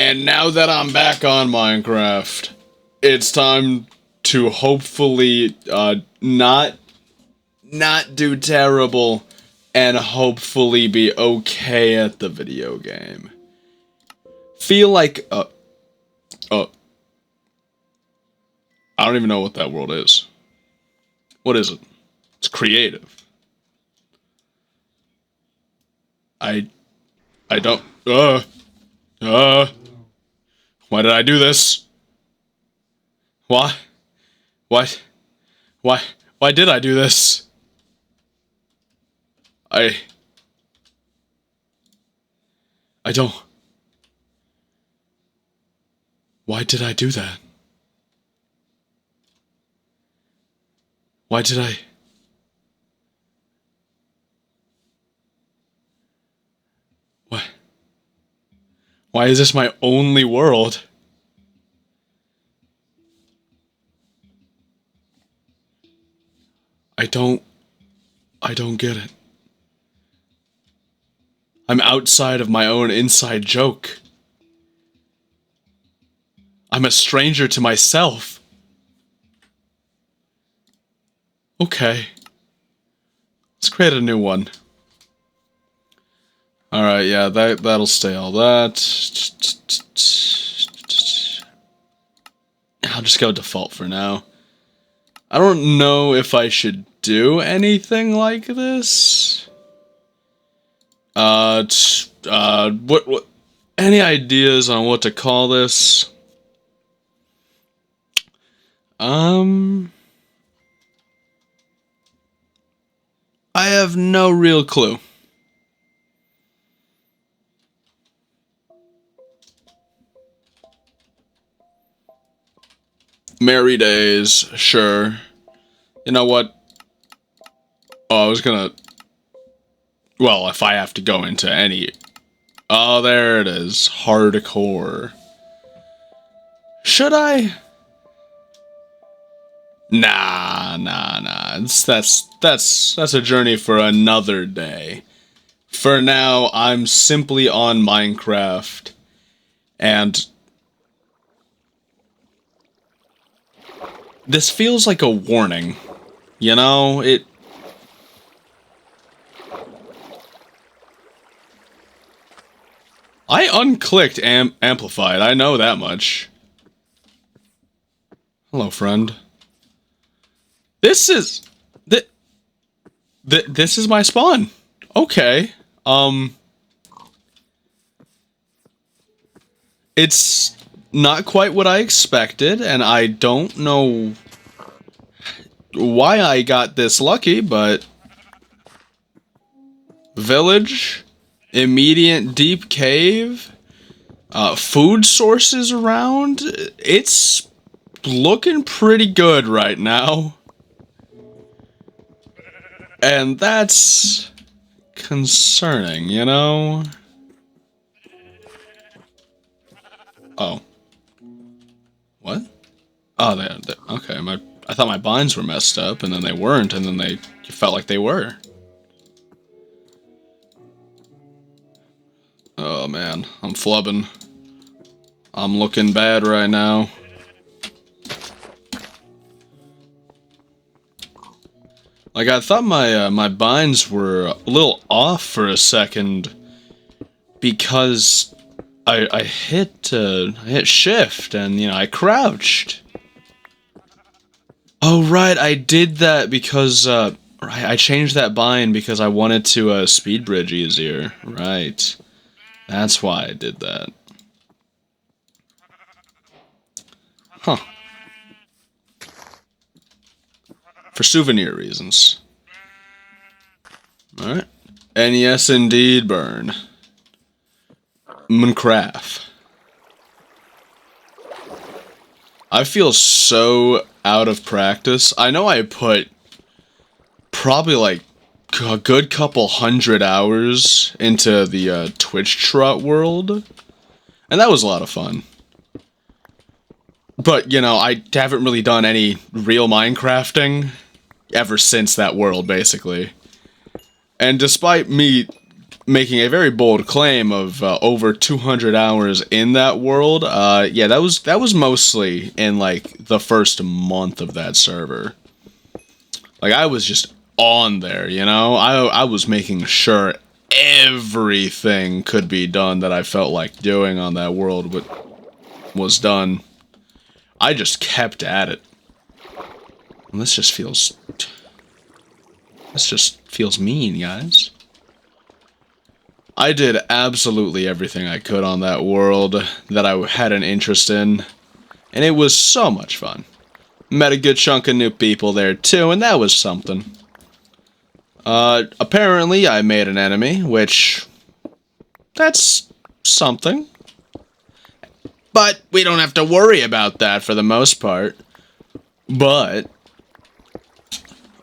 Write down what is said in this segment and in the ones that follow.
And now that I'm back on Minecraft, it's time to hopefully not do terrible and hopefully be okay at the video game. Feel like I don't even know what that world is. What is it? It's creative. I don't why did I do this? Why? What? Why did I do this? I don't. Why did I do that? Why did I? What? Why is this my only world? I don't get it. I'm outside of my own inside joke. I'm a stranger to myself. Okay. Let's create a new one. Alright, yeah, that'll stay all that. I'll just go default for now. I don't know if I should do anything like this. What any ideas on what to call this? I have no real clue. Merry days, sure. You know what? Oh, I was gonna... Well, if I have to go into any... Oh, there it is. Hardcore. Should I? Nah. That's a journey for another day. For now, I'm simply on Minecraft. And... this feels like a warning. You know, I unclicked amplified, I know that much. Hello, friend. This is... This is my spawn. Okay. It's not quite what I expected, and I don't know why I got this lucky, but... Village, immediate deep cave, food sources around. It's looking pretty good right now. And that's concerning, you know? Oh. What? Oh, they okay, I thought my binds were messed up, and then they weren't, and then they felt like they were. Oh man, I'm flubbing. I'm looking bad right now. Like, I thought my binds were a little off for a second because I hit shift and, you know, I crouched. Oh right, I did that because I changed that bind because I wanted to speed bridge easier. Right. That's why I did that. Huh. For souvenir reasons. Alright. And yes, indeed, burn. Minecraft. I feel so out of practice. I know I put probably like a good couple 100 hours into the Twitch Trot world, and that was a lot of fun. But, you know, I haven't really done any real Minecrafting ever since that world, basically. And despite me making a very bold claim of over 200 hours in that world. Yeah, that was mostly in like the first month of that server. Like I was just on there, you know. I was making sure everything could be done that I felt like doing on that world was done. I just kept at it. And this just feels mean, guys. I did absolutely everything I could on that world that I had an interest in, and it was so much fun. Met a good chunk of new people there too, and that was something. Apparently I made an enemy, which... that's something. But we don't have to worry about that for the most part. But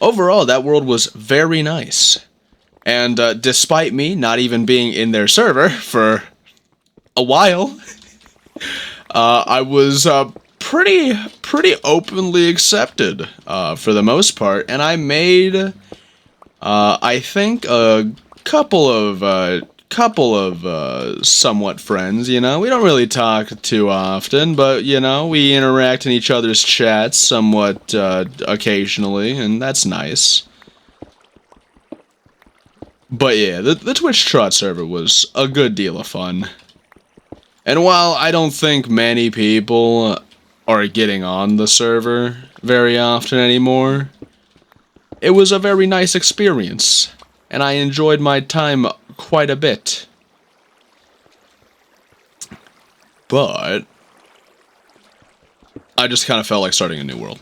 overall, that world was very nice. And despite me not even being in their server for a while, I was pretty openly accepted for the most part. And I made, I think, a couple of somewhat friends, you know. We don't really talk too often, but, you know, we interact in each other's chats somewhat occasionally, and that's nice. But yeah, the Twitch Trot server was a good deal of fun. And while I don't think many people are getting on the server very often anymore, it was a very nice experience, and I enjoyed my time quite a bit. But I just kind of felt like starting a new world.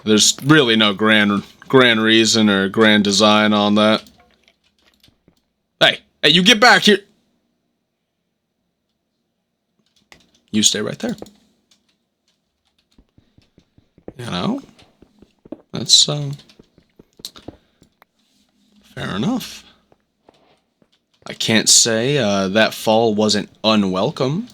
There's really no grand reason or grand design on that. Hey, you get back here! You stay right there. You know? That's, fair enough. I can't say, that fall wasn't unwelcome.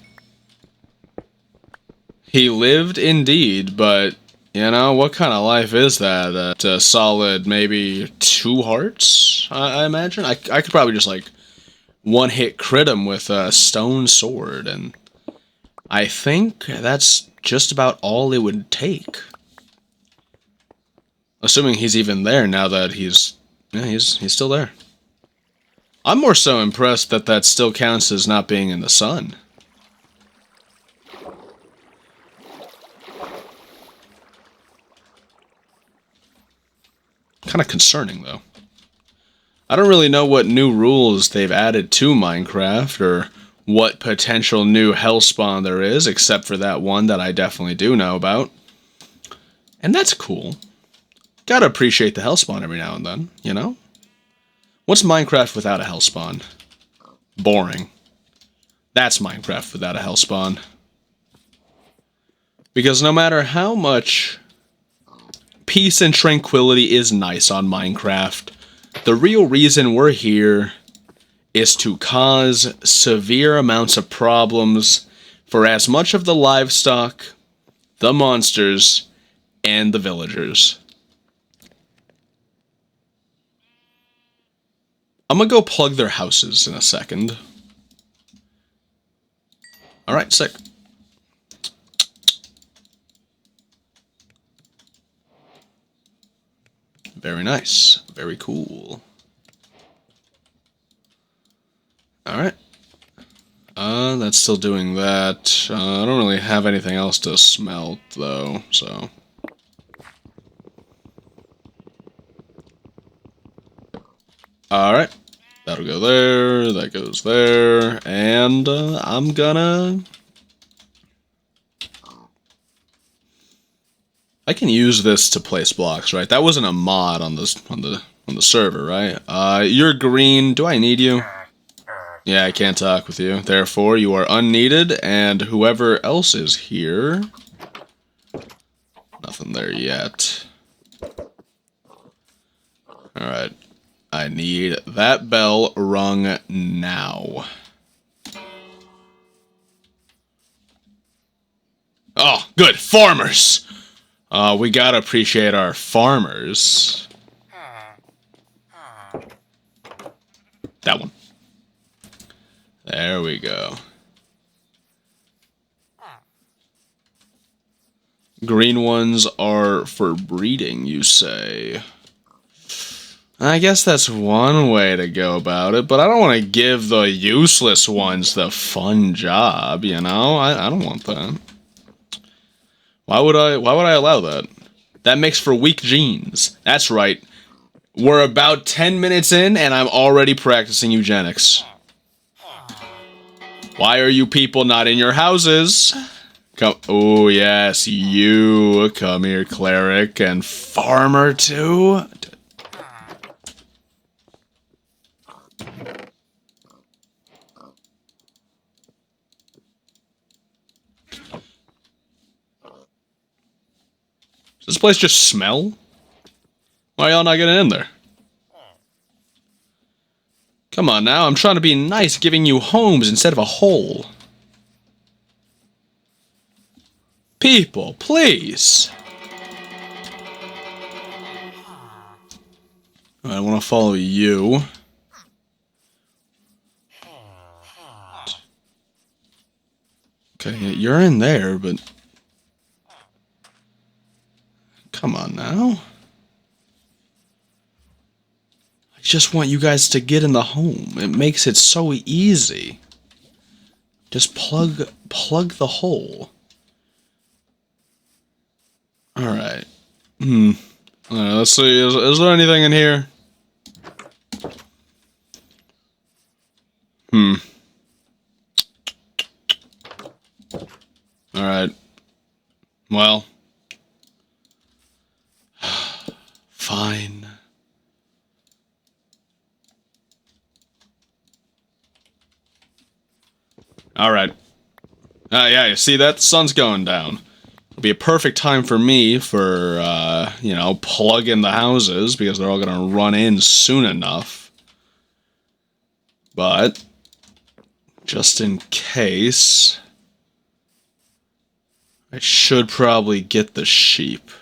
He lived indeed, but, you know, what kind of life is that? A solid, maybe 2 hearts, I imagine? I could probably just, like, one-hit crit him with a stone sword, and I think that's just about all it would take. Assuming he's even there now that he's still there. I'm more so impressed that that still counts as not being in the sun. Kind of concerning, though. I don't really know what new rules they've added to Minecraft, or what potential new hellspawn there is, except for that one that I definitely do know about. And that's cool. Gotta appreciate the hellspawn every now and then, you know? What's Minecraft without a hellspawn? Boring. That's Minecraft without a hellspawn. Because no matter how much peace and tranquility is nice on Minecraft, the real reason we're here is to cause severe amounts of problems for as much of the livestock, the monsters, and the villagers. I'm gonna go plug their houses in a second. Alright, sick. Very nice. Very cool. Alright. That's still doing that. I don't really have anything else to smelt, though, so... Alright. That'll go there, that goes there, and, I'm gonna... I can use this to place blocks, right? That wasn't a mod on this on the server, right? You're green. Do I need you? Yeah, I can't talk with you. Therefore, you are unneeded, and whoever else is here... Nothing there yet. Alright. I need that bell rung now. Oh, good. Farmers! We gotta appreciate our farmers. That one. There we go. Green ones are for breeding, you say? I guess that's one way to go about it, but I don't want to give the useless ones the fun job, you know? I don't want that. Why would I allow that? That makes for weak genes. That's right. We're about 10 minutes in, and I'm already practicing eugenics. Why are you people not in your houses? Come. Oh, yes, you. Come here, cleric and farmer, too. Does this place just smell? Why are y'all not getting in there? Come on now, I'm trying to be nice, giving you homes instead of a hole. People, please. I want to follow you. Okay, you're in there, but... Come on now. I just want you guys to get in the home. It makes it so easy. Just plug the hole. Alright. Alright, let's see. Is there anything in here? Alright. Well. Fine. Alright. Yeah, you see that? The sun's going down. It'll be a perfect time for me for, you know, plugging the houses, because they're all gonna run in soon enough. But, just in case, I should probably get the sheep.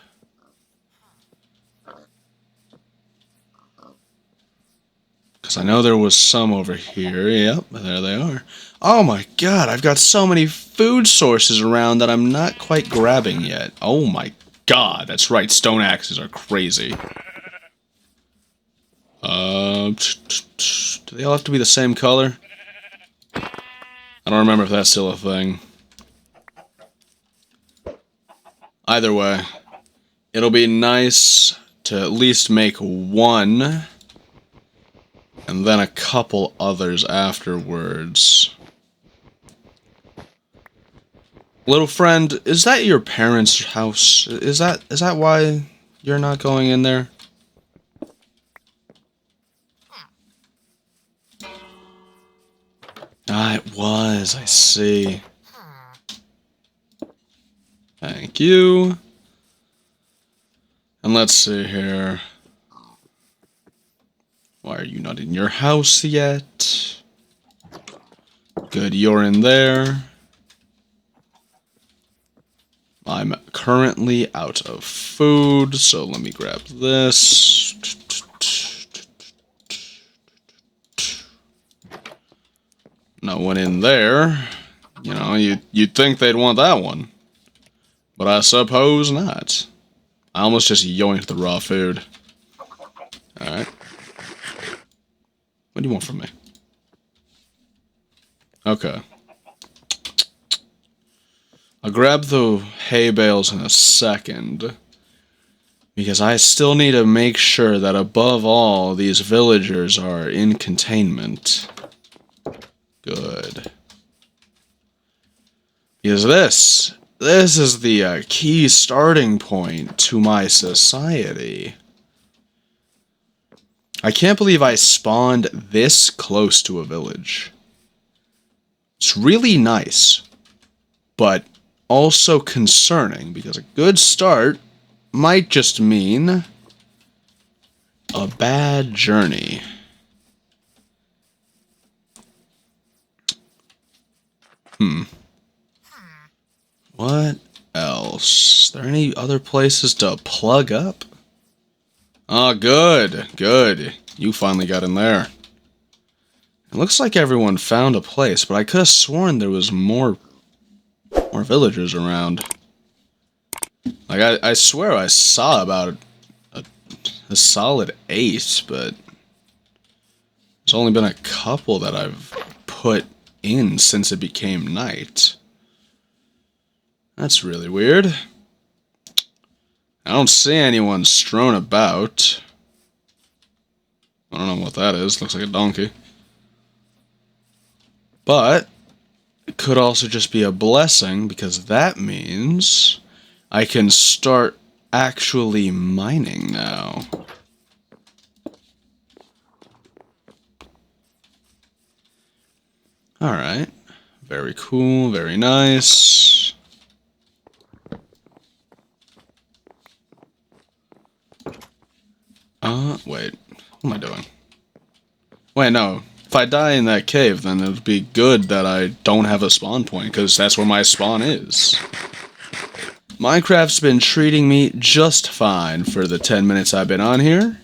Because I know there was some over here. Yep, there they are. Oh my god, I've got so many food sources around that I'm not quite grabbing yet. Oh my god, that's right, stone axes are crazy. Do they all have to be the same color? I don't remember if that's still a thing. Either way, it'll be nice to at least make one, and then a couple others afterwards. Little friend, is that your parents' house? Is that why you're not going in there? Ah, it was, I see. Thank you. And let's see here. Why are you not in your house yet? Good, you're in there. I'm currently out of food, so let me grab this. No one in there. You know, you'd think they'd want that one. But I suppose not. I almost just yoinked the raw food. Alright. What do you want from me? Okay. I'll grab the hay bales in a second, because I still need to make sure that above all, these villagers are in containment. Good. Because this is the key starting point to my society. I can't believe I spawned this close to a village. It's really nice, but also concerning, because a good start might just mean a bad journey. What else? Are there any other places to plug up? Oh, good, good. You finally got in there. It looks like everyone found a place, but I could have sworn there was more villagers around. Like, I swear I saw about a solid 8, but there's only been a couple that I've put in since it became night. That's really weird. I don't see anyone strewn about. I don't know what that is. Looks like a donkey. But it could also just be a blessing, because that means I can start actually mining now. Alright. Very cool, very nice. Wait. What am I doing? Wait, no. If I die in that cave, then it would be good that I don't have a spawn point, because that's where my spawn is. Minecraft's been treating me just fine for the 10 minutes I've been on here.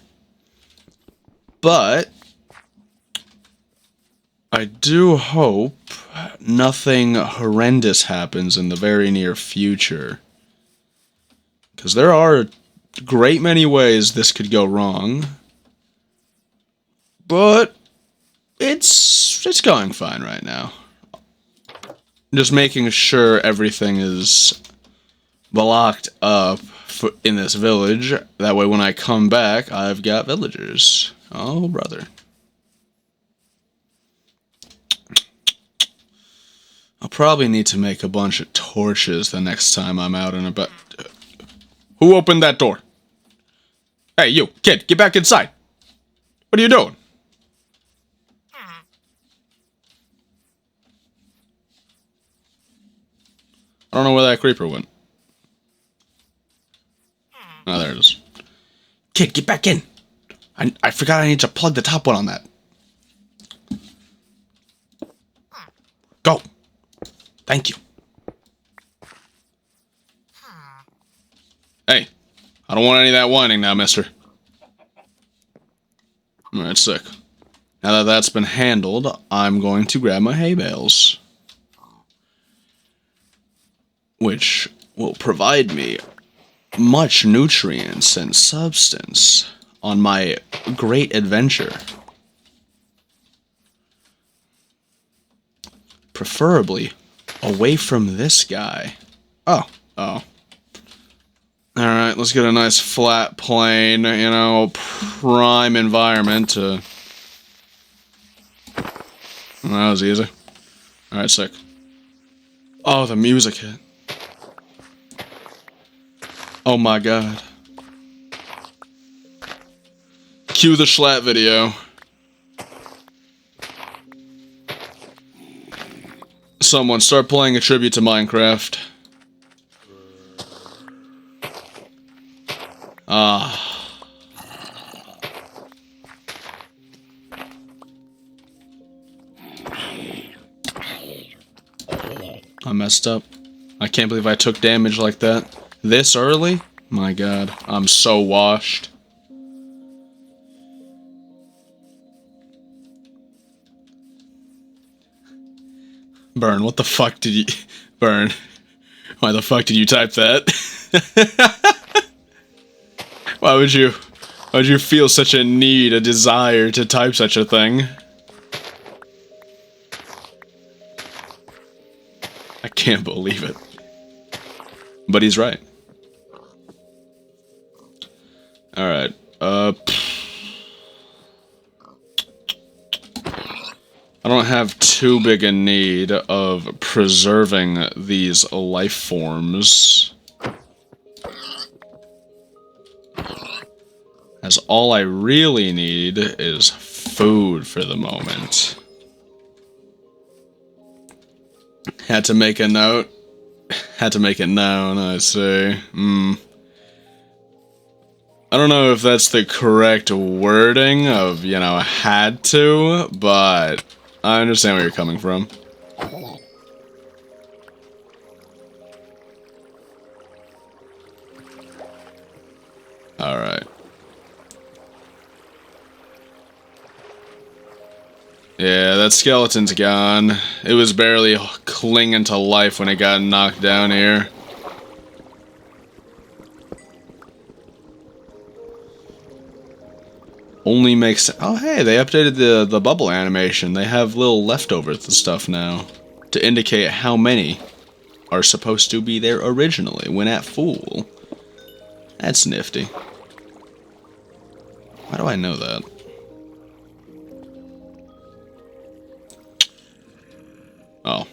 But I do hope nothing horrendous happens in the very near future. Because there are a great many ways this could go wrong. But it's going fine right now. Just making sure everything is blocked up in this village. That way when I come back, I've got villagers. Oh, brother. I'll probably need to make a bunch of torches the next time I'm out and about. Who opened that door? Hey, you, kid, get back inside. What are you doing? I don't know where that creeper went. Oh, there it is. Kid, get back in. I forgot I need to plug the top one on that. Go. Thank you. Hey, I don't want any of that whining now, mister. Alright, sick. Now that that's been handled, I'm going to grab my hay bales. Which will provide me much nutrients and substance on my great adventure. Preferably away from this guy. Oh. Alright, let's get a nice flat plain, you know, prime environment to... That was easy. Alright, sick. Oh, the music hit. Oh my god. Cue the Schlatt video. Someone start playing a tribute to Minecraft. I messed up. I can't believe I took damage like that. This early? My god, I'm so washed. Burn, what the fuck did you... Burn. Why the fuck did you type that? Why would you feel such a need, a desire to type such a thing? I can't believe it. But he's right. Alright, I don't have too big a need of preserving these life forms, as all I really need is food for the moment. Had to make a note. Had to make it known, I see. I don't know if that's the correct wording of, you know, had to, but I understand where you're coming from. Alright. Yeah, that skeleton's gone. It was barely clinging to life when it got knocked down here. Only makes... Oh, hey, they updated the bubble animation. They have little leftovers and stuff now to indicate how many are supposed to be there originally when at full. That's nifty. Why do I know that? Oh.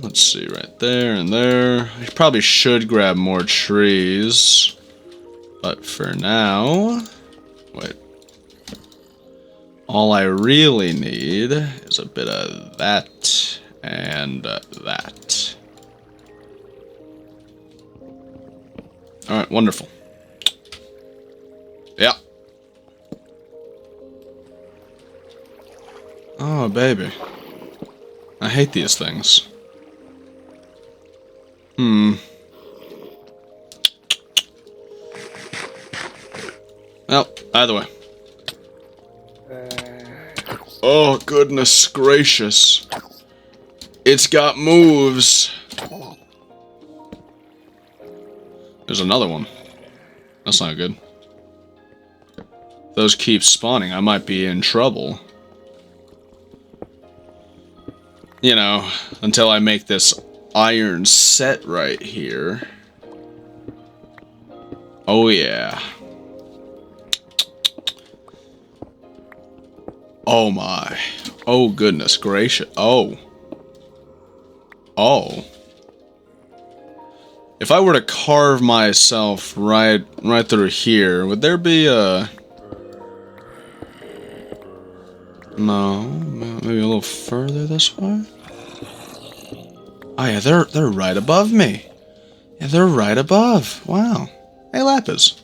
Let's see, right there and there. I probably should grab more trees. But for now... Wait. All I really need is a bit of that and that. Alright, wonderful. Yeah. Oh, baby. I hate these things. Well, either way. Oh, goodness gracious. It's got moves. There's another one. That's not good. If those keep spawning, I might be in trouble. You know, until I make this iron set right here. Oh, yeah. Oh, my. Oh, goodness gracious. Oh. Oh. If I were to carve myself right through here, would there be a... No, maybe a little further this way? Oh yeah, they're right above me. Yeah, they're right above. Wow. Hey, Lapis.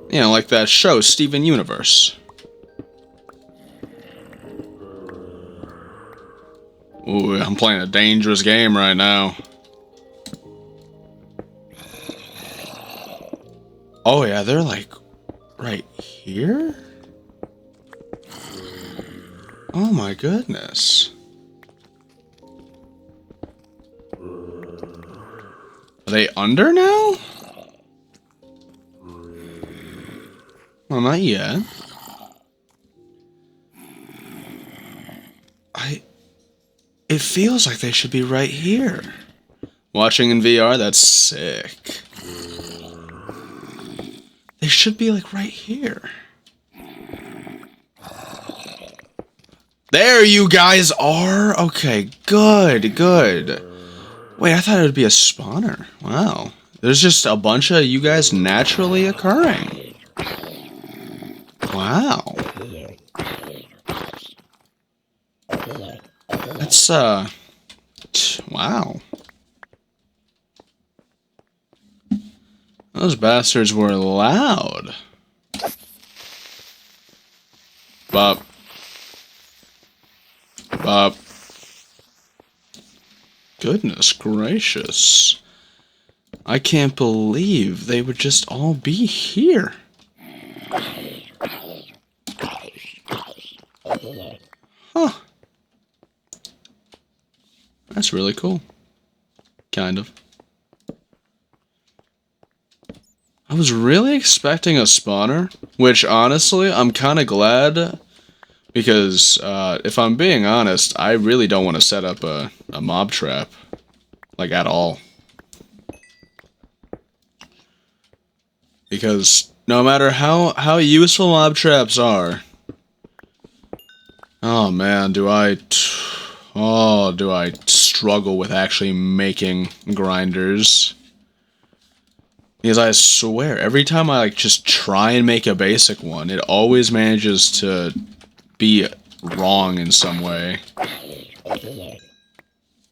You know, like that show, Steven Universe. Ooh, I'm playing a dangerous game right now. Oh yeah, they're like right here? Oh my goodness. Are they under now? Well, not yet. It feels like they should be right here. Watching in VR, that's sick. They should be like right here. There you guys are! Okay, good, good. Wait, I thought it would be a spawner. Wow. There's just a bunch of you guys naturally occurring. Wow. That's, wow. Those bastards were loud. Bop. Bop. Goodness gracious. I can't believe they would just all be here. Huh. That's really cool. Kind of. I was really expecting a spawner, which honestly, I'm kind of glad, because if I'm being honest, I really don't want to set up a mob trap, like at all. Because no matter how useful mob traps are, oh man, do I struggle with actually making grinders. Because I swear, every time I just try and make a basic one, it always manages to be wrong in some way.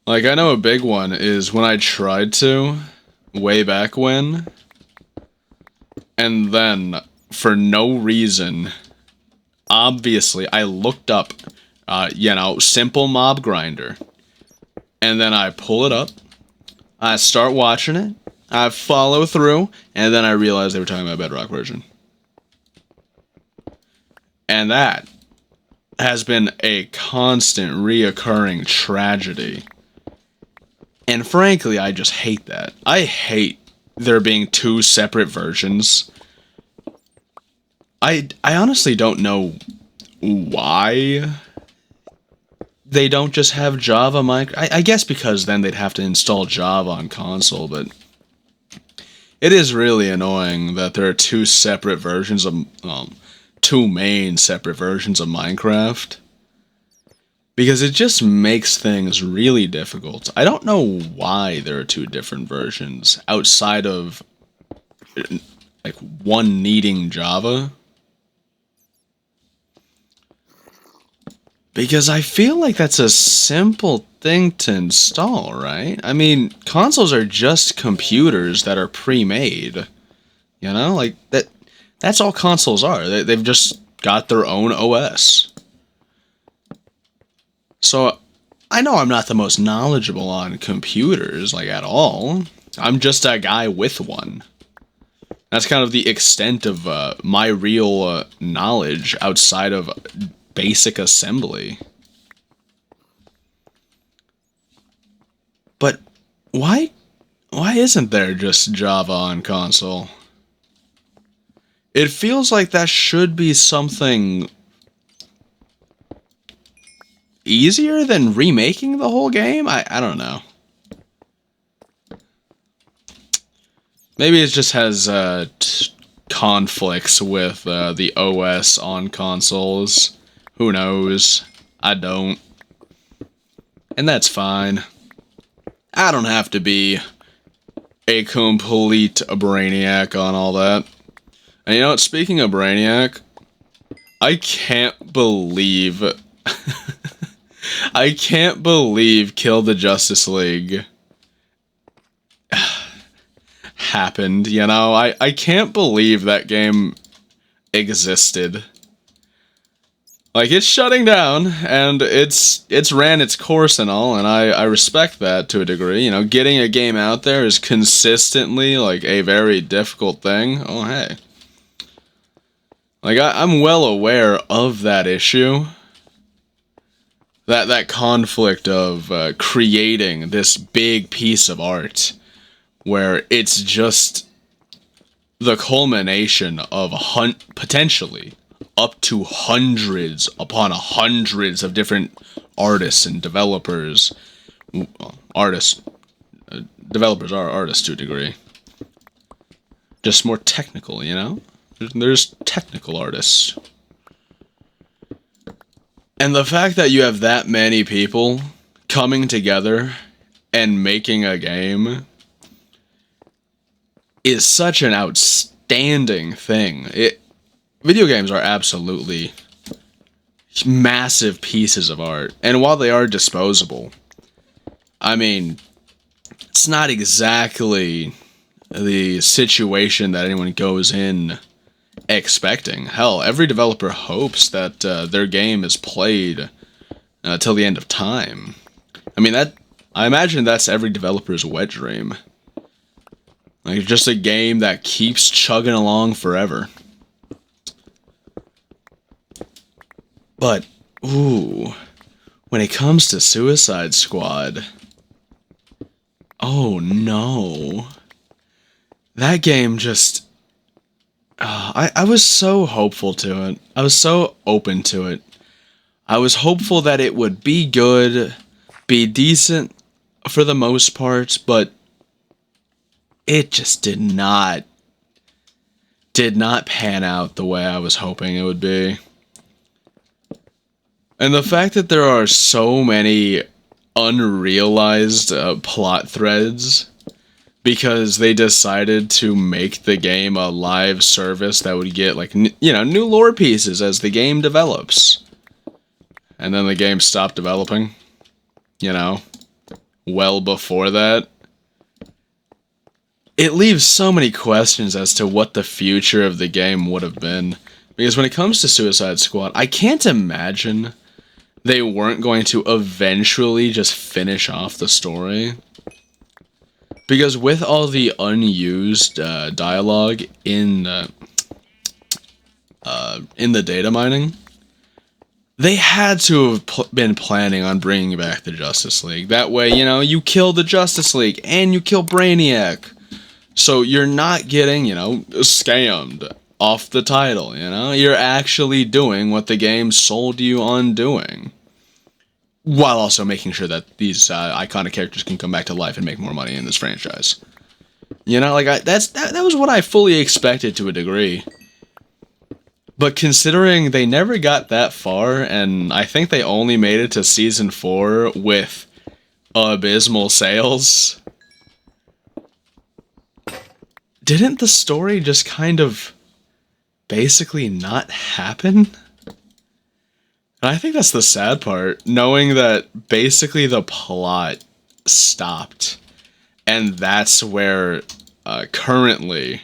Like, I know a big one is when I tried to, way back when, and then, for no reason, obviously, I looked up, you know, simple mob grinder, and then I pull it up, I start watching it, I follow through, and then I realized they were talking about Bedrock version. And that has been a constant reoccurring tragedy. And frankly, I just hate that. I hate there being two separate versions. I honestly don't know why they don't just have Java I guess because then they'd have to install Java on console, but it is really annoying that there are two separate versions of, two main separate versions of Minecraft. Because it just makes things really difficult. I don't know why there are two different versions outside of, like, one needing Java. Because I feel like that's a simple thing to install, right? I mean, consoles are just computers that are pre-made. You know, like that's all consoles are. They've just got their own OS. So I know I'm not the most knowledgeable on computers, like, at all. I'm just a guy with one. That's kind of the extent of my real knowledge outside of basic assembly. But why isn't there just Java on console? It feels like that should be something easier than remaking the whole game? I don't know. Maybe it just has conflicts with the OS on consoles. Who knows? I don't. And that's fine. I don't have to be a complete brainiac on all that. And you know what? Speaking of brainiac, I can't believe... I can't believe Kill the Justice League happened, you know? I can't believe that game existed. Like, it's shutting down, and it's ran its course and all, and I respect that to a degree. You know, getting a game out there is consistently, like, a very difficult thing. Oh, hey. Like, I'm well aware of that issue. That conflict of creating this big piece of art where it's just the culmination of potentially up to hundreds upon hundreds of different artists and developers. Developers are artists to a degree. Just more technical, you know? There's technical artists. And the fact that you have that many people coming together and making a game is such an outstanding thing. Video games are absolutely massive pieces of art. And while they are disposable, I mean, it's not exactly the situation that anyone goes in expecting. Hell, every developer hopes that their game is played till the end of time. I mean, I imagine that's every developer's wet dream. Like, just a game that keeps chugging along forever. But, ooh, when it comes to Suicide Squad, oh no. That game just... I was so hopeful to it. I was so open to it. I was hopeful that it would be good, be decent for the most part, but it just did not pan out the way I was hoping it would be. And the fact that there are so many unrealized plot threads because they decided to make the game a live service that would get, like, new lore pieces as the game develops. And then the game stopped developing, well before that. It leaves so many questions as to what the future of the game would have been. Because when it comes to Suicide Squad, I can't imagine they weren't going to eventually just finish off the story. Because with all the unused dialogue in in the data mining, they had to have been planning on bringing back the Justice League. That way, you know, you kill the Justice League and you kill Brainiac. So you're not getting, you know, scammed off the title, you know? You're actually doing what the game sold you on doing. While also making sure that these iconic characters can come back to life and make more money in this franchise. You know, like, that was what I fully expected to a degree. But considering they never got that far, and I think they only made it to Season 4 with abysmal sales, didn't the story just kind of basically not happen? And I think that's the sad part, knowing that basically the plot stopped. And that's where currently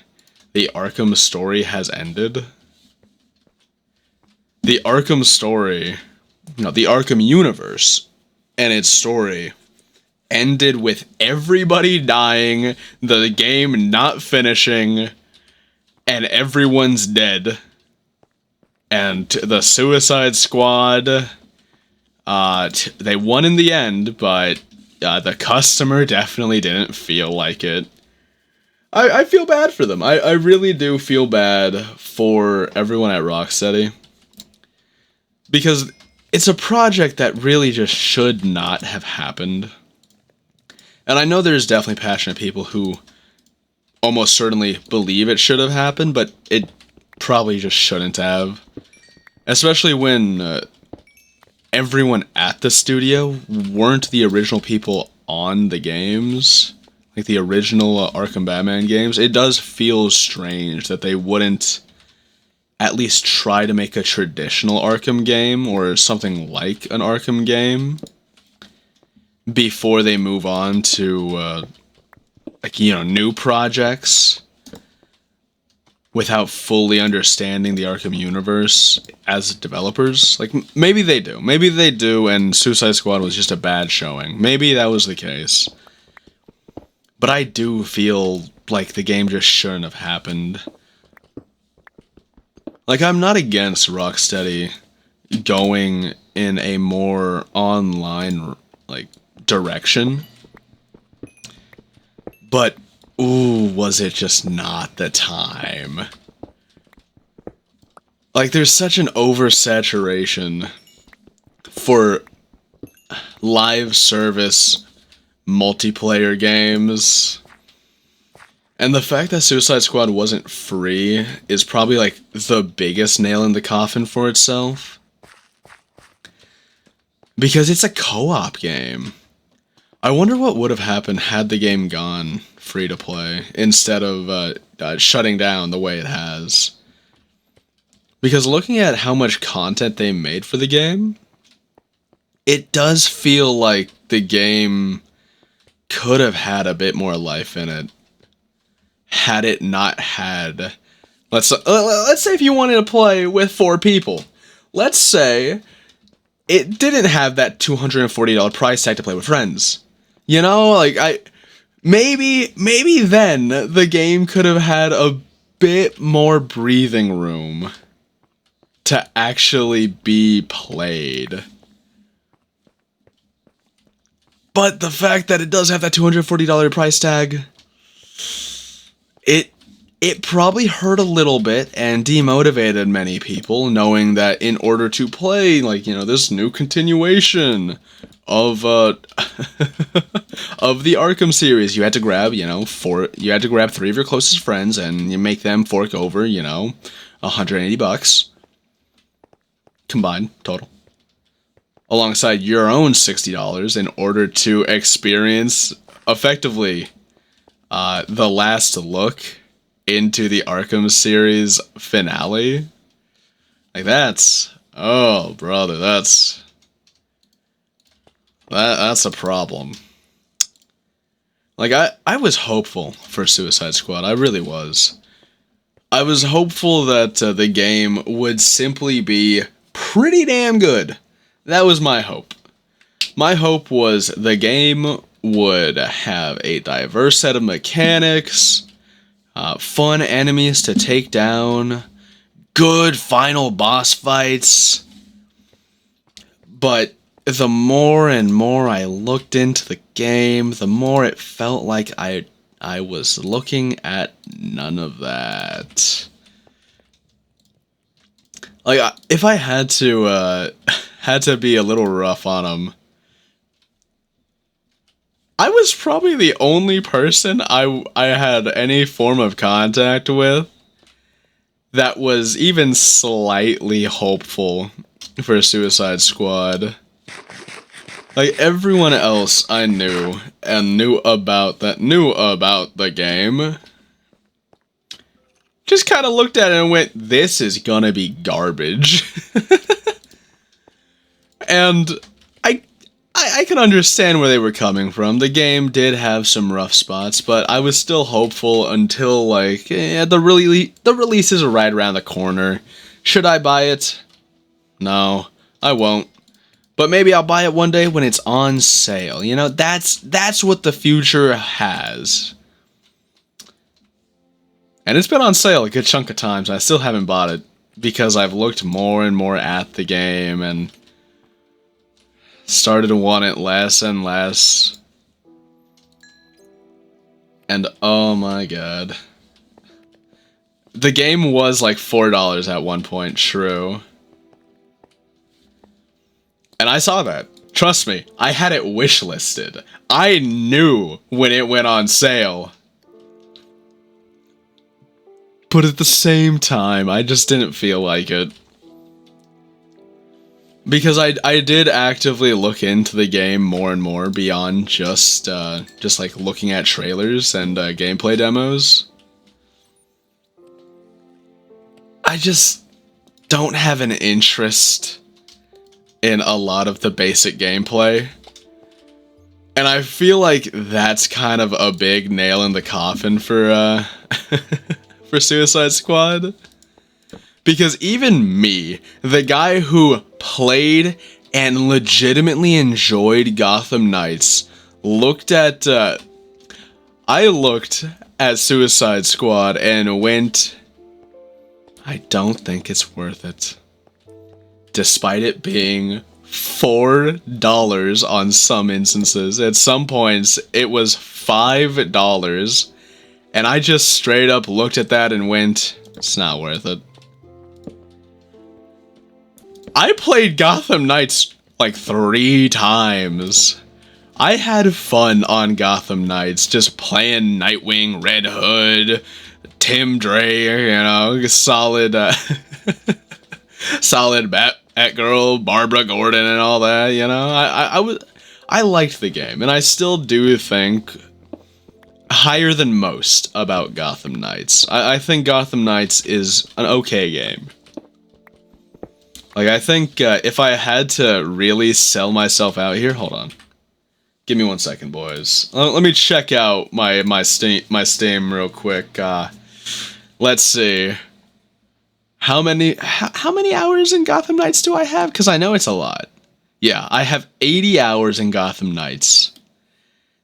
the Arkham story has ended. The Arkham story, the Arkham universe and its story ended with everybody dying, the game not finishing, and everyone's dead. And the Suicide Squad, they won in the end, but the customer definitely didn't feel like it. I feel bad for them. I really do feel bad for everyone at Rocksteady. Because it's a project that really just should not have happened. And I know there's definitely passionate people who almost certainly believe it should have happened, but it probably just shouldn't have. Especially when everyone at the studio weren't the original people on the games. Like the original Arkham Batman games. It does feel strange that they wouldn't at least try to make a traditional Arkham game or something like an Arkham game before they move on to new projects without fully understanding the Arkham universe as developers. Like, maybe they do. Maybe they do, and Suicide Squad was just a bad showing. Maybe that was the case. But I do feel like the game just shouldn't have happened. Like, I'm not against Rocksteady going in a more online, like, direction. But, ooh, was it just not the time? Like, there's such an oversaturation for live service multiplayer games. And the fact that Suicide Squad wasn't free is probably, like, the biggest nail in the coffin for itself. Because it's a co-op game. I wonder what would have happened had the game gone free to play instead of shutting down the way it has. Because looking at how much content they made for the game, it does feel like the game could have had a bit more life in it. Had it not had, let's say if you wanted to play with 4 people, let's say it didn't have that $240 price tag to play with friends. You know, like maybe then the game could have had a bit more breathing room to actually be played. But the fact that it does have that $240 price tag, it probably hurt a little bit and demotivated many people, knowing that in order to play, like, this new continuation of of the Arkham series, you had to grab, you had to grab 3 of your closest friends and you make them fork over, $180 combined total, alongside your own $60 in order to experience effectively the last look into the Arkham series finale. Like, oh brother, that's a problem. Like, I was hopeful for Suicide Squad. I really was. I was hopeful that the game would simply be pretty damn good. That was my hope. My hope was the game would have a diverse set of mechanics, fun enemies to take down, good final boss fights. But the more and more I looked into the game, the more it felt like I was looking at none of that. Like, if I had to be a little rough on him, I was probably the only person I had any form of contact with that was even slightly hopeful for Suicide Squad. Like, everyone else I knew and knew about the game just kind of looked at it and went, this is gonna be garbage. And I can understand where they were coming from. The game did have some rough spots, but I was still hopeful until, like, the release is right around the corner. Should I buy it? No, I won't. But maybe I'll buy it one day when it's on sale. You know, that's what the future has. And it's been on sale a good chunk of times. I still haven't bought it because I've looked more and more at the game and started to want it less and less. And oh my god. The game was like $4 at one point, true. And I saw that. Trust me, I had it wishlisted. I knew when it went on sale. But at the same time, I just didn't feel like it. Because I did actively look into the game more and more beyond just like looking at trailers and gameplay demos. I just don't have an interest in a lot of the basic gameplay. And I feel like that's kind of a big nail in the coffin for for Suicide Squad. Because even me, the guy who played and legitimately enjoyed Gotham Knights, I looked at Suicide Squad and went, I don't think it's worth it. Despite it being $4 on some instances. At some points, it was $5. And I just straight up looked at that and went, it's not worth it. I played Gotham Knights like 3 times. I had fun on Gotham Knights, just playing Nightwing, Red Hood, Tim Drake, you know, solid, solid Batgirl, Barbara Gordon, and all that. You know, I liked the game, and I still do think higher than most about Gotham Knights. I think Gotham Knights is an okay game. Like, I think if I had to really sell myself out here, hold on. Give me 1 second, boys. Let me check out my Steam real quick. Let's see. How many hours in Gotham Knights do I have? Because I know it's a lot. Yeah, I have 80 hours in Gotham Knights.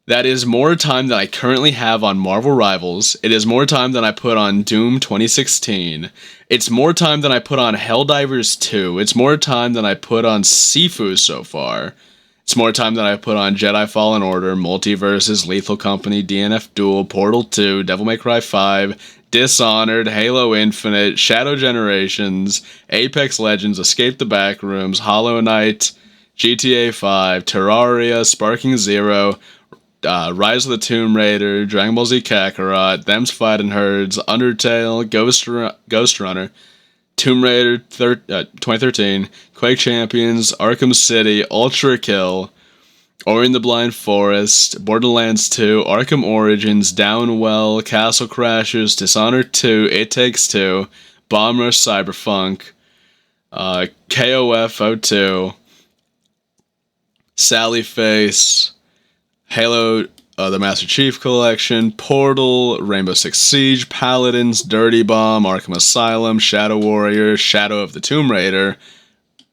That is more time than I currently have on Marvel Rivals. It is more time than I put on Doom 2016. It's more time than I put on Helldivers 2. It's more time than I put on Sifu so far. It's more time than I put on Jedi Fallen Order, Multiverses, Lethal Company, DNF Duel, Portal 2, Devil May Cry 5, Dishonored, Halo Infinite, Shadow Generations, Apex Legends, Escape the Backrooms, Hollow Knight, GTA 5, Terraria, Sparking Zero, Rise of the Tomb Raider, Dragon Ball Z Kakarot, Them's Fightin' Herds, Undertale, Ghost Runner, Tomb Raider 2013, Quake Champions, Arkham City, Ultra Kill, Ori and the Blind Forest, Borderlands 2, Arkham Origins, Downwell, Castle Crashers, Dishonored 2, It Takes Two, Bomb Rush Cyberpunk, KOF 02, Sally Face, Halo, the Master Chief Collection, Portal, Rainbow Six Siege, Paladins, Dirty Bomb, Arkham Asylum, Shadow Warrior, Shadow of the Tomb Raider,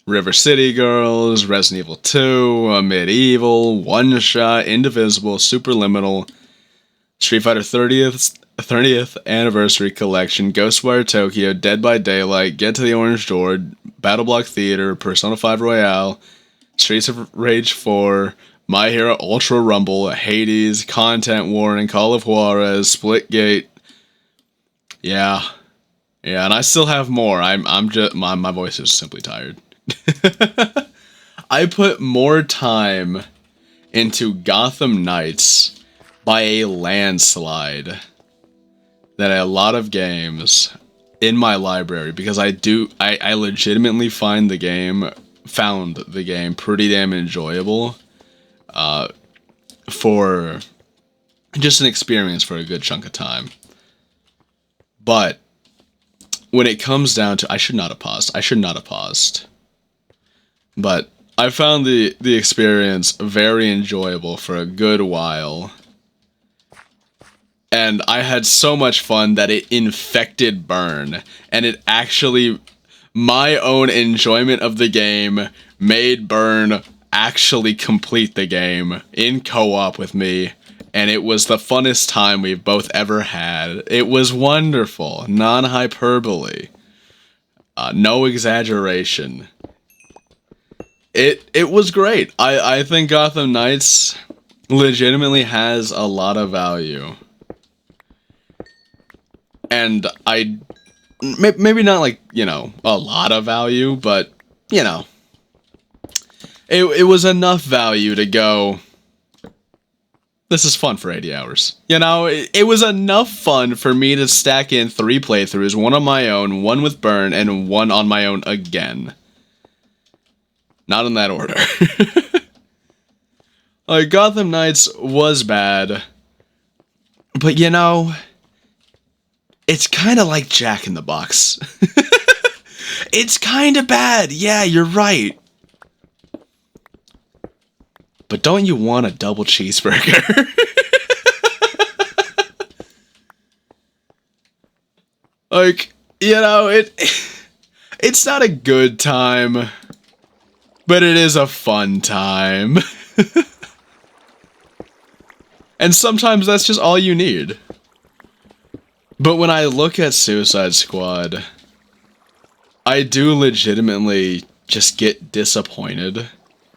River City Girls, Resident Evil 2, Medieval, One Shot, Indivisible, Superliminal, Street Fighter 30th, 30th Anniversary Collection, Ghostwire Tokyo, Dead by Daylight, Get to the Orange Door, Battle Block Theater, Persona 5 Royale, Streets of Rage 4, My Hero Ultra Rumble, Hades, Content Warning, Call of Juarez, Splitgate. Yeah. Yeah, and I still have more. I'm just my voice is simply tired. I put more time into Gotham Knights by a landslide than a lot of games in my library, because I legitimately found the game pretty damn enjoyable for just an experience for a good chunk of time. But when it comes down to, I should not have paused. But I found the experience very enjoyable for a good while. And I had so much fun that it infected Burn. And it actually, my own enjoyment of the game made Burn actually complete the game in co-op with me. And it was the funnest time we've both ever had. It was wonderful. Non-hyperbole. No exaggeration. It was great. I think Gotham Knights legitimately has a lot of value. And maybe not like, a lot of value, but, it was enough value to go, this is fun for 80 hours. It was enough fun for me to stack in 3 playthroughs, one on my own, one with Burn, and one on my own again. Not in that order. Like, Gotham Knights was bad, but it's kind of like Jack in the Box. It's kind of bad. Yeah, you're right. But don't you want a double cheeseburger? Like, it's not a good time, but it is a fun time. And sometimes that's just all you need. But when I look at Suicide Squad, I do legitimately just get disappointed,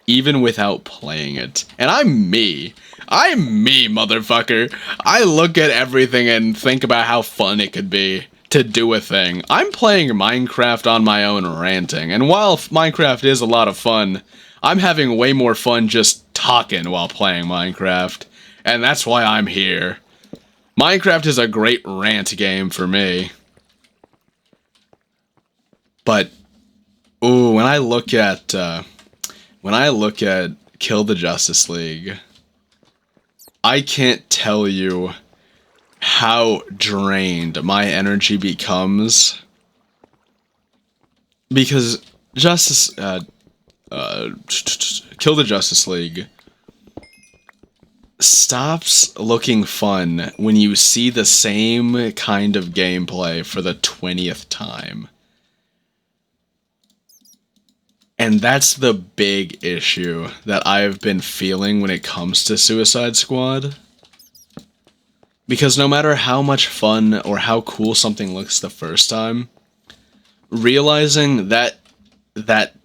even without playing it. And I'm me, motherfucker. I look at everything and think about how fun it could be to do a thing. I'm playing Minecraft on my own ranting, and while Minecraft is a lot of fun, I'm having way more fun just talking while playing Minecraft. And that's why I'm here. Minecraft is a great rant game for me. But, ooh, when I look at Kill the Justice League, I can't tell you how drained my energy becomes. Because Kill the Justice League stops looking fun when you see the same kind of gameplay for the 20th time. And that's the big issue that I've been feeling when it comes to Suicide Squad. Because no matter how much fun or how cool something looks the first time, realizing that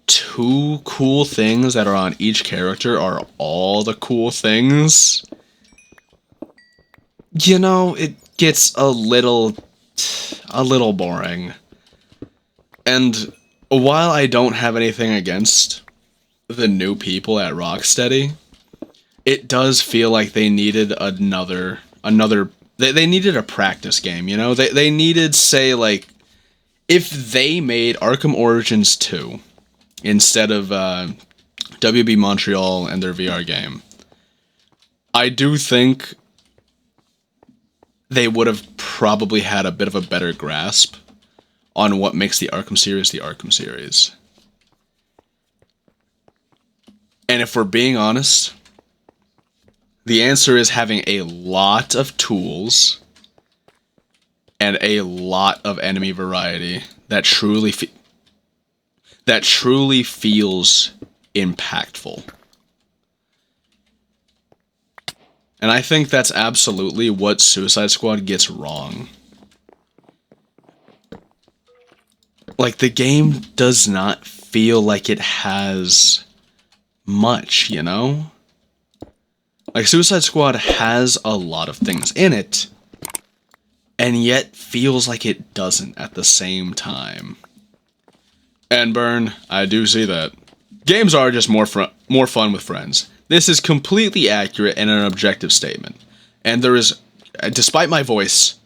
2 cool things that are on each character are all the cool things, it gets a little boring. And while I don't have anything against the new people at Rocksteady, it does feel like they needed another they needed a practice game, They needed, say, like, if they made Arkham Origins 2 instead of WB Montreal and their VR game, I do think they would have probably had a bit of a better grasp on what makes the Arkham series. And if we're being honest, the answer is having a lot of tools and a lot of enemy variety that truly feels impactful. And I think that's absolutely what Suicide Squad gets wrong. Like, the game does not feel like it has much, you know? Like, Suicide Squad has a lot of things in it, and yet feels like it doesn't at the same time. And Burn, I do see that. Games are just more fun with friends. This is completely accurate and an objective statement. And there is, despite my voice,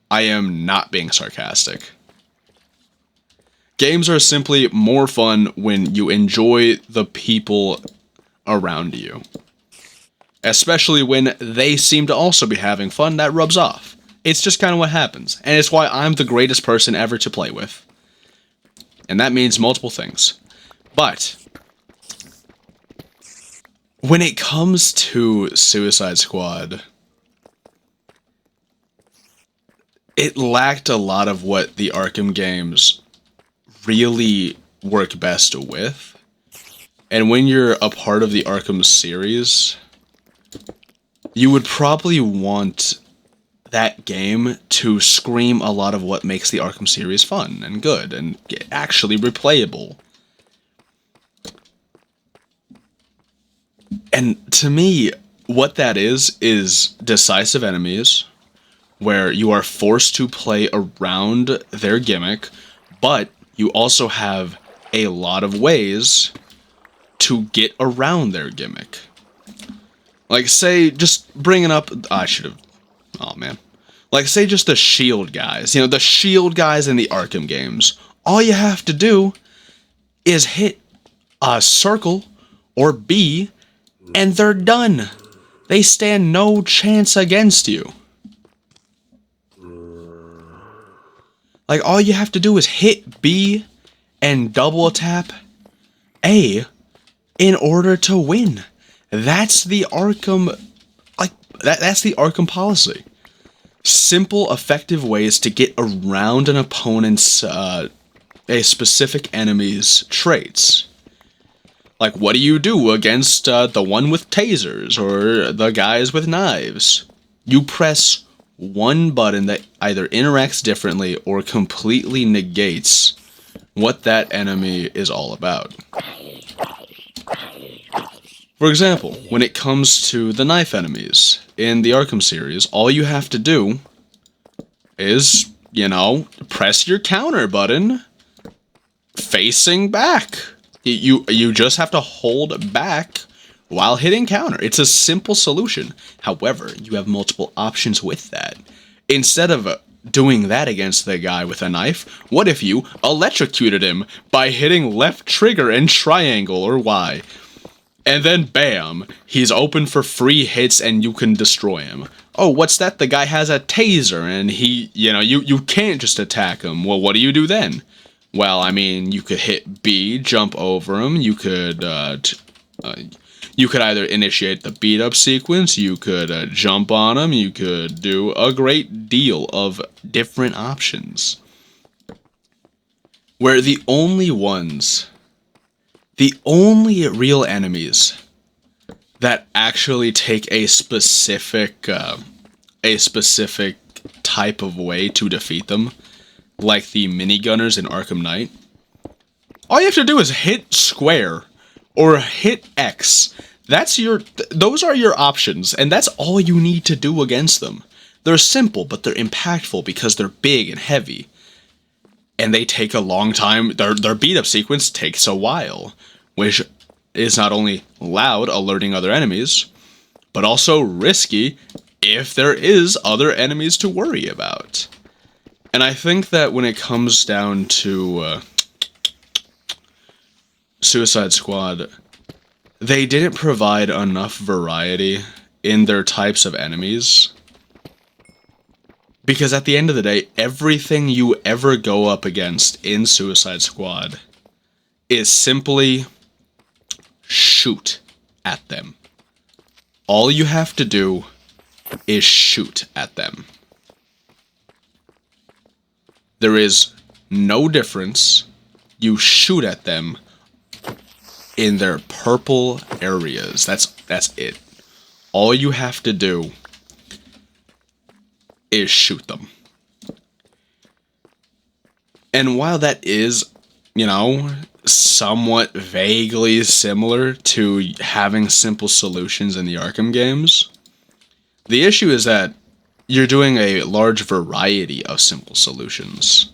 I am not being sarcastic. Games are simply more fun when you enjoy the people around you. Especially when they seem to also be having fun, that rubs off. It's just kind of what happens. And it's why I'm the greatest person ever to play with. And that means multiple things. But when it comes to Suicide Squad, it lacked a lot of what the Arkham games really work best with. And when you're a part of the Arkham series, you would probably want that game to scream a lot of what makes the Arkham series fun and good and actually replayable. And to me, what that is decisive enemies, where you are forced to play around their gimmick, but you also have a lot of ways to get around their gimmick. Like, say, just bringing up... I should have... Oh, man. Like, say just the shield guys. You know, the shield guys in the Arkham games. All you have to do is hit a circle or B, and they're done. They stand no chance against you. Like, all you have to do is hit B and double tap A in order to win. That's the Arkham... Like, that's the Arkham policy. Simple, effective ways to get around an opponent's, a specific enemy's traits. Like, what do you do against the one with tasers or the guys with knives? You press one button that either interacts differently or completely negates what that enemy is all about. For example, when it comes to the knife enemies in the Arkham series, all you have to do is, you know, press your counter button facing back. You just have to hold back while hitting counter. It's a simple solution. However, you have multiple options with that. Instead of doing that against the guy with a knife, what if you electrocuted him by hitting left trigger and triangle or Y? And then bam, he's open for free hits and you can destroy him. Oh, what's that? The guy has a taser and he, you know, you can't just attack him. Well, what do you do then? Well, I mean, you could hit B, jump over him. You could either initiate the beat up sequence. You could jump on him. You could do a great deal of different options. Where the only real enemies that actually take a specific type of way to defeat them, like the minigunners in Arkham Knight, all you have to do is hit square or hit X. Those are your options, and that's all you need to do against them. They're simple, but they're impactful because they're big and heavy. And they take a long time. Their beat-up sequence takes a while, which is not only loud, alerting other enemies, but also risky if there is other enemies to worry about. And I think that when it comes down to Suicide Squad, they didn't provide enough variety in their types of enemies. Because at the end of the day, everything you ever go up against in Suicide Squad is simply shoot at them. All you have to do is shoot at them. There is no difference. You shoot at them in their purple areas. That's it. all you have to do is shoot them. And while that is, somewhat vaguely similar to having simple solutions in the Arkham games, the issue is that you're doing a large variety of simple solutions.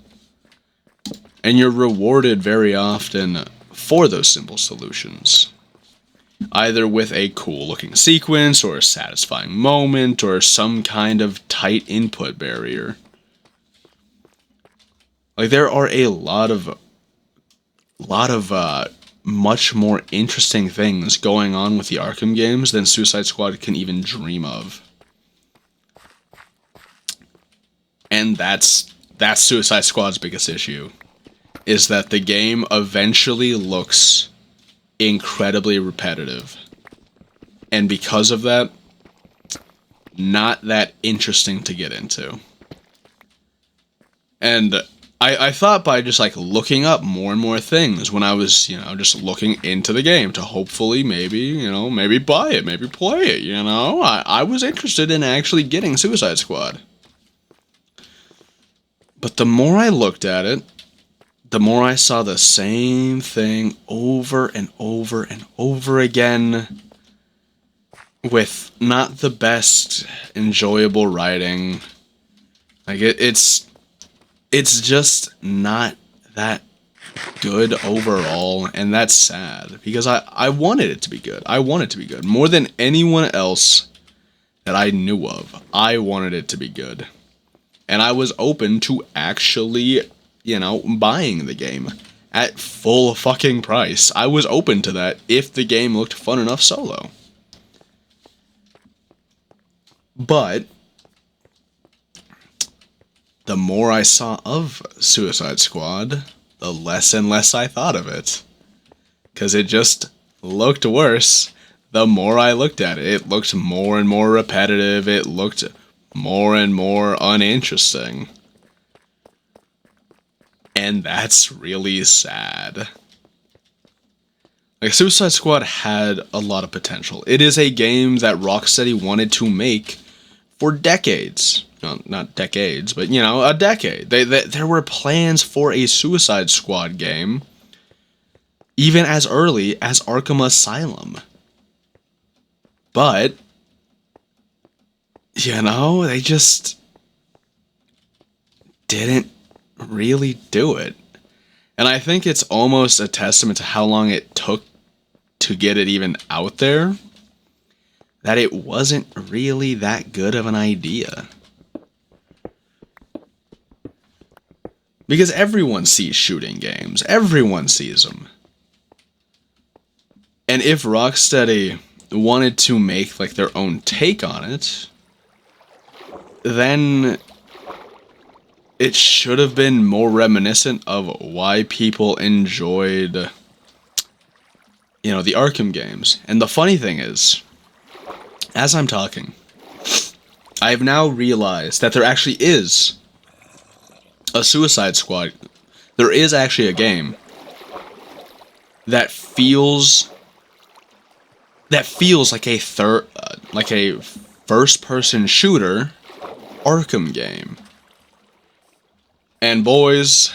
And you're rewarded very often for those simple solutions. Either with a cool looking sequence, or a satisfying moment, or some kind of tight input barrier. Like, there are a lot of much more interesting things going on with the Arkham games than Suicide Squad can even dream of. And that's Suicide Squad's biggest issue, is that the game eventually looks incredibly repetitive. And because of that, not that interesting to get into. And I thought by just looking up more and more things when I was, just looking into the game to hopefully maybe buy it, maybe play it, I was interested in actually getting Suicide Squad. But the more I looked at it, the more I saw the same thing over and over and over again, with not the best enjoyable writing. It's just not that good overall, and that's sad, because I wanted it to be good. I want it to be good. More than anyone else that I knew of, I wanted it to be good. And I was open to actually, buying the game at full fucking price. I was open to that if the game looked fun enough solo. But the more I saw of Suicide Squad, the less and less I thought of it. Because it just looked worse the more I looked at it. It looked more and more repetitive. It looked more and more uninteresting. And that's really sad. Suicide Squad had a lot of potential. It is a game that Rocksteady wanted to make for decades. No, not decades, but, a decade. There were plans for a Suicide Squad game even as early as Arkham Asylum. But, they just didn't really do it. And I think it's almost a testament to how long it took to get it even out there, that it wasn't really that good of an idea. Because everyone sees shooting games. Everyone sees them. And if Rocksteady wanted to make their own take on it, then it should have been more reminiscent of why people enjoyed, the Arkham games. And the funny thing is, as I'm talking, I've now realized that there actually is a Suicide Squad. There is actually a game that feels like a first-person shooter Arkham game. And boys,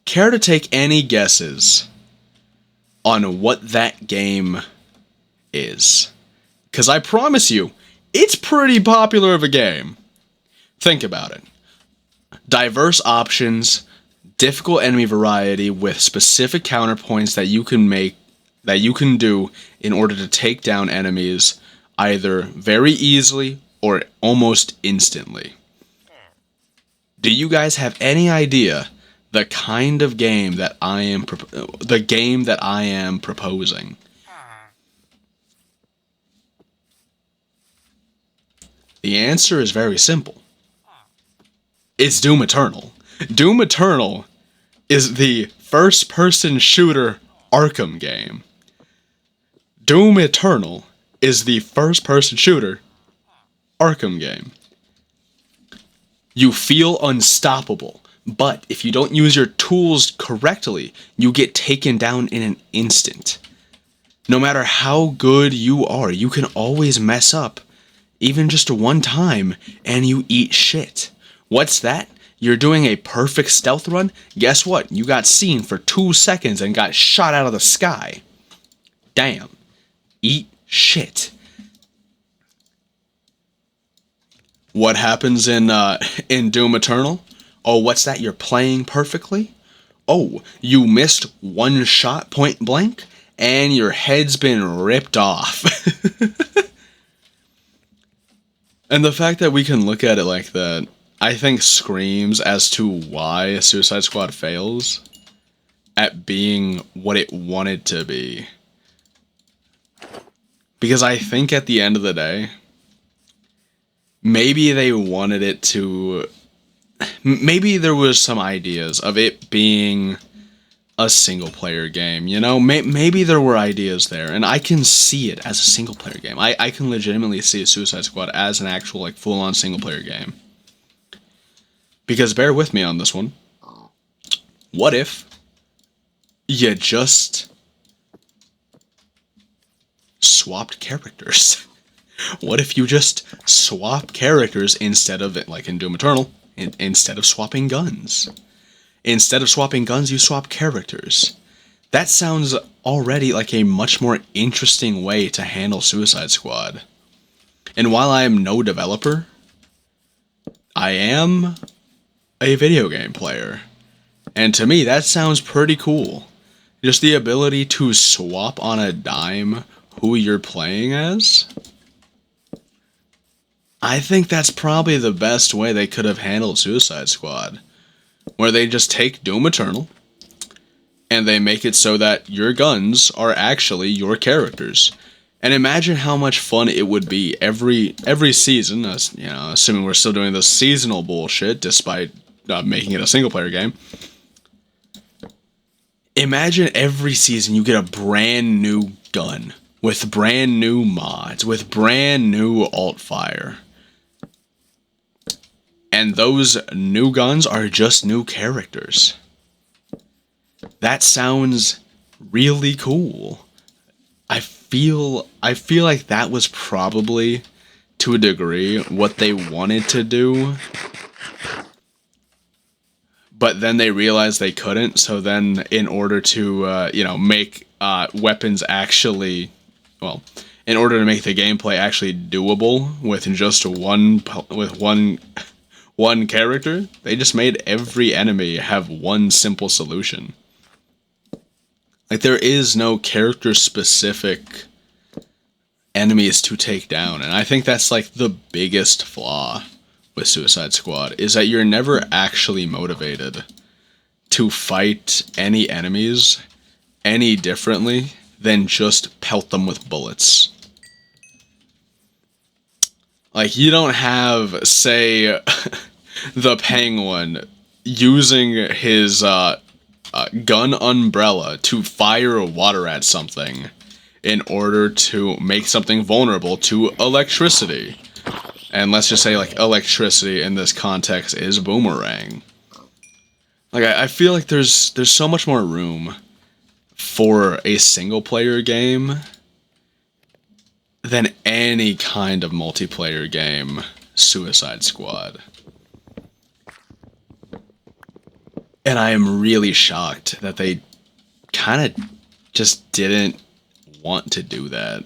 care to take any guesses on what that game is? Because I promise you, it's pretty popular of a game. Think about it. Diverse options, difficult enemy variety with specific counterpoints that you can do in order to take down enemies either very easily or almost instantly. Do you guys have any idea the kind of game that I am proposing? The answer is very simple. It's Doom Eternal. Doom Eternal is the first-person shooter Arkham game. Doom Eternal is the first-person shooter Arkham game. You feel unstoppable, but if you don't use your tools correctly, you get taken down in an instant. No matter how good you are, you can always mess up even just one time, and you eat shit. What's that? You're doing a perfect stealth run? Guess what? You got seen for 2 seconds and got shot out of the sky. Damn. Eat shit. What happens in Doom Eternal? Oh, what's that? You're playing perfectly? Oh, you missed one shot point blank, and your head's been ripped off. And the fact that we can look at it like that, I think screams as to why Suicide Squad fails at being what it wanted to be. Because I think at the end of the day, maybe they wanted it to... Maybe there was some ideas of it being a single-player game, you know? Maybe there were ideas there, and I can see it as a single-player game. I can legitimately see Suicide Squad as an actual, like, full-on single-player game. Because bear with me on this one. What if you just swapped characters? What if you just swap characters instead of, like in Doom Eternal, instead of swapping guns? Instead of swapping guns, you swap characters. That sounds already like a much more interesting way to handle Suicide Squad. And while I am no developer, I am a video game player. And to me, that sounds pretty cool. Just the ability to swap on a dime who you're playing as. I think that's probably the best way they could have handled Suicide Squad. Where they just take Doom Eternal, and they make it so that your guns are actually your characters. And imagine how much fun it would be every season, you know, assuming we're still doing this seasonal bullshit, despite making it a single-player game. Imagine every season you get a brand new gun, with brand new mods, with brand new alt-fire. And those new guns are just new characters. That sounds really cool. I feel like that was probably, to a degree, what they wanted to do. But then they realized they couldn't, so then in order to, make weapons actually, well, in order to make the gameplay actually doable with just one character, they just made every enemy have one simple solution. Like, there is no character-specific enemies to take down, and I think that's, like, the biggest flaw with Suicide Squad, is that you're never actually motivated to fight any enemies any differently than just pelt them with bullets. Like, you don't have, say, the Penguin using his gun umbrella to fire water at something in order to make something vulnerable to electricity. And let's just say, like, electricity in this context is boomerang. Like, I feel like there's so much more room for a single-player game than any kind of multiplayer game Suicide Squad. And I am really shocked that they kind of just didn't want to do that.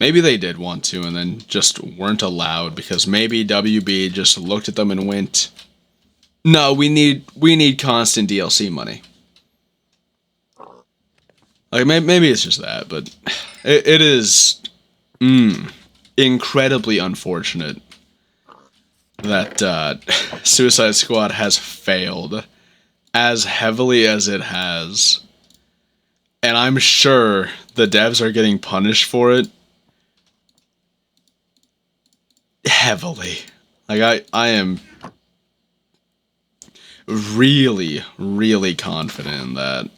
Maybe they did want to and then just weren't allowed because maybe WB just looked at them and went, "No, we need constant DLC money." Like, maybe it's just that, but it is incredibly unfortunate that Suicide Squad has failed as heavily as it has. And I'm sure the devs are getting punished for it heavily. Like, I am really, really confident in that.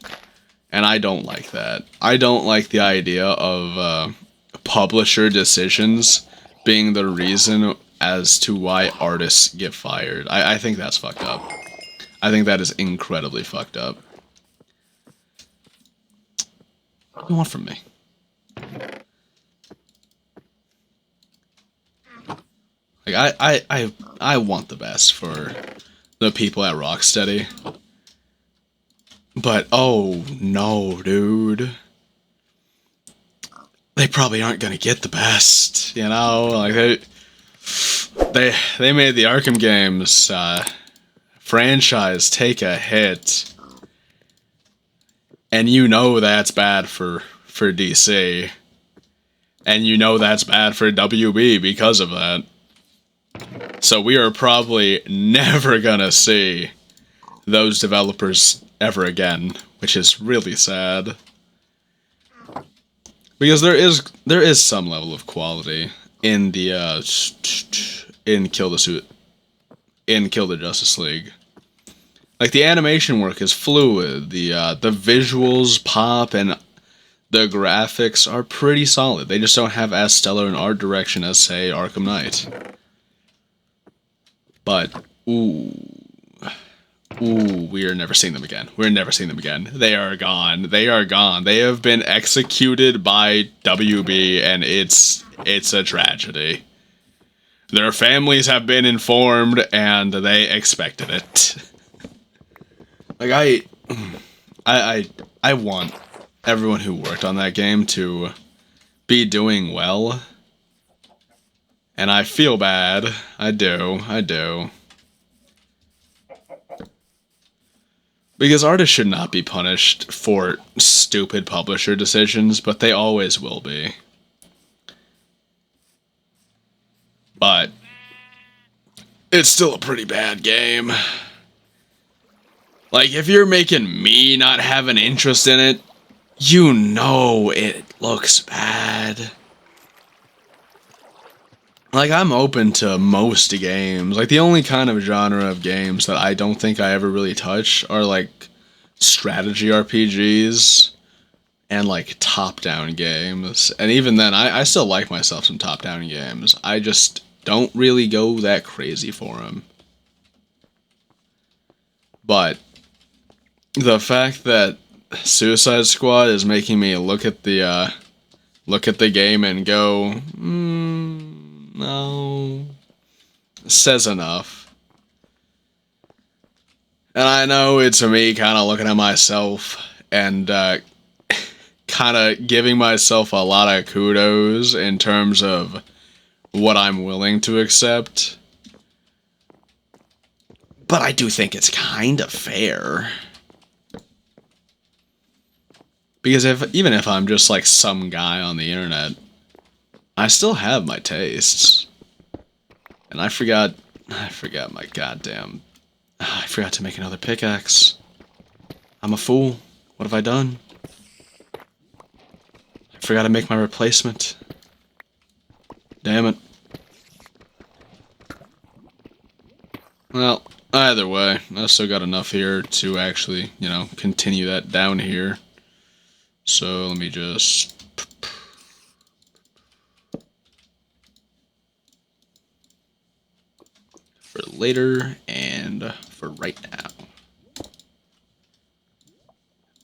And I don't like that. I don't like the idea of publisher decisions being the reason as to why artists get fired. I think that's fucked up. I think that is incredibly fucked up. What do you want from me? Like, I want the best for the people at Rocksteady. But, oh, no, dude. They probably aren't gonna get the best, you know? Like, they made the Arkham games, franchise take a hit. And you know that's bad for DC. And you know that's bad for WB because of that. So we are probably never gonna see those developers ever again, which is really sad. Because there is some level of quality in the in Kill the Justice League. Like, the animation work is fluid, the visuals pop, and the graphics are pretty solid. They just don't have as stellar an art direction as, say, Arkham Knight. But, ooh, we are never seeing them again. We're never seeing them again. They are gone. They are gone. They have been executed by WB, and it's a tragedy. Their families have been informed, and they expected it. Like, I want everyone who worked on that game to be doing well. And I feel bad. I do. Because artists should not be punished for stupid publisher decisions, but they always will be. But it's still a pretty bad game. Like, if you're making me not have an interest in it, you know it looks bad. Like, I'm open to most games. Like, the only kind of genre of games that I don't think I ever really touch are, like, strategy RPGs and, like, top-down games. And even then, I still like myself some top-down games. I just don't really go that crazy for them. But the fact that Suicide Squad is making me look at the game and go, no, says enough. And I know it's me kind of looking at myself and kind of giving myself a lot of kudos in terms of what I'm willing to accept. But I do think it's kind of fair. Because even if I'm just like some guy on the internet, I still have my tastes. And I forgot my goddamn... I forgot to make another pickaxe. I'm a fool. What have I done? I forgot to make my replacement. Damn it. Well, either way, I've still got enough here to actually, you know, continue that down here. So let me just... for later and for right now.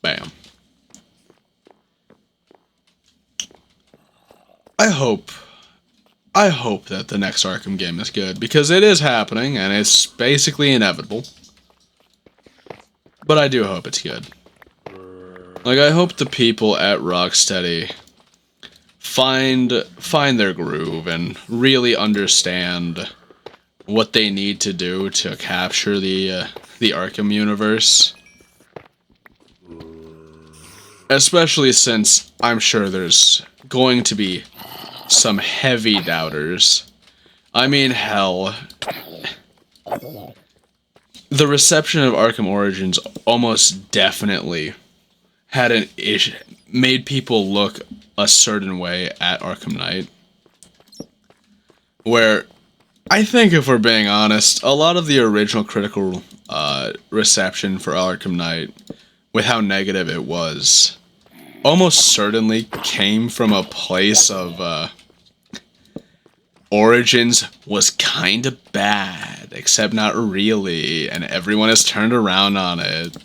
Bam. I hope that the next Arkham game is good, because it is happening, and it's basically inevitable. But I do hope it's good. Like, I hope the people at Rocksteady find their groove and really understand what they need to do to capture the Arkham universe. Especially since I'm sure there's going to be some heavy doubters. I mean, hell, the reception of Arkham Origins almost definitely had an issue, made people look a certain way at Arkham Knight. Where, I think if we're being honest, a lot of the original critical reception for Arkham Knight, with how negative it was, almost certainly came from a place of, Origins was kinda bad, except not really, and everyone has turned around on it.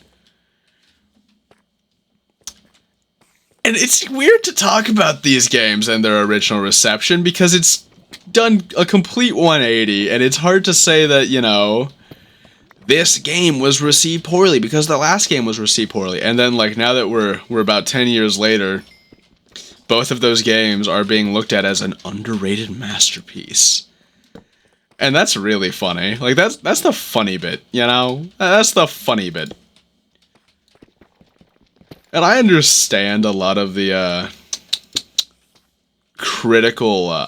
And it's weird to talk about these games and their original reception, because it's done a complete 180, and it's hard to say that, you know, this game was received poorly because the last game was received poorly. And then, like, now that we're about 10 years later, both of those games are being looked at as an underrated masterpiece. And that's really funny. Like, that's the funny bit, you know? That's the funny bit. And I understand a lot of the, critical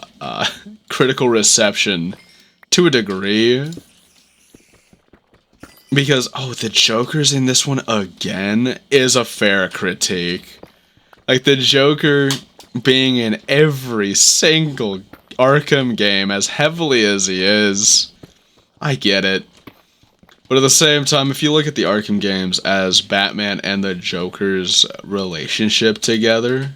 reception to a degree. Because, oh, the Joker's in this one again is a fair critique. Like, the Joker being in every single Arkham game as heavily as he is, I get it. But at the same time, if you look at the Arkham games as Batman and the Joker's relationship together,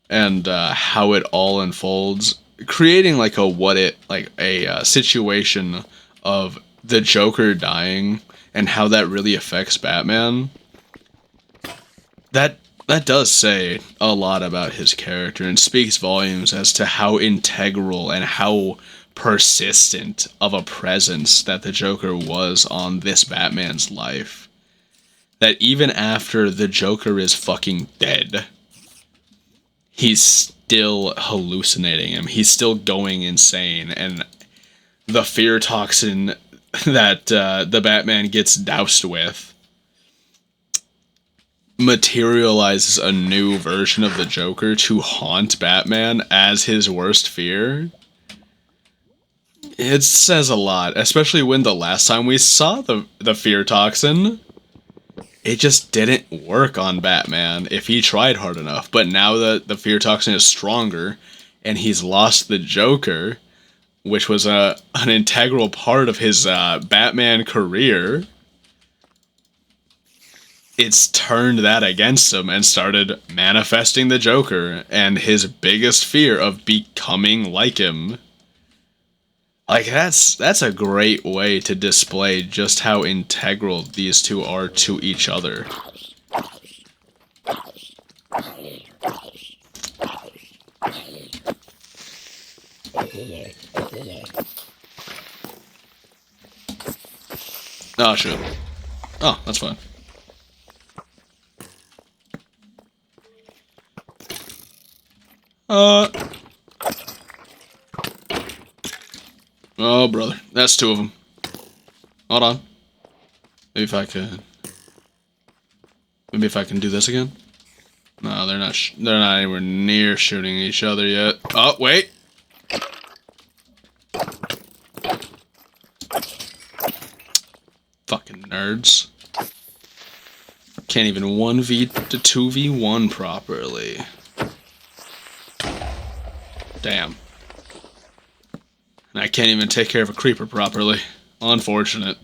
and how it all unfolds, creating like a situation of the Joker dying and how that really affects Batman, that does say a lot about his character and speaks volumes as to how integral and how persistent of a presence that the Joker was on this Batman's life. That even after the Joker is fucking dead, he's still hallucinating him. He's still going insane, and the fear toxin that the Batman gets doused with materializes a new version of the Joker to haunt Batman as his worst fear. It says a lot, especially when the last time we saw the fear toxin, it just didn't work on Batman if he tried hard enough. But now that the fear toxin is stronger and he's lost the Joker, which was an integral part of his Batman career, it's turned that against him and started manifesting the Joker and his biggest fear of becoming like him. Like, that's a great way to display just how integral these two are to each other. Oh, shit. Oh, that's fine. Oh, brother. That's two of them. Hold on. Maybe if I can do this again? No, they're not anywhere near shooting each other yet. Oh, wait! Fucking nerds. Can't even 1v to 2v1 properly. Damn. And I can't even take care of a creeper properly. Unfortunate.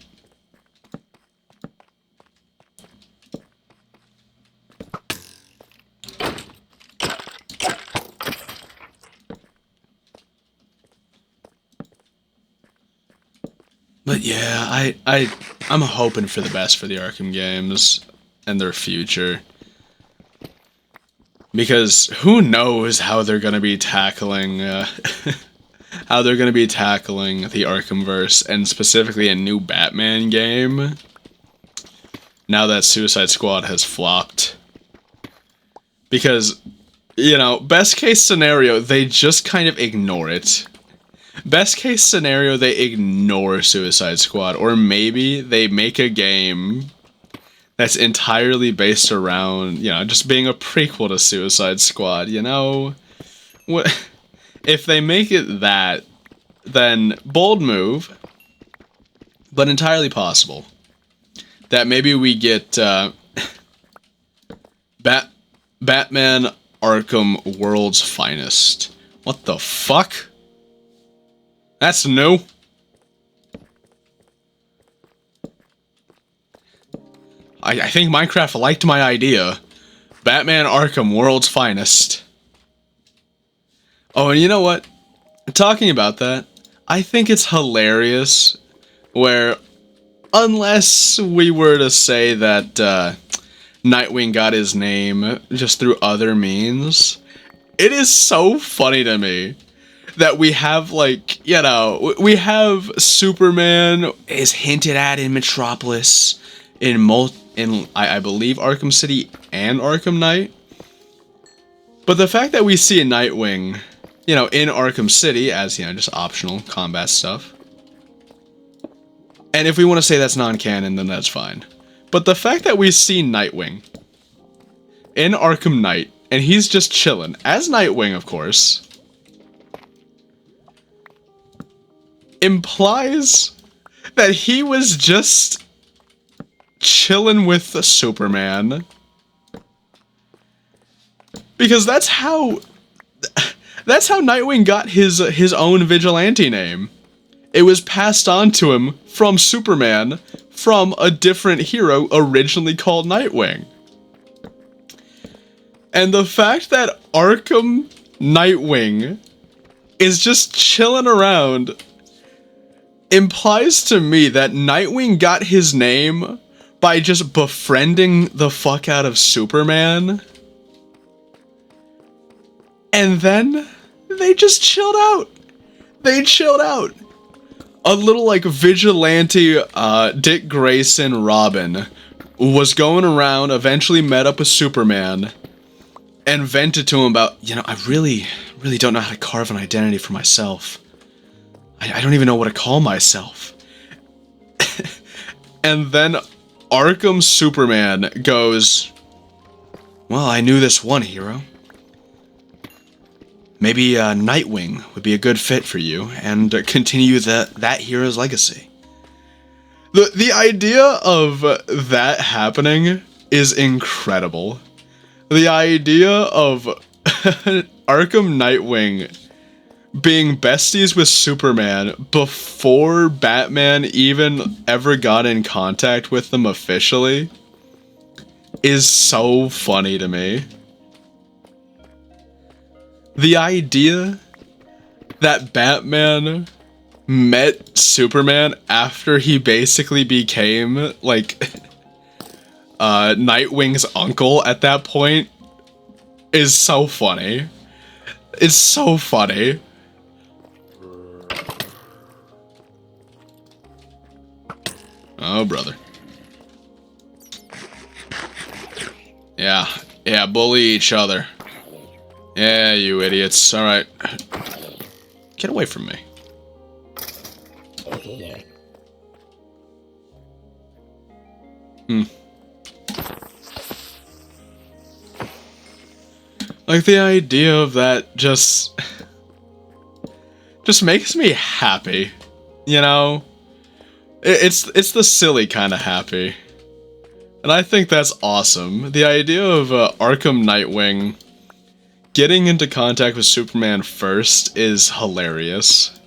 But yeah, I'm hoping for the best for the Arkham games and their future. Because who knows how they're gonna be tackling how they're gonna be tackling the Arkhamverse, and specifically a new Batman game, now that Suicide Squad has flopped. Because, you know, best case scenario, they just kind of ignore it. Best case scenario, they ignore Suicide Squad, or maybe they make a game that's entirely based around, you know, just being a prequel to Suicide Squad, you know? What if they make it that, then bold move, but entirely possible. That maybe we get Batman Arkham World's Finest. What the fuck? That's new. I think Minecraft liked my idea. Batman Arkham World's Finest. Oh, and you know what? Talking about that, I think it's hilarious where, unless we were to say that Nightwing got his name just through other means, it is so funny to me that we have, like, you know, we have Superman is hinted at in Metropolis, I believe Arkham City and Arkham Knight. But the fact that we see a Nightwing, you know, in Arkham City as, you know, just optional combat stuff. And if we want to say that's non-canon, then that's fine. But the fact that we see Nightwing in Arkham Knight, and he's just chilling, as Nightwing, of course, implies that he was just chilling with Superman. Because that's how Nightwing got his own vigilante name. It was passed on to him from Superman, from a different hero originally called Nightwing. And the fact that Arkham Nightwing is just chilling around implies to me that Nightwing got his name by just befriending the fuck out of Superman. And then they just chilled out. They chilled out. A little, like, vigilante Dick Grayson Robin was going around, eventually met up with Superman, and vented to him about, you know, I really don't know how to carve an identity for myself. I don't even know what to call myself. And then Arkham Superman goes, well, I knew this one hero. Maybe Nightwing would be a good fit for you, and continue that hero's legacy. The idea of that happening is incredible. The idea of Arkham Nightwing being besties with Superman before Batman even ever got in contact with them officially is so funny to me. The idea that Batman met Superman after he basically became, like, Nightwing's uncle at that point is so funny. It's so funny. Oh, brother. Yeah, bully each other. Yeah, you idiots. Alright. Get away from me. Like, the idea of that just makes me happy, you know? It's the silly kind of happy. And I think that's awesome. The idea of Arkham Nightwing getting into contact with Superman first is hilarious.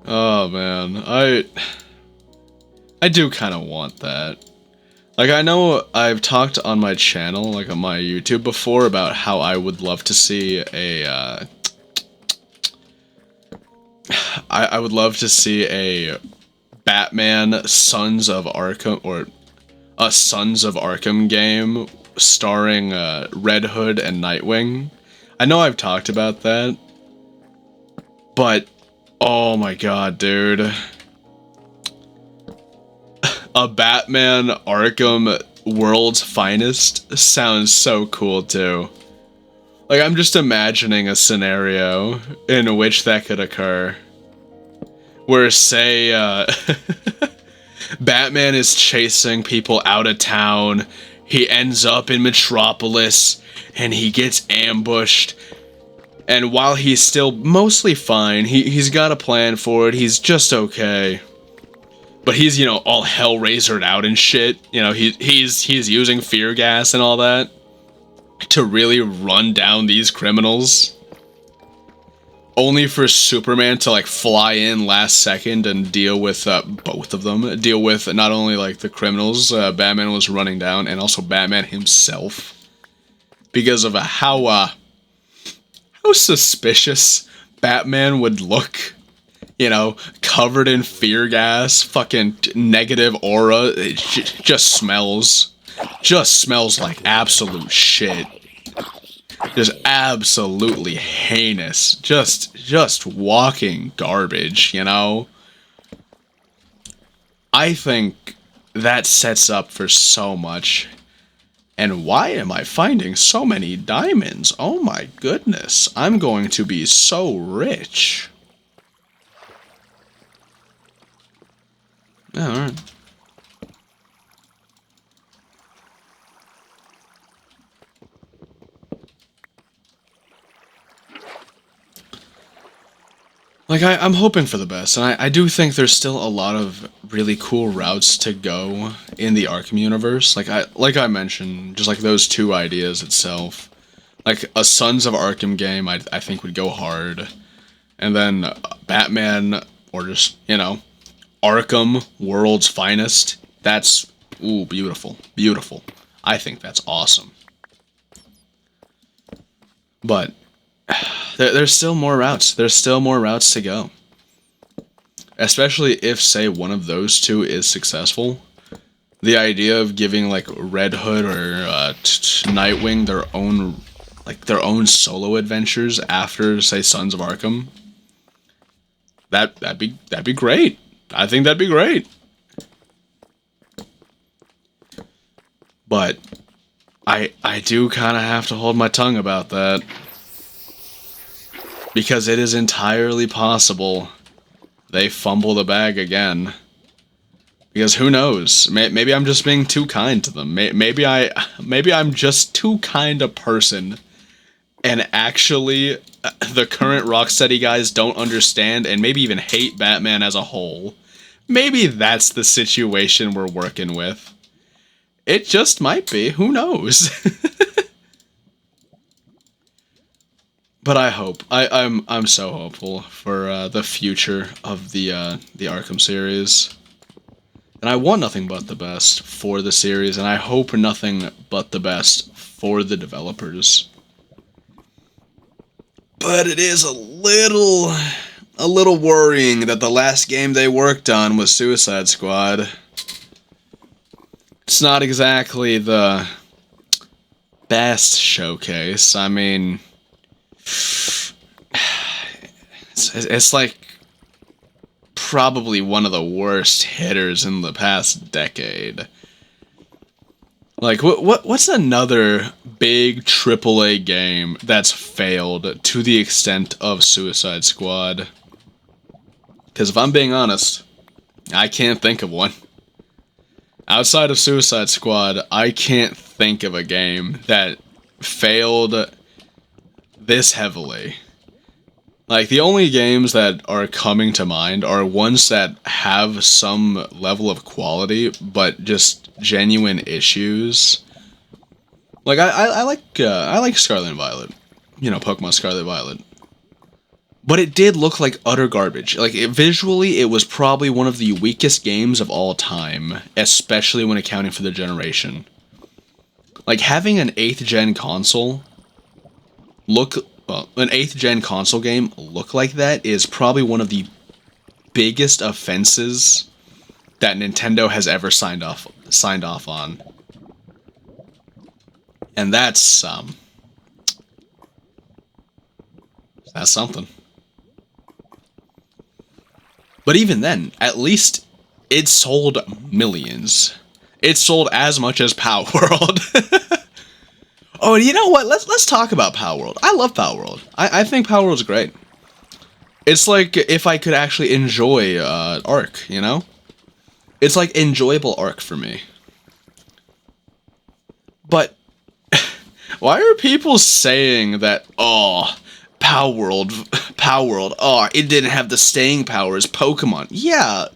Oh man, I do kind of want that. Like, I know I've talked on my channel, like on my YouTube before, about how I would love to see a, I would love to see a Batman Sons of Arkham, or a Sons of Arkham game starring Red Hood and Nightwing. I know I've talked about that, but oh my god, dude. A Batman Arkham World's Finest sounds so cool too. Like, I'm just imagining a scenario in which that could occur. Where, say, Batman is chasing people out of town, he ends up in Metropolis, and he gets ambushed, and while he's still mostly fine, he's got a plan for it, he's just okay. But he's, you know, all Hellraisered out and shit, you know, he's using fear gas and all that to really run down these criminals. Only for Superman to, like, fly in last second and deal with both of them. Deal with not only, like, the criminals Batman was running down, and also Batman himself. Because of how suspicious Batman would look. You know, covered in fear gas, fucking negative aura, it just smells. just smells like absolute shit. Just absolutely heinous. Just walking garbage, you know? I think that sets up for so much. And why am I finding so many diamonds? Oh my goodness. I'm going to be so rich. Alright. Like, I'm hoping for the best, and I do think there's still a lot of really cool routes to go in the Arkham universe. Like I mentioned, just like those two ideas itself. Like, a Sons of Arkham game, I think would go hard. And then Batman, or just, you know, Arkham, World's Finest. That's, ooh, beautiful. Beautiful. I think that's awesome. But there's still more routes. There's still more routes to go. Especially if, say, one of those two is successful. The idea of giving, like, Red Hood or Nightwing their own solo adventures after, say, Sons of Arkham. That'd be great. I think that'd be great. But I do kind of have to hold my tongue about that. Because it is entirely possible they fumble the bag again. Because who knows? Maybe I'm just being too kind to them. Maybe I'm just too kind a person. And actually, the current Rocksteady guys don't understand and maybe even hate Batman as a whole. Maybe that's the situation we're working with. It just might be. Who knows? But I hope. I'm so hopeful for the future of the Arkham series. And I want nothing but the best for the series, and I hope nothing but the best for the developers. But it is a little worrying that the last game they worked on was Suicide Squad. It's not exactly the best showcase. I mean, it's like probably one of the worst hitters in the past decade. Like, what's another big AAA game that's failed to the extent of Suicide Squad? Because if I'm being honest, I can't think of one. Outside of Suicide Squad, I can't think of a game that failed this heavily. Like, the only games that are coming to mind are ones that have some level of quality, but just genuine issues. Like, I like Scarlet and Violet. You know, Pokemon Scarlet and Violet. But it did look like utter garbage. Like, visually, it was probably one of the weakest games of all time, especially when accounting for the generation. Like, having an 8th gen console an 8th gen console game look like that is probably one of the biggest offenses that Nintendo has ever signed off on. And that's something. But even then, at least it sold millions. It sold as much as Power World. Oh, and you know what? Let's talk about Power World. I love Power World. I think Power World's great. It's like if I could actually enjoy Arc, you know? It's like enjoyable Arc for me. But why are people saying that, oh, Power World, oh, it didn't have the staying power as Pokemon? Yeah,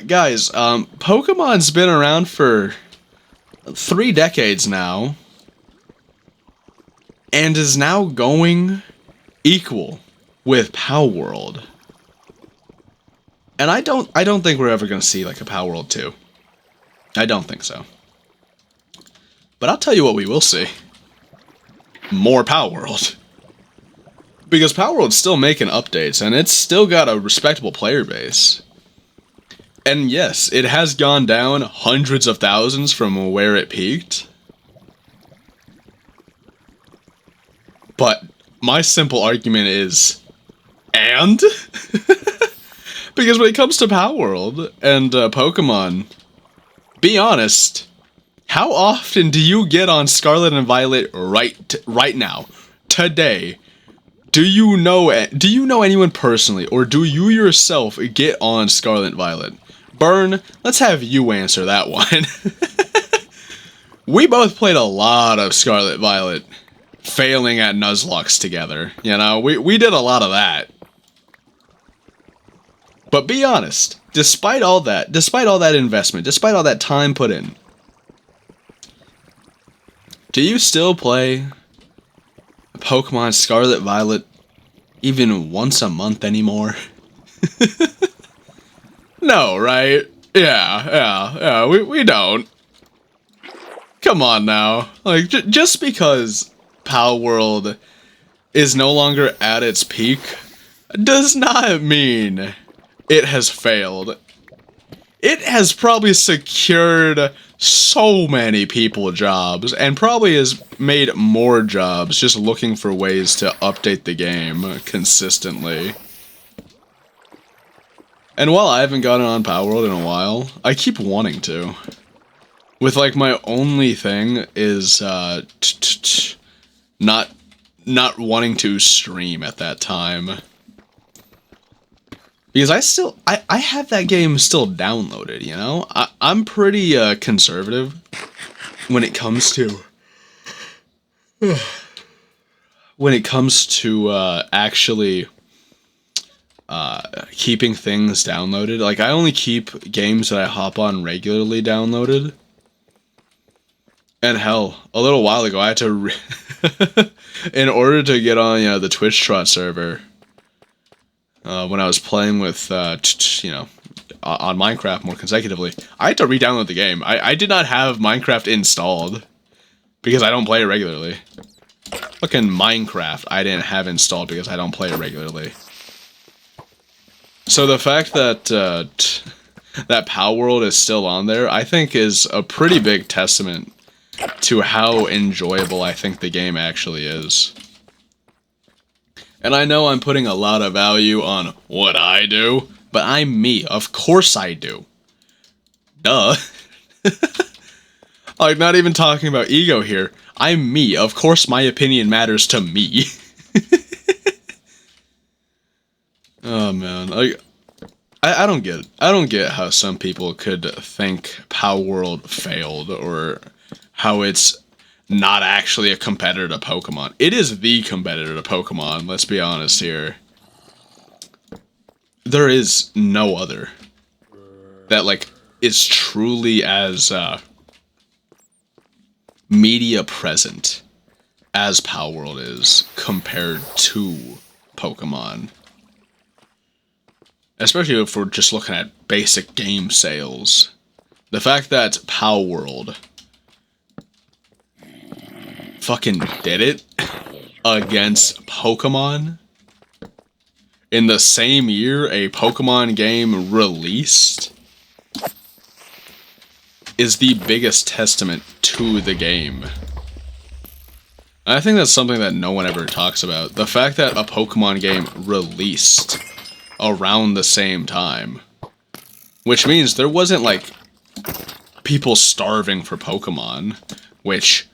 guys, Pokemon's been around for 3 decades now. And is now going equal with Power World. And I don't think we're ever going to see like a Power World 2. I don't think so. But I'll tell you what we will see. More Power World. Because Power World's still making updates, and it's still got a respectable player base. And yes, it has gone down hundreds of thousands from where it peaked. But my simple argument is, and? Because when it comes to Power World and Pokemon, be honest, how often do you get on Scarlet and Violet right now, today? Do you know anyone personally, or do you yourself get on Scarlet and Violet? Burn, let's have you answer that one. We both played a lot of Scarlet Violet, failing at Nuzlocke together. You know, we did a lot of that. But be honest, despite all that investment, despite all that time put in, do you still play Pokemon Scarlet Violet even once a month anymore? No, right? Yeah, we don't. Come on now. Like, just because Power World is no longer at its peak does not mean it has failed. It has probably secured so many people jobs, and probably has made more jobs just looking for ways to update the game consistently. And while I haven't gotten on Power World in a while, I keep wanting to. With, like, my only thing is, not wanting to stream at that time. Because I have that game still downloaded, you know? I'm pretty, conservative when it comes to... actually... keeping things downloaded. Like, I only keep games that I hop on regularly downloaded. And hell, a little while ago, I had to... in order to get on, you know, the Twitch Trot server, when I was playing with, you know, on Minecraft more consecutively, I had to re-download the game. I did not have Minecraft installed, because I don't play it regularly. Fucking Minecraft, I didn't have installed because I don't play it regularly. So the fact that that Power World is still on there, I think is a pretty big testament to how enjoyable I think the game actually is. And I know I'm putting a lot of value on what I do, but I'm me. Of course I do. Duh. Like, not even talking about ego here. I'm me. Of course my opinion matters to me. Oh man, like, I don't get it. I don't get how some people could think Power World failed, or how it's not actually a competitor to Pokemon. It is the competitor to Pokemon, let's be honest here. There is no other that, like, is truly as media present as Power World is compared to Pokemon. Especially if we're just looking at basic game sales. The fact that Power World fucking did it against Pokemon in the same year a Pokemon game released is the biggest testament to the game. I think that's something that no one ever talks about. The fact that a Pokemon game released around the same time. Which means there wasn't, like, people starving for Pokemon. Which...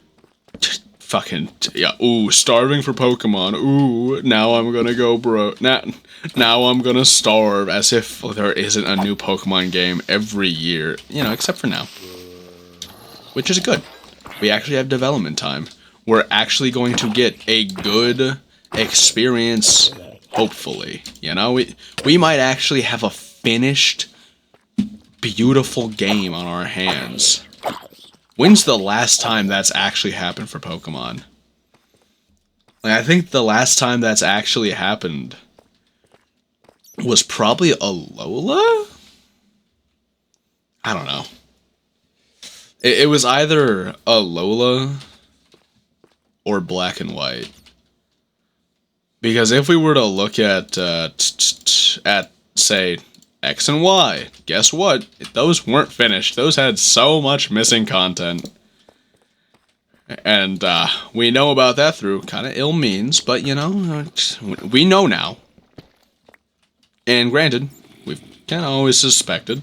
fucking... yeah, ooh, starving for Pokemon. Ooh, now I'm gonna go broke. Now I'm gonna starve. As if there isn't a new Pokemon game every year. You know, except for now. Which is good. We actually have development time. We're actually going to get a good experience... hopefully, you know, we might actually have a finished, beautiful game on our hands. When's the last time that's actually happened for Pokemon? Like, I think the last time that's actually happened was probably Alola? I don't know. It was either Alola or Black and White. Because if we were to look at say, X and Y. Guess what? Those weren't finished. Those had so much missing content. And we know about that through kind of ill means, but you know, we know now. And granted, we've kind of always suspected.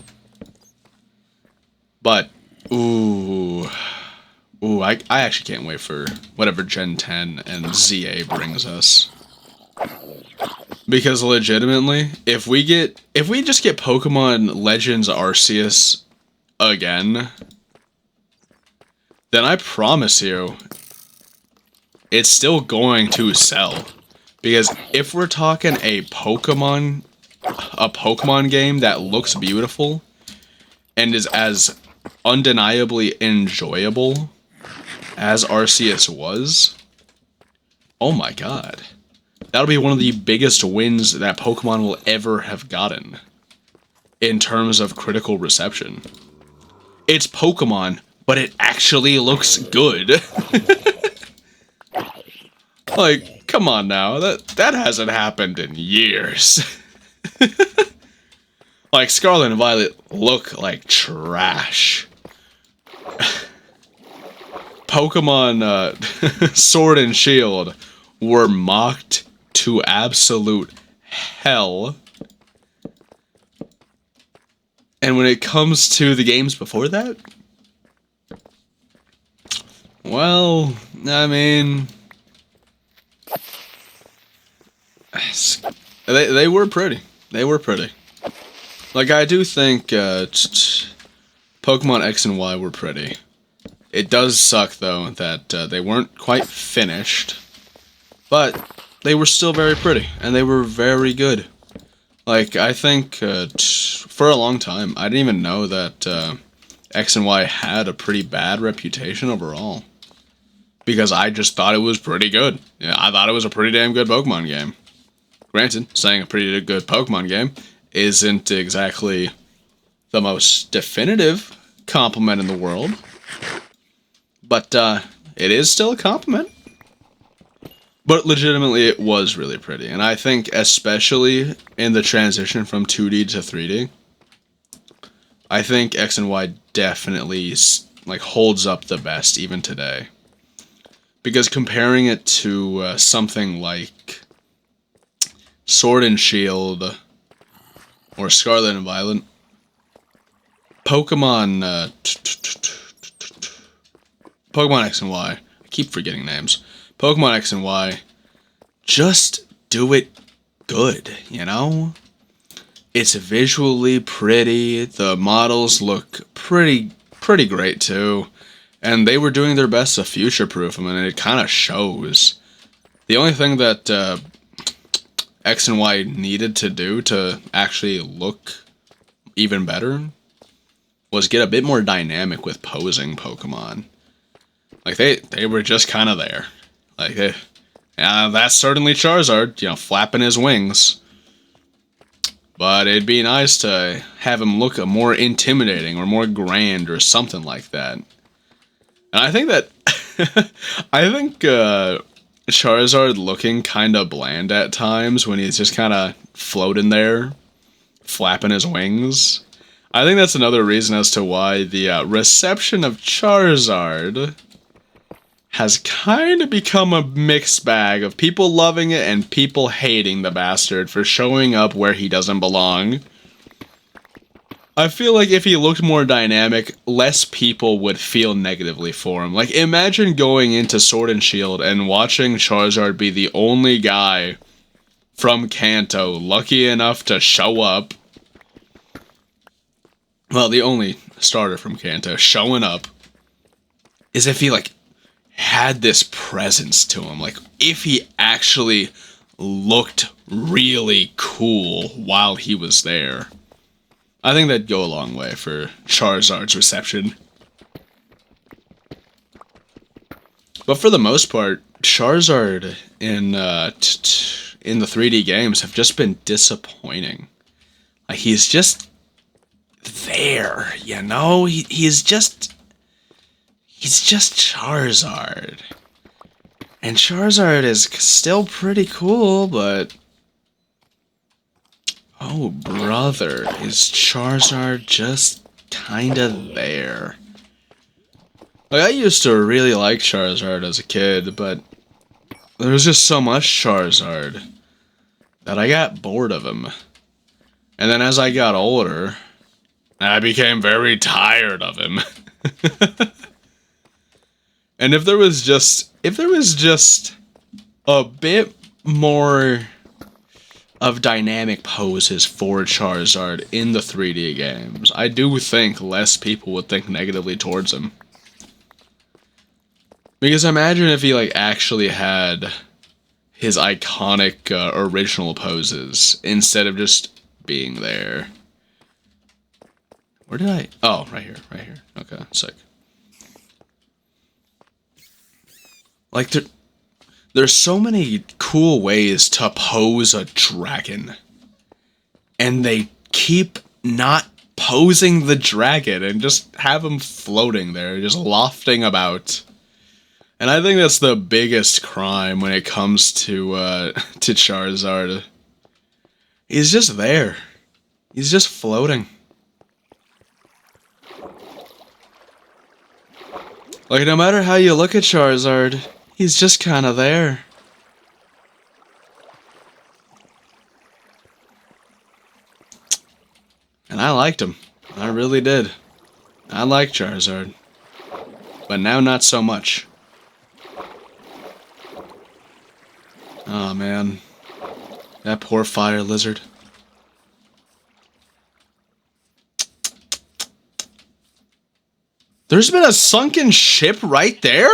But, I actually can't wait for whatever Gen 10 and ZA brings us. Because legitimately, if we just get Pokemon Legends Arceus again, then I promise you, it's still going to sell. Because if we're talking a Pokemon game that looks beautiful and is as undeniably enjoyable as Arceus was, oh my god. That'll be one of the biggest wins that Pokemon will ever have gotten in terms of critical reception. It's Pokemon, but it actually looks good. Like, come on now, that hasn't happened in years. Like, Scarlet and Violet look like trash. Pokemon Sword and Shield were mocked to absolute hell. And when it comes to the games before that, well, I mean, they were pretty. They were pretty. Like, I do think Pokemon X and Y were pretty. It does suck, though, that they weren't quite finished. But they were still very pretty, and they were very good. Like, I think for a long time, I didn't even know that X and Y had a pretty bad reputation overall. Because I just thought it was pretty good. Yeah, I thought it was a pretty damn good Pokemon game. Granted, saying a pretty good Pokemon game isn't exactly the most definitive compliment in the world. But it is still a compliment. But legitimately, it was really pretty. And I think especially in the transition from 2D to 3D, I think X and Y definitely like holds up the best even today. Because comparing it to something like Sword and Shield or Scarlet and Violet, Pokemon Pokemon X and Y, I keep forgetting names. Pokemon X and Y, just do it good, you know? It's visually pretty, the models look pretty great too, and they were doing their best to future-proof them, and it kind of shows. The only thing that X and Y needed to do to actually look even better was get a bit more dynamic with posing Pokemon. Like, they were just kind of there. Like, that's certainly Charizard, you know, flapping his wings. But it'd be nice to have him look more intimidating or more grand or something like that. And I think that... I think Charizard looking kind of bland at times when he's just kind of floating there, flapping his wings. I think that's another reason as to why the reception of Charizard has kind of become a mixed bag of people loving it and people hating the bastard for showing up where he doesn't belong. I feel like if he looked more dynamic, less people would feel negatively for him. Like, imagine going into Sword and Shield and watching Charizard be the only guy from Kanto lucky enough to show up. Well, the only starter from Kanto showing up is if he, like, had this presence to him. Like, if he actually looked really cool while he was there. I think that'd go a long way for Charizard's reception. But for the most part, Charizard in the 3D games have just been disappointing. Like, he's just there, you know? He's just Charizard. And Charizard is still pretty cool, but Oh, brother, is Charizard just kinda there? Like, I used to really like Charizard as a kid, but there was just so much Charizard that I got bored of him. And then as I got older, I became very tired of him. And if there was just a bit more of dynamic poses for Charizard in the 3D games, I do think less people would think negatively towards him. Because imagine if he like actually had his iconic original poses instead of just being there. Where did I? Oh, right here, right here. Okay, sick. Like there's so many cool ways to pose a dragon, and they keep not posing the dragon and just have him floating there, just lofting about. And I think that's the biggest crime when it comes to to Charizard. He's just there. He's just floating. Like, no matter how you look at Charizard, he's just kind of there. And I liked him. I really did. I like Charizard. But now not so much. Oh man. That poor fire lizard. There's been a sunken ship right there?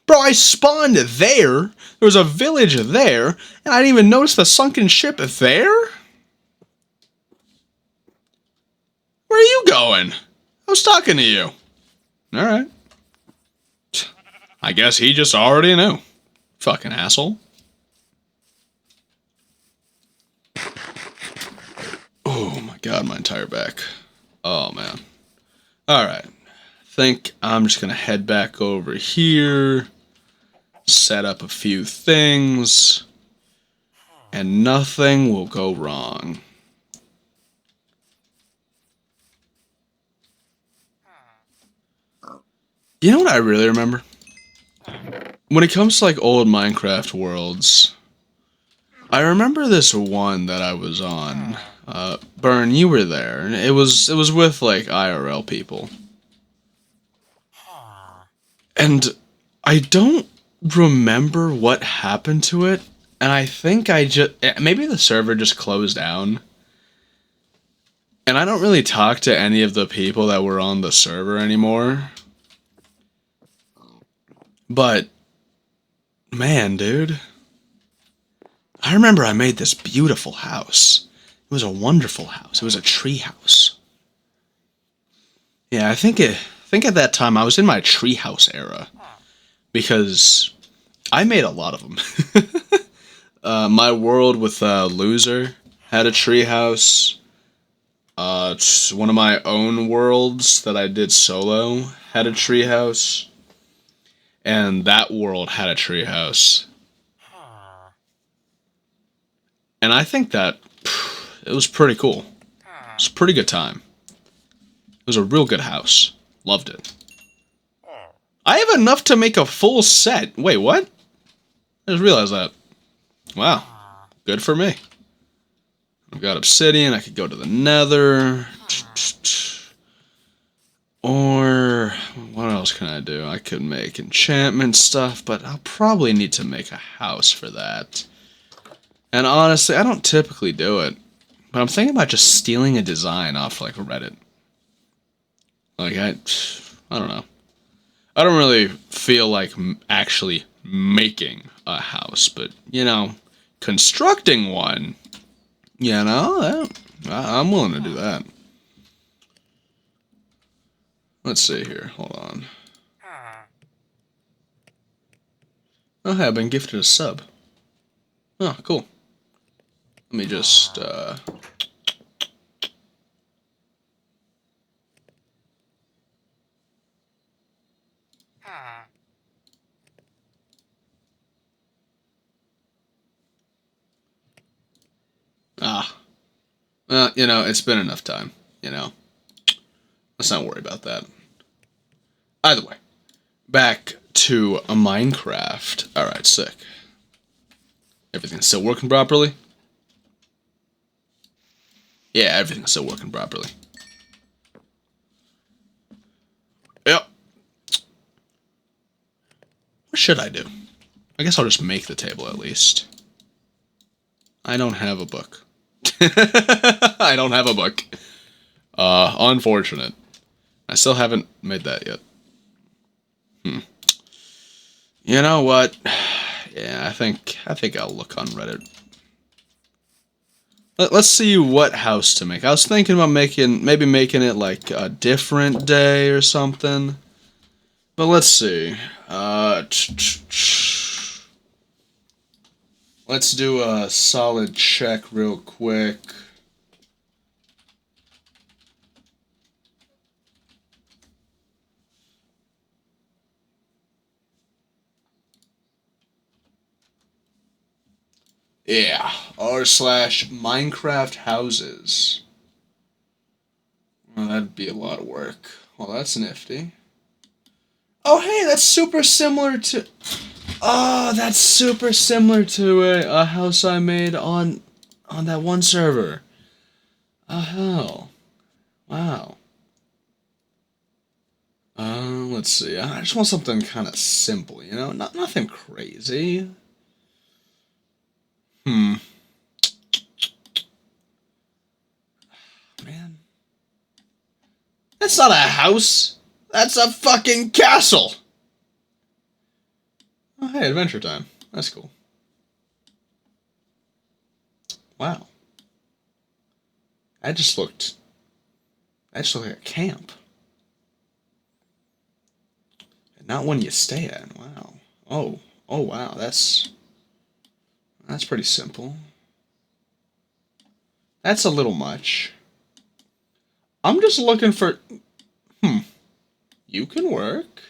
Bro, I spawned there. There was a village there, and I didn't even notice the sunken ship there? Where are you going? I was talking to you. Alright. I guess he just already knew. Fucking asshole. Oh my god, my entire back. Oh man. Alright. Think I'm just gonna head back over here. Set up a few things. And nothing will go wrong. You know what I really remember? When it comes to like old Minecraft worlds, I remember this one that I was on. Burn, you were there, and it was with like IRL people. And I don't remember what happened to it, and I think maybe the server just closed down. And I don't really talk to any of the people that were on the server anymore. But man, dude, I remember I made this beautiful house. It was a wonderful house. It was a tree house. Yeah, I think at that time I was in my treehouse era because I made a lot of them. My world with Loser had a treehouse. One of my own worlds that I did solo had a treehouse, and that world had a treehouse. And I think that it was pretty cool. It was a pretty good time. It was a real good house. Loved it. I have enough to make a full set. Wait, what? I just realized that. Wow. Good for me. I've got obsidian. I could go to the nether. Or what else can I do? I could make enchantment stuff, but I'll probably need to make a house for that. And honestly, I don't typically do it. But I'm thinking about just stealing a design off like Reddit. Like I don't know. I don't really feel like actually making a house, but you know, constructing one, you know, I'm willing to do that. Let's see here. Hold on. Oh, hey, I've been gifted a sub. Oh, cool. Let me just, you know, it's been enough time, you know. Let's not worry about that. Either way, back to a Minecraft. Alright, sick. Everything's still working properly? Yeah, everything's still working properly. Yep. What should I do? I guess I'll just make the table at least. I don't have a book. I don't have a book. Unfortunate. I still haven't made that yet. You know what? Yeah, I think I'll look on Reddit. Let's see what house to make. I was thinking about maybe making it like a different day or something. But let's see. Let's do a solid check real quick. Yeah, r/Minecraft houses. Well, that'd be a lot of work. Well, that's nifty. Oh, hey, that's super similar to... Oh, that's super similar to a house I made on that one server. Oh, hell. Wow. Let's see. I just want something kind of simple, you know? Nothing crazy. Man. That's not a house. That's a fucking castle. Oh, hey, Adventure Time. That's cool. Wow. That just looked like a camp. And not one you stay at. Wow. Oh wow, that's pretty simple. That's a little much. I'm just looking for... You can work.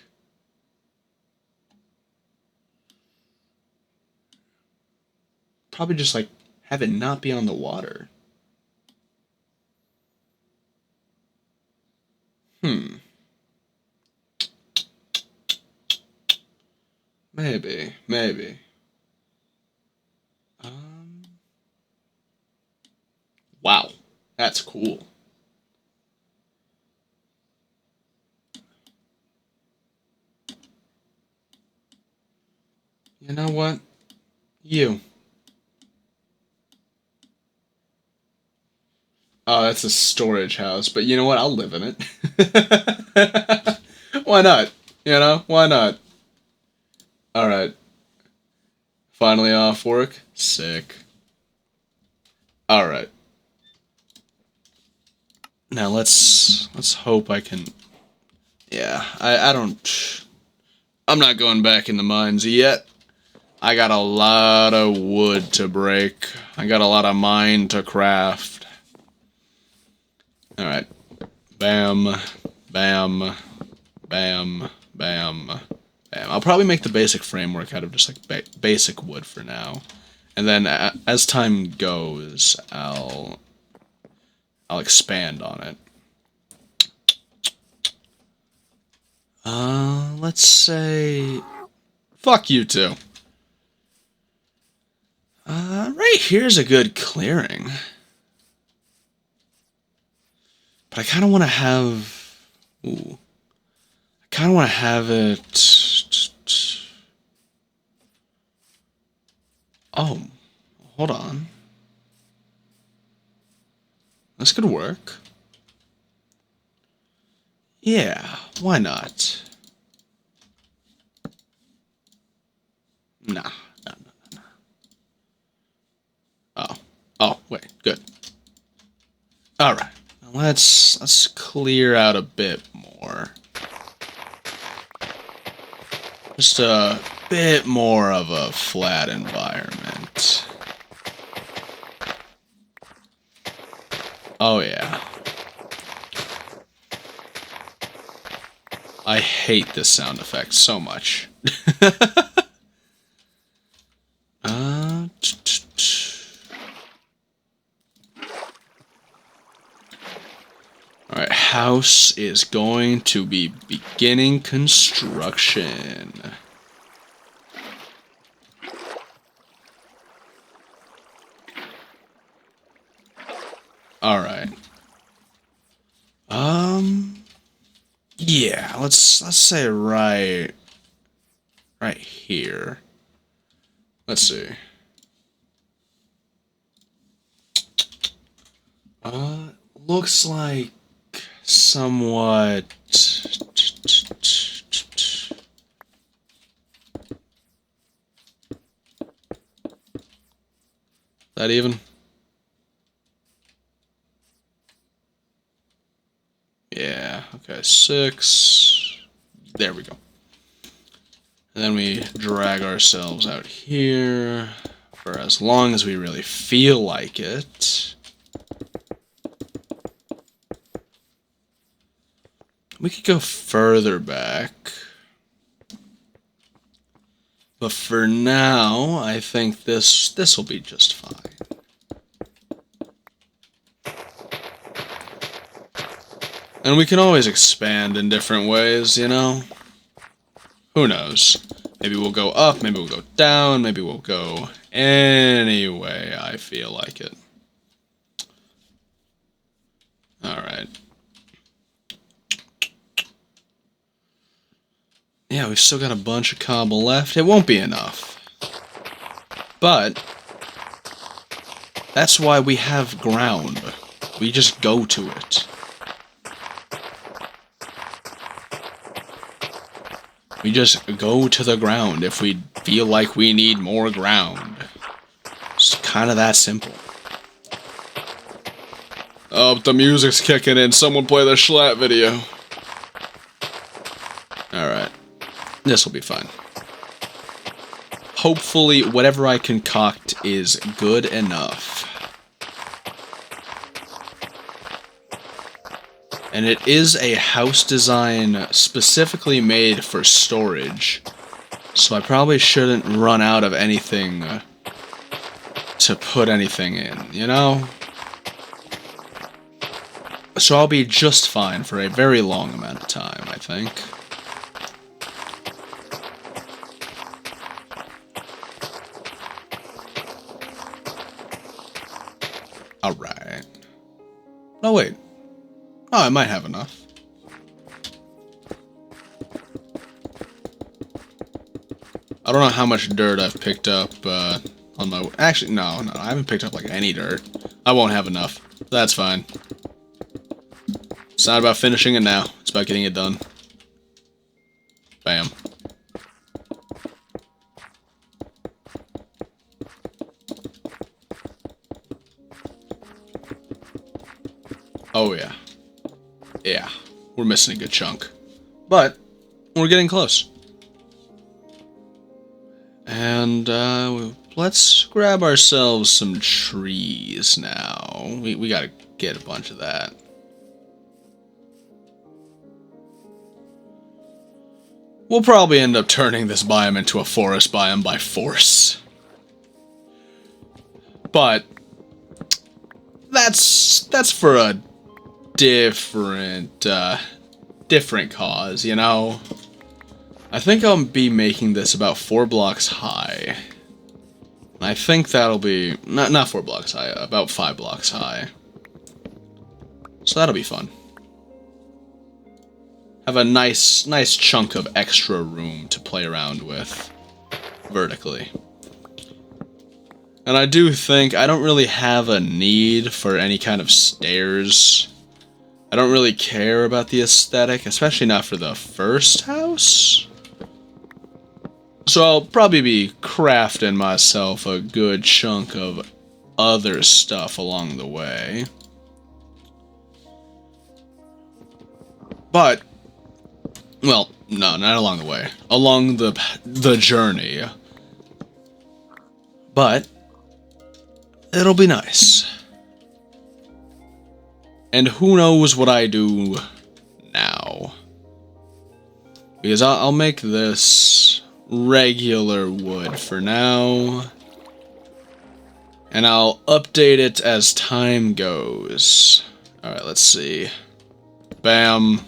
Probably just, like, have it not be on the water. Maybe. Wow. That's cool. You know what? You. Oh, that's a storage house, but you know what? I'll live in it. Why not? You know, why not? Alright. Finally off work. Sick. Alright. Now let's hope I can... Yeah, I don't... I'm not going back in the mines yet. I got a lot of wood to break. I got a lot of mine to craft. Alright. Bam. Bam. Bam. Bam. Bam. I'll probably make the basic framework out of just like basic wood for now. And then as time goes, I'll expand on it. Let's say... Fuck you two. Right here's a good clearing. But I kind of want to have... Ooh. I kind of want to have it... Oh. Hold on. This could work. Yeah, why not? Nah. Oh, wait, good. Alright. Now let's clear out a bit more. Just a bit more of a flat environment. Oh yeah. I hate this sound effect so much. house is going to be beginning construction. Alright. Yeah, let's say right here. Let's see. Looks like somewhat. That even? Yeah, okay, 6. There we go. And then we drag ourselves out here for as long as we really feel like it. We could go further back. But for now, I think this will be just fine. And we can always expand in different ways, you know? Who knows? Maybe we'll go up, maybe we'll go down, maybe we'll go any way I feel like it. Alright. Yeah, we've still got a bunch of cobble left. It won't be enough. But that's why we have ground. We just go to it. We just go to the ground if we feel like we need more ground. It's kind of that simple. Oh, the music's kicking in. Someone play the Schlatt video. Alright. This will be fine. Hopefully, whatever I concoct is good enough. And it is a house design specifically made for storage. So I probably shouldn't run out of anything to put anything in, you know? So I'll be just fine for a very long amount of time, I think. Alright. Oh, wait. Oh, I might have enough. I don't know how much dirt I've picked up on my... Actually, no, I haven't picked up like any dirt. I won't have enough. That's fine. It's not about finishing it now. It's about getting it done. Bam. Oh, yeah. Yeah, we're missing a good chunk. But we're getting close. And let's grab ourselves some trees now. We gotta get a bunch of that. We'll probably end up turning this biome into a forest biome by force. But that's for a different cause, you know? I think I'll be making this about 4 blocks high. I think that'll be... Not 4 blocks high, about 5 blocks high. So that'll be fun. Have a nice chunk of extra room to play around with vertically. And I do think I don't really have a need for any kind of stairs. I don't really care about the aesthetic, especially not for the first house. So I'll probably be crafting myself a good chunk of other stuff along the way. But, well, no, not along the way. Along the journey. But it'll be nice. And who knows what I do now. Because I'll make this regular wood for now. And I'll update it as time goes. Alright, let's see. Bam.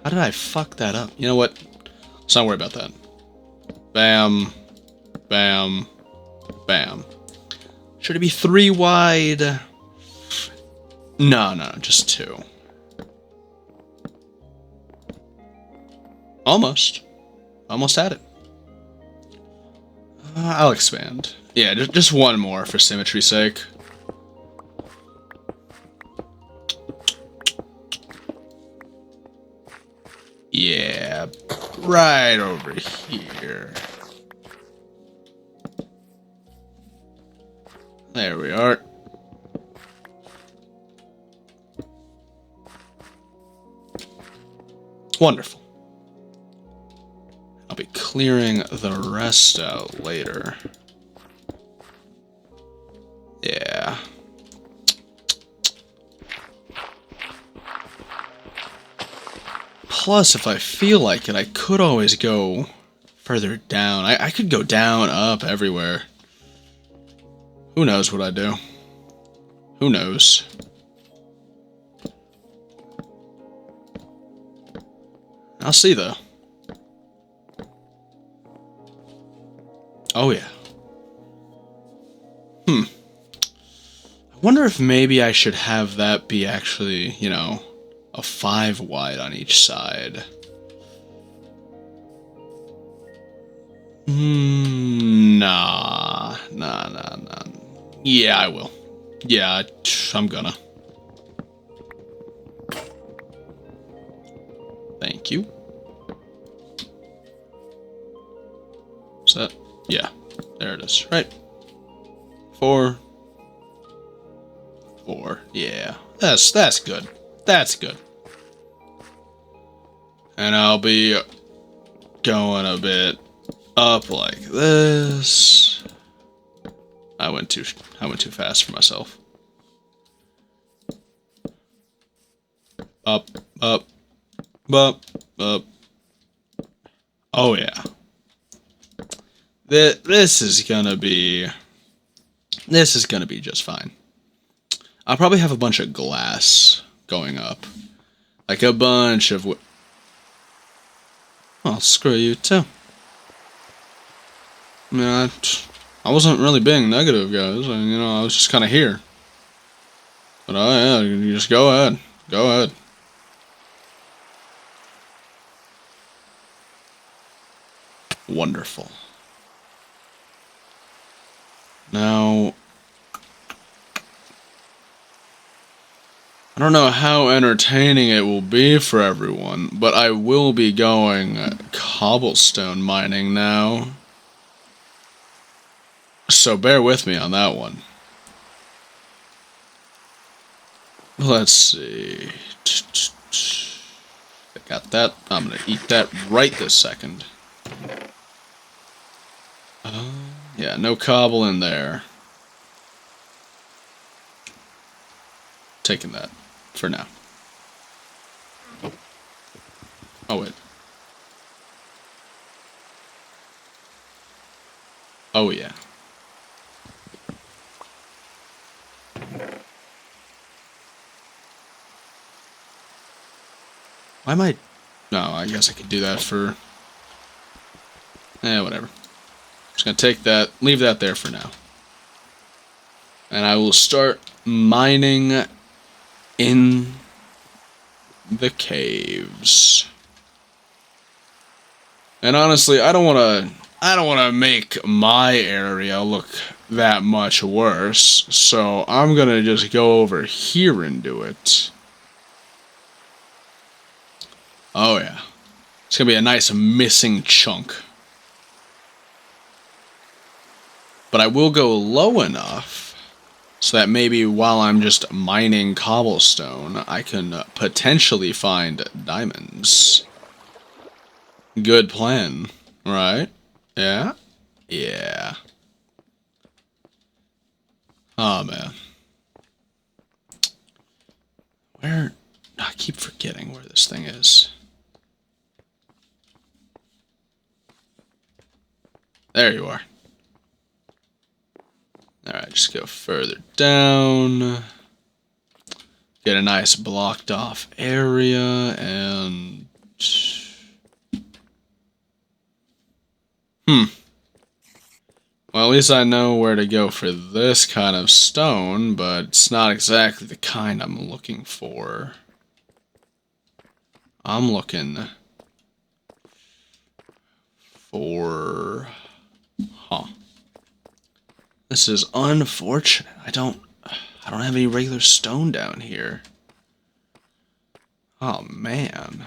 How did I fuck that up? You know what? Let's not worry about that. Bam. Bam. Bam. Should it be 3 wide? No, just 2. Almost. Almost had it. I'll expand. Yeah, just 1 more for symmetry's sake. Yeah, right over here. There we are. Wonderful. I'll be clearing the rest out later. Yeah. Plus, if I feel like it, I could always go further down. I could go down, up, everywhere. Who knows what I'd do? Who knows? I'll see, though. Oh, yeah. I wonder if maybe I should have that be actually, you know, a 5 wide on each side. Nah. Yeah, I will. Yeah, I'm gonna. Thank you. Is that? Yeah, there it is. Right. 4. Yeah, that's good. That's good. And I'll be going a bit up like this. I went too fast for myself. Up. Oh yeah. This is gonna be just fine. I'll probably have a bunch of glass going up. Like a bunch of well, screw you too. I mean, I wasn't really being negative, guys. You know, I was just kind of here. But oh yeah, you just go ahead. Go ahead. Wonderful. Now, I don't know how entertaining it will be for everyone, but I will be going cobblestone mining now. So bear with me on that one. Let's see. I got that. I'm gonna eat that right this second. Yeah, no cobble in there. Taking that for now. Oh, wait. Oh, yeah. Why am I... No, I guess I could do that for... whatever. Just gonna take that, leave that there for now. And I will start mining in the caves. And honestly, I don't want to make my area look that much worse, so I'm gonna just go over here and do it. Oh yeah. It's gonna be a nice missing chunk. But I will go low enough so that maybe while I'm just mining cobblestone, I can potentially find diamonds. Good plan, right? Yeah? Yeah. Oh, man. Where... I keep forgetting where this thing is. There you are. Alright, just go further down. get a nice blocked off area and... Well, at least I know where to go for this kind of stone, but it's not exactly the kind I'm looking for. I'm looking for... Huh. This is unfortunate. I don't have any regular stone down here. Oh, man.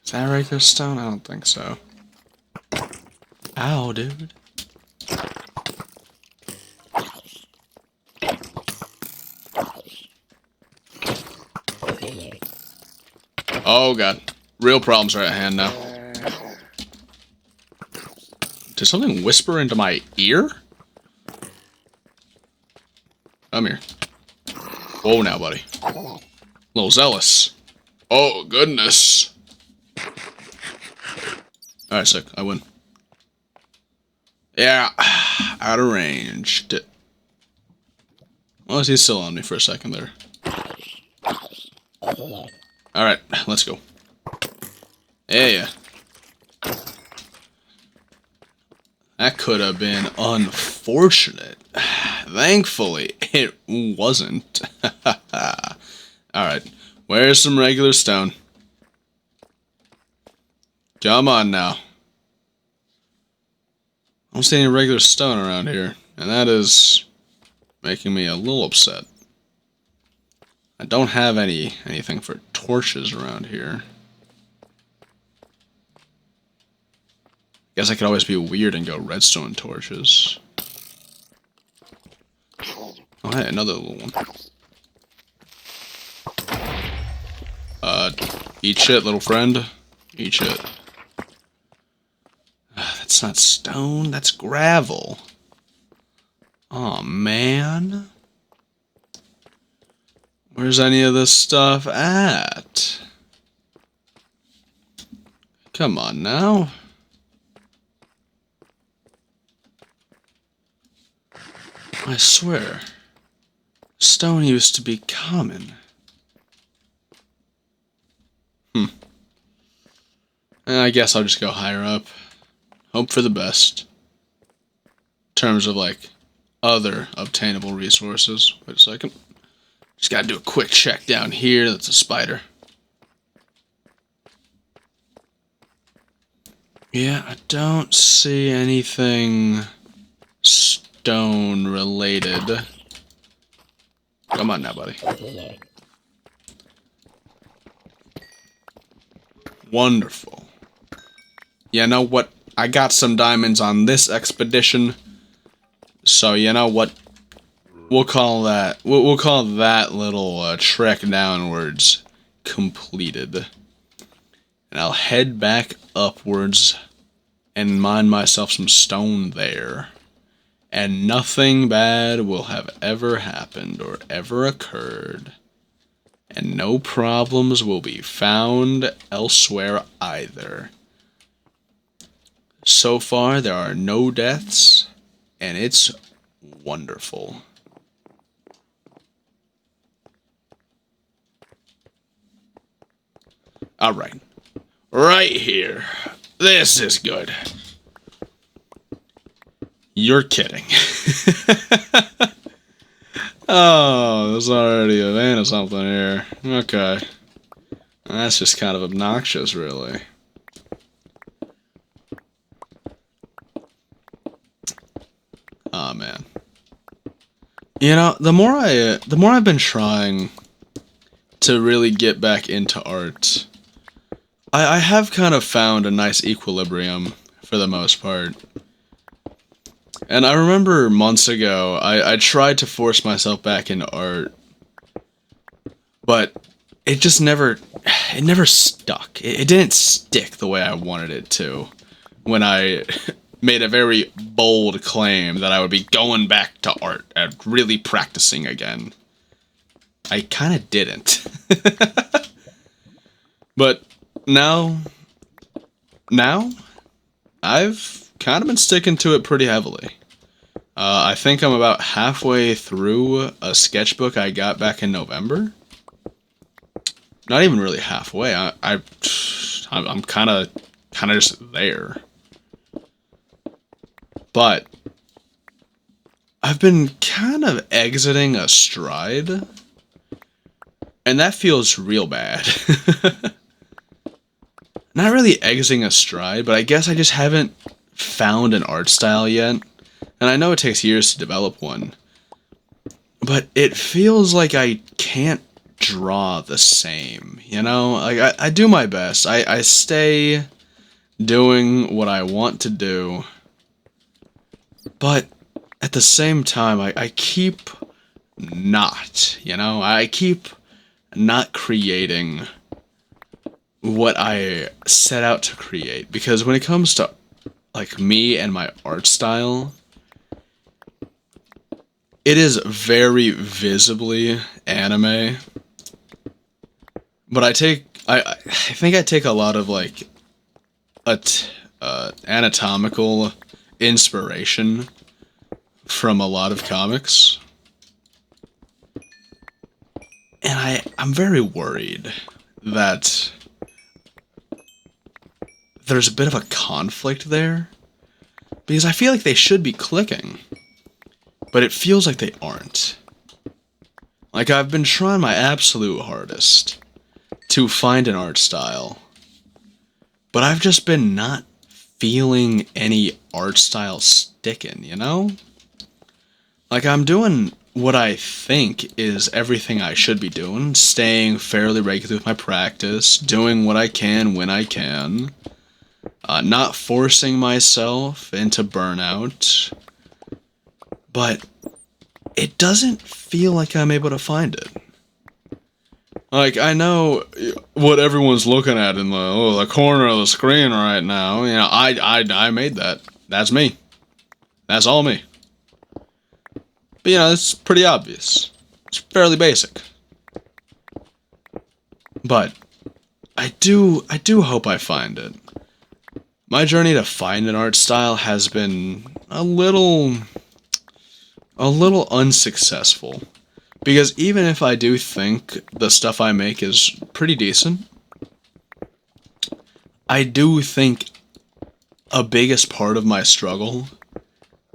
Is that regular stone? I don't think so. Ow, dude. Oh, God. Real problems are at hand now. Did something whisper into my ear? Come here. Whoa now, buddy. A little zealous. Oh, goodness. Alright, sick. I win. Yeah. Out of range. Well, he's still on me for a second there. Alright, let's go. Yeah. That could have been unfortunate. Thankfully, it wasn't. Alright, where's some regular stone? Come on now. I don't see any regular stone around here, and that is making me a little upset. I don't have anything for torches around here. Guess I could always be weird and go redstone torches. Oh, hey, another little one. Eat shit, little friend. Eat shit. That's not stone, that's gravel. Oh man. Where's any of this stuff at? Come on now. I swear, stone used to be common. I guess I'll just go higher up. Hope for the best. In terms of, like, other obtainable resources. Wait a second. Just gotta do a quick check down here. That's a spider. Yeah, I don't see anything stone related. Come on now, buddy. Wonderful. You know what? I got some diamonds on this expedition. So, you know what? We'll call that little trek downwards completed. And I'll head back upwards and mine myself some stone there. And nothing bad will have ever happened or ever occurred. And no problems will be found elsewhere either. So far, there are no deaths, and it's wonderful. Alright. Right here. This is good. You're kidding. Oh, there's already a vein or something here. Okay. That's just kind of obnoxious, really. Oh man. You know, the more I've been trying to really get back into art, I have kind of found a nice equilibrium for the most part. And I remember months ago, I tried to force myself back into art, but it just never stuck. It didn't stick the way I wanted it to when I made a very bold claim that I would be going back to art and really practicing again. I kind of didn't. But now I've kind of been sticking to it pretty heavily. I think I'm about halfway through a sketchbook I got back in November. Not even really halfway. I'm kind of just there. But I've been kind of exiting a stride, and that feels real bad. Not really exiting a stride, but I guess I just haven't found an art style yet. And I know it takes years to develop one, but it feels like I can't draw the same, you know? Like, I do my best. I stay doing what I want to do, but at the same time, I keep not, you know? I keep not creating what I set out to create. Because when it comes to, like, me and my art style, it is very visibly anime. But I think I take a lot of, like, anatomical inspiration from a lot of comics. And I'm very worried that there's a bit of a conflict there, because I feel like they should be clicking, but it feels like they aren't. Like, I've been trying my absolute hardest to find an art style, but I've just been not feeling any art style sticking, you know? Like, I'm doing what I think is everything I should be doing, staying fairly regular with my practice, doing what I can when I can, not forcing myself into burnout, but it doesn't feel like I'm able to find it. Like, I know what everyone's looking at in the corner of the screen right now. You know, I made that. That's me. That's all me. But, you know, it's pretty obvious. It's fairly basic. But I do hope I find it. My journey to find an art style has been a little unsuccessful. Because even if I do think the stuff I make is pretty decent, I do think a biggest part of my struggle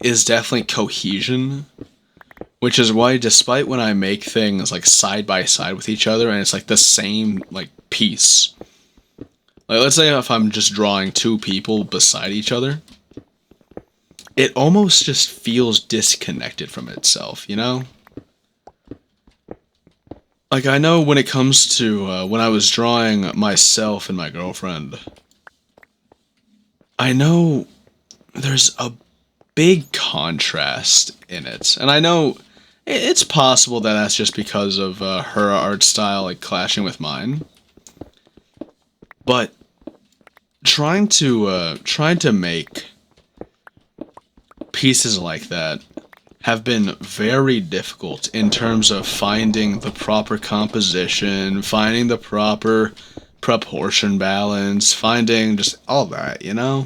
is definitely cohesion. Which is why, despite when I make things like side by side with each other and it's like the same like piece, like let's say if I'm just drawing two people beside each other, it almost just feels disconnected from itself, you know? Like, I know when it comes to when I was drawing myself and my girlfriend, I know there's a big contrast in it, and I know it's possible that that's just because of her art style like clashing with mine. But trying to make pieces like that have been very difficult in terms of finding the proper composition, finding the proper proportion balance, finding just all that, you know?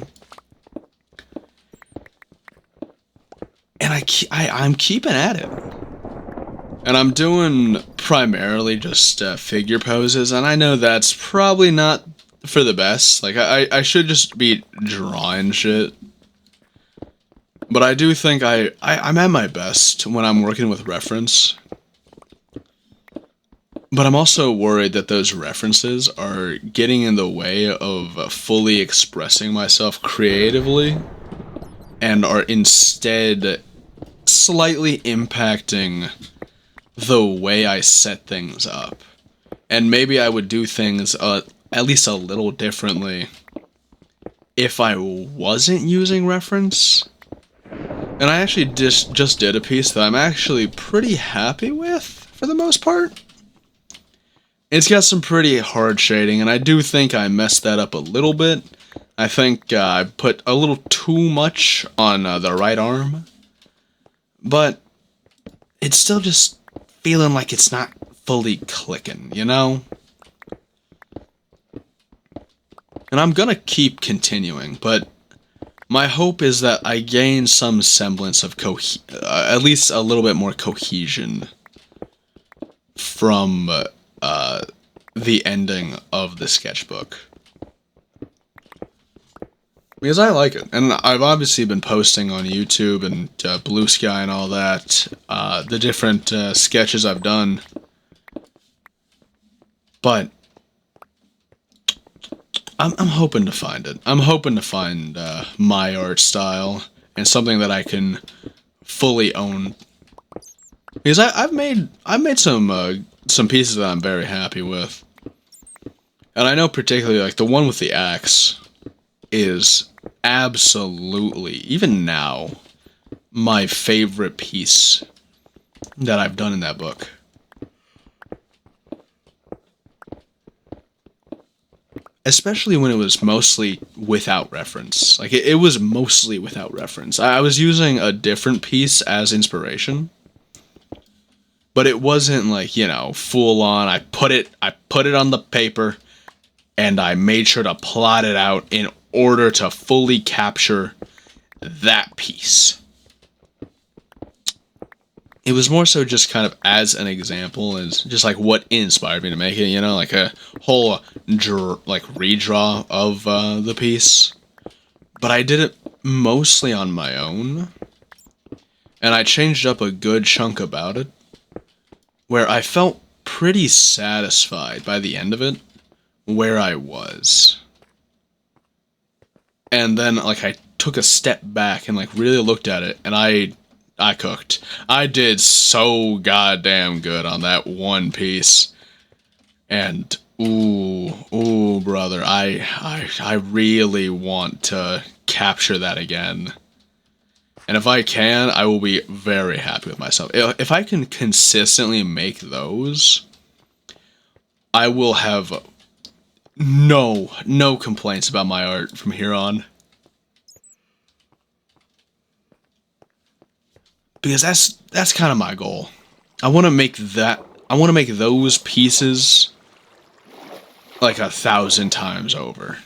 And I'm keeping at it. And I'm doing primarily just figure poses, and I know that's probably not for the best. Like, I should just be drawing shit. But I do think I'm at my best when I'm working with reference. But I'm also worried that those references are getting in the way of fully expressing myself creatively, and are instead slightly impacting the way I set things up. And maybe I would do things at least a little differently if I wasn't using reference. And I actually just did a piece that I'm actually pretty happy with, for the most part. It's got some pretty hard shading, and I do think I messed that up a little bit. I think I put a little too much on the right arm. But it's still just feeling like it's not fully clicking, you know? And I'm gonna keep continuing, but My hope is that I gain some semblance of at least a little bit more cohesion from the ending of the sketchbook. Because I like it, and I've obviously been posting on YouTube and Blue Sky and all that, the different sketches I've done, but I'm hoping to find it. I'm hoping to find my art style, and something that I can fully own. Because I've made some pieces that I'm very happy with, and I know particularly like the one with the axe is absolutely, even now, my favorite piece that I've done in that book. Especially when it was mostly without reference. Like, it was mostly without reference. I was using a different piece as inspiration, but it wasn't like, you know, full on. I put it on the paper, and I made sure to plot it out in order to fully capture that piece. It was more so just kind of as an example, as just like what inspired me to make it, you know, like a whole redraw of the piece. But I did it mostly on my own, and I changed up a good chunk about it, where I felt pretty satisfied by the end of it, where I was. And then, like, I took a step back and, like, really looked at it, and I cooked. I did so goddamn good on that one piece. And, ooh, brother, I really want to capture that again. And if I can, I will be very happy with myself. If I can consistently make those, I will have no complaints about my art from here on. Because that's kind of my goal. I want to make those pieces like 1,000 times over.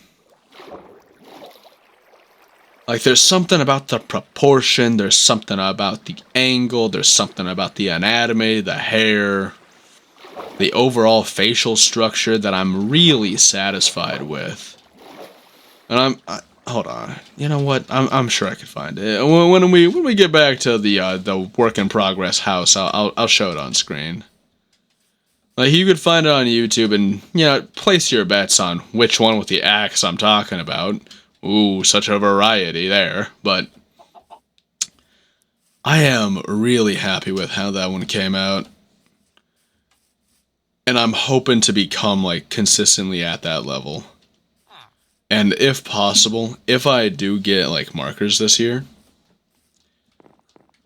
Like, there's something about the proportion, there's something about the angle, there's something about the anatomy, the hair, the overall facial structure that I'm really satisfied with. And hold on. You know what? I'm sure I could find it. When we get back to the work in progress house, I'll show it on screen. Like, you could find it on YouTube and, you know, place your bets on which one with the axe I'm talking about. Ooh, such a variety there. But I am really happy with how that one came out. And I'm hoping to become, like, consistently at that level. And if possible, if I do get, like, markers this year,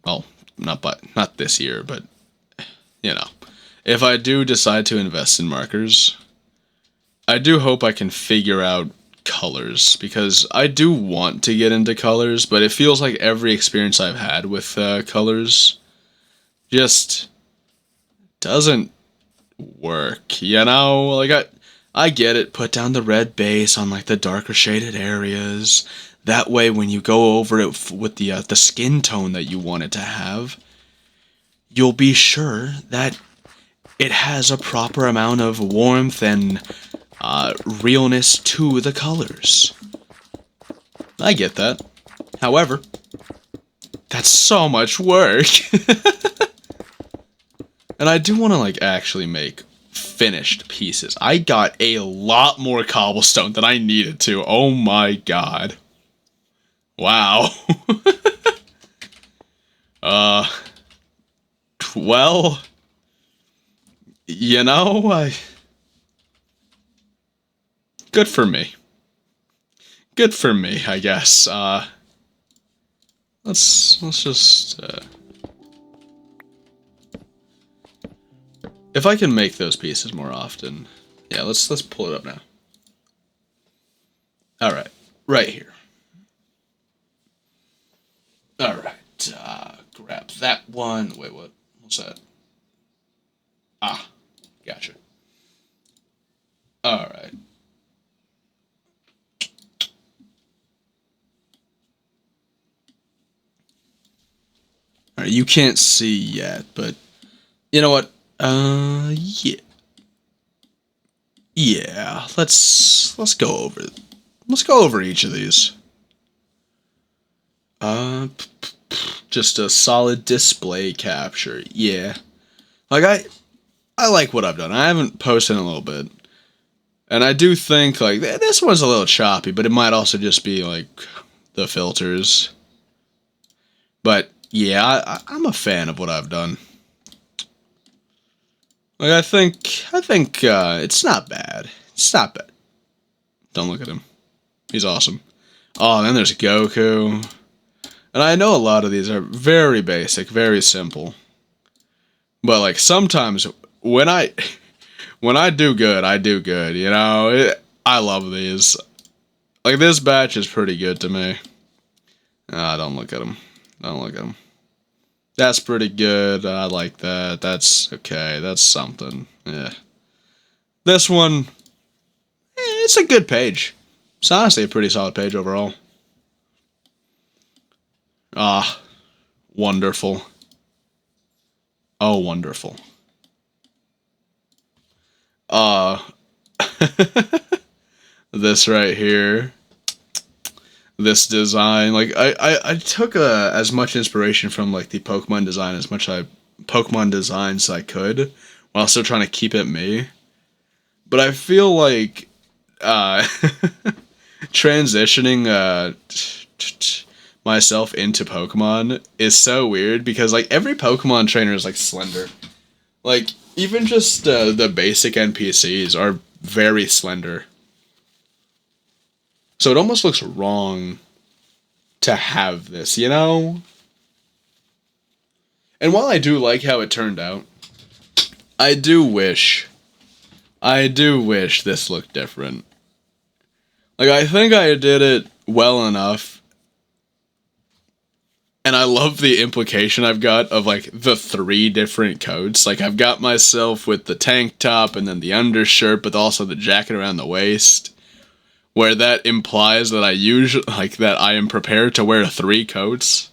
well, not this year, but, you know, if I do decide to invest in markers, I do hope I can figure out colors, because I do want to get into colors, but it feels like every experience I've had with colors just doesn't work, you know? Like, I get it, put down the red base on, like, the darker shaded areas. That way, when you go over it with the skin tone that you want it to have, you'll be sure that it has a proper amount of warmth and realness to the colors. I get that. However, that's so much work. And I do want to, like, actually make finished pieces. I got a lot more cobblestone than I needed to. Oh my god. Wow. Well, you know, good for me. Good for me, I guess. Let's just if I can make those pieces more often. Yeah, let's pull it up now. All right. Right here. All right. Grab that one. Wait, what? What's that? Ah, gotcha. All right. You can't see yet, but you know what? Yeah. Yeah, let's go over each of these. Just a solid display capture. Yeah. Like I like what I've done. I haven't posted in a little bit. And I do think like this one's a little choppy, but it might also just be like the filters. But yeah, I'm a fan of what I've done. Like I think it's not bad. It's not bad. Don't look at him. He's awesome. Oh, and then there's Goku. And I know a lot of these are very basic, very simple. But like sometimes when I when I do good, I do good. You know, I love these. Like this batch is pretty good to me. Ah, don't look at him. Don't look at him. That's pretty good. I like that. That's okay. That's something. Yeah. This one, it's a good page. It's honestly a pretty solid page overall. Ah, wonderful. Oh, wonderful. This right here. This design, like I took as much inspiration from like the Pokemon design as much Pokemon designs I could, while still trying to keep it me. But I feel like transitioning myself into Pokemon is so weird because like every Pokemon trainer is like slender. Like even just the basic NPCs are very slender. So it almost looks wrong to have this, you know? And while I do like how it turned out, I do wish this looked different. Like, I think I did it well enough. And I love the implication I've got of, like, the 3 different coats. Like, I've got myself with the tank top and then the undershirt, but also the jacket around the waist. Where that implies that I am prepared to wear 3 coats.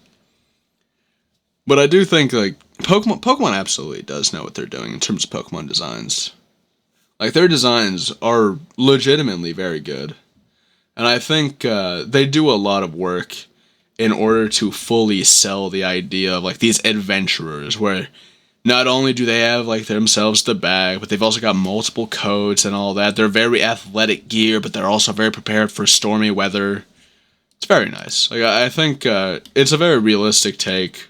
But I do think, like, Pokemon absolutely does know what they're doing in terms of Pokemon designs. Like, their designs are legitimately very good. And I think they do a lot of work in order to fully sell the idea of, like, these adventurers, where not only do they have, like, themselves the bag, but they've also got multiple coats and all that. They're very athletic gear, but they're also very prepared for stormy weather. It's very nice. Like, I think it's a very realistic take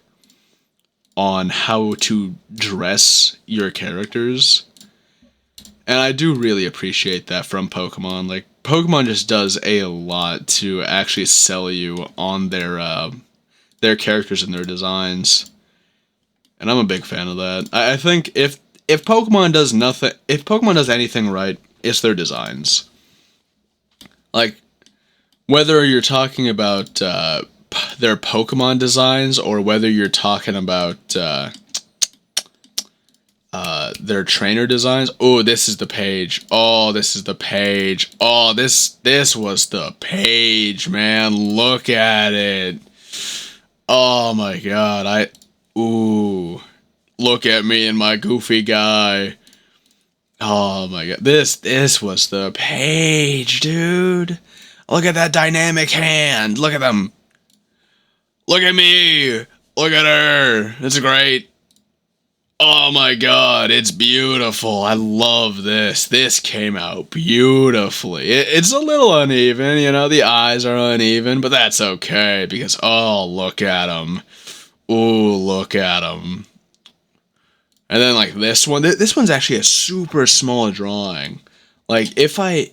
on how to dress your characters. And I do really appreciate that from Pokemon. Like, Pokemon just does a lot to actually sell you on their characters and their designs. And I'm a big fan of that. I think if Pokemon does anything right, it's their designs. Like, whether you're talking about their Pokemon designs or whether you're talking about their trainer designs. Oh, this is the page. Oh, this is the page. Oh, this was the page, man. Look at it. Oh my god. Ooh. Look at me and my goofy guy. Oh my god. This was the page, dude. Look at that dynamic hand. Look at them. Look at me. Look at her. It's great. Oh my god, it's beautiful. I love this. This came out beautifully. It's a little uneven, you know, the eyes are uneven, but that's okay because, oh, look at them. Ooh, look at them. And then, like, this one's actually a super small drawing. Like, if I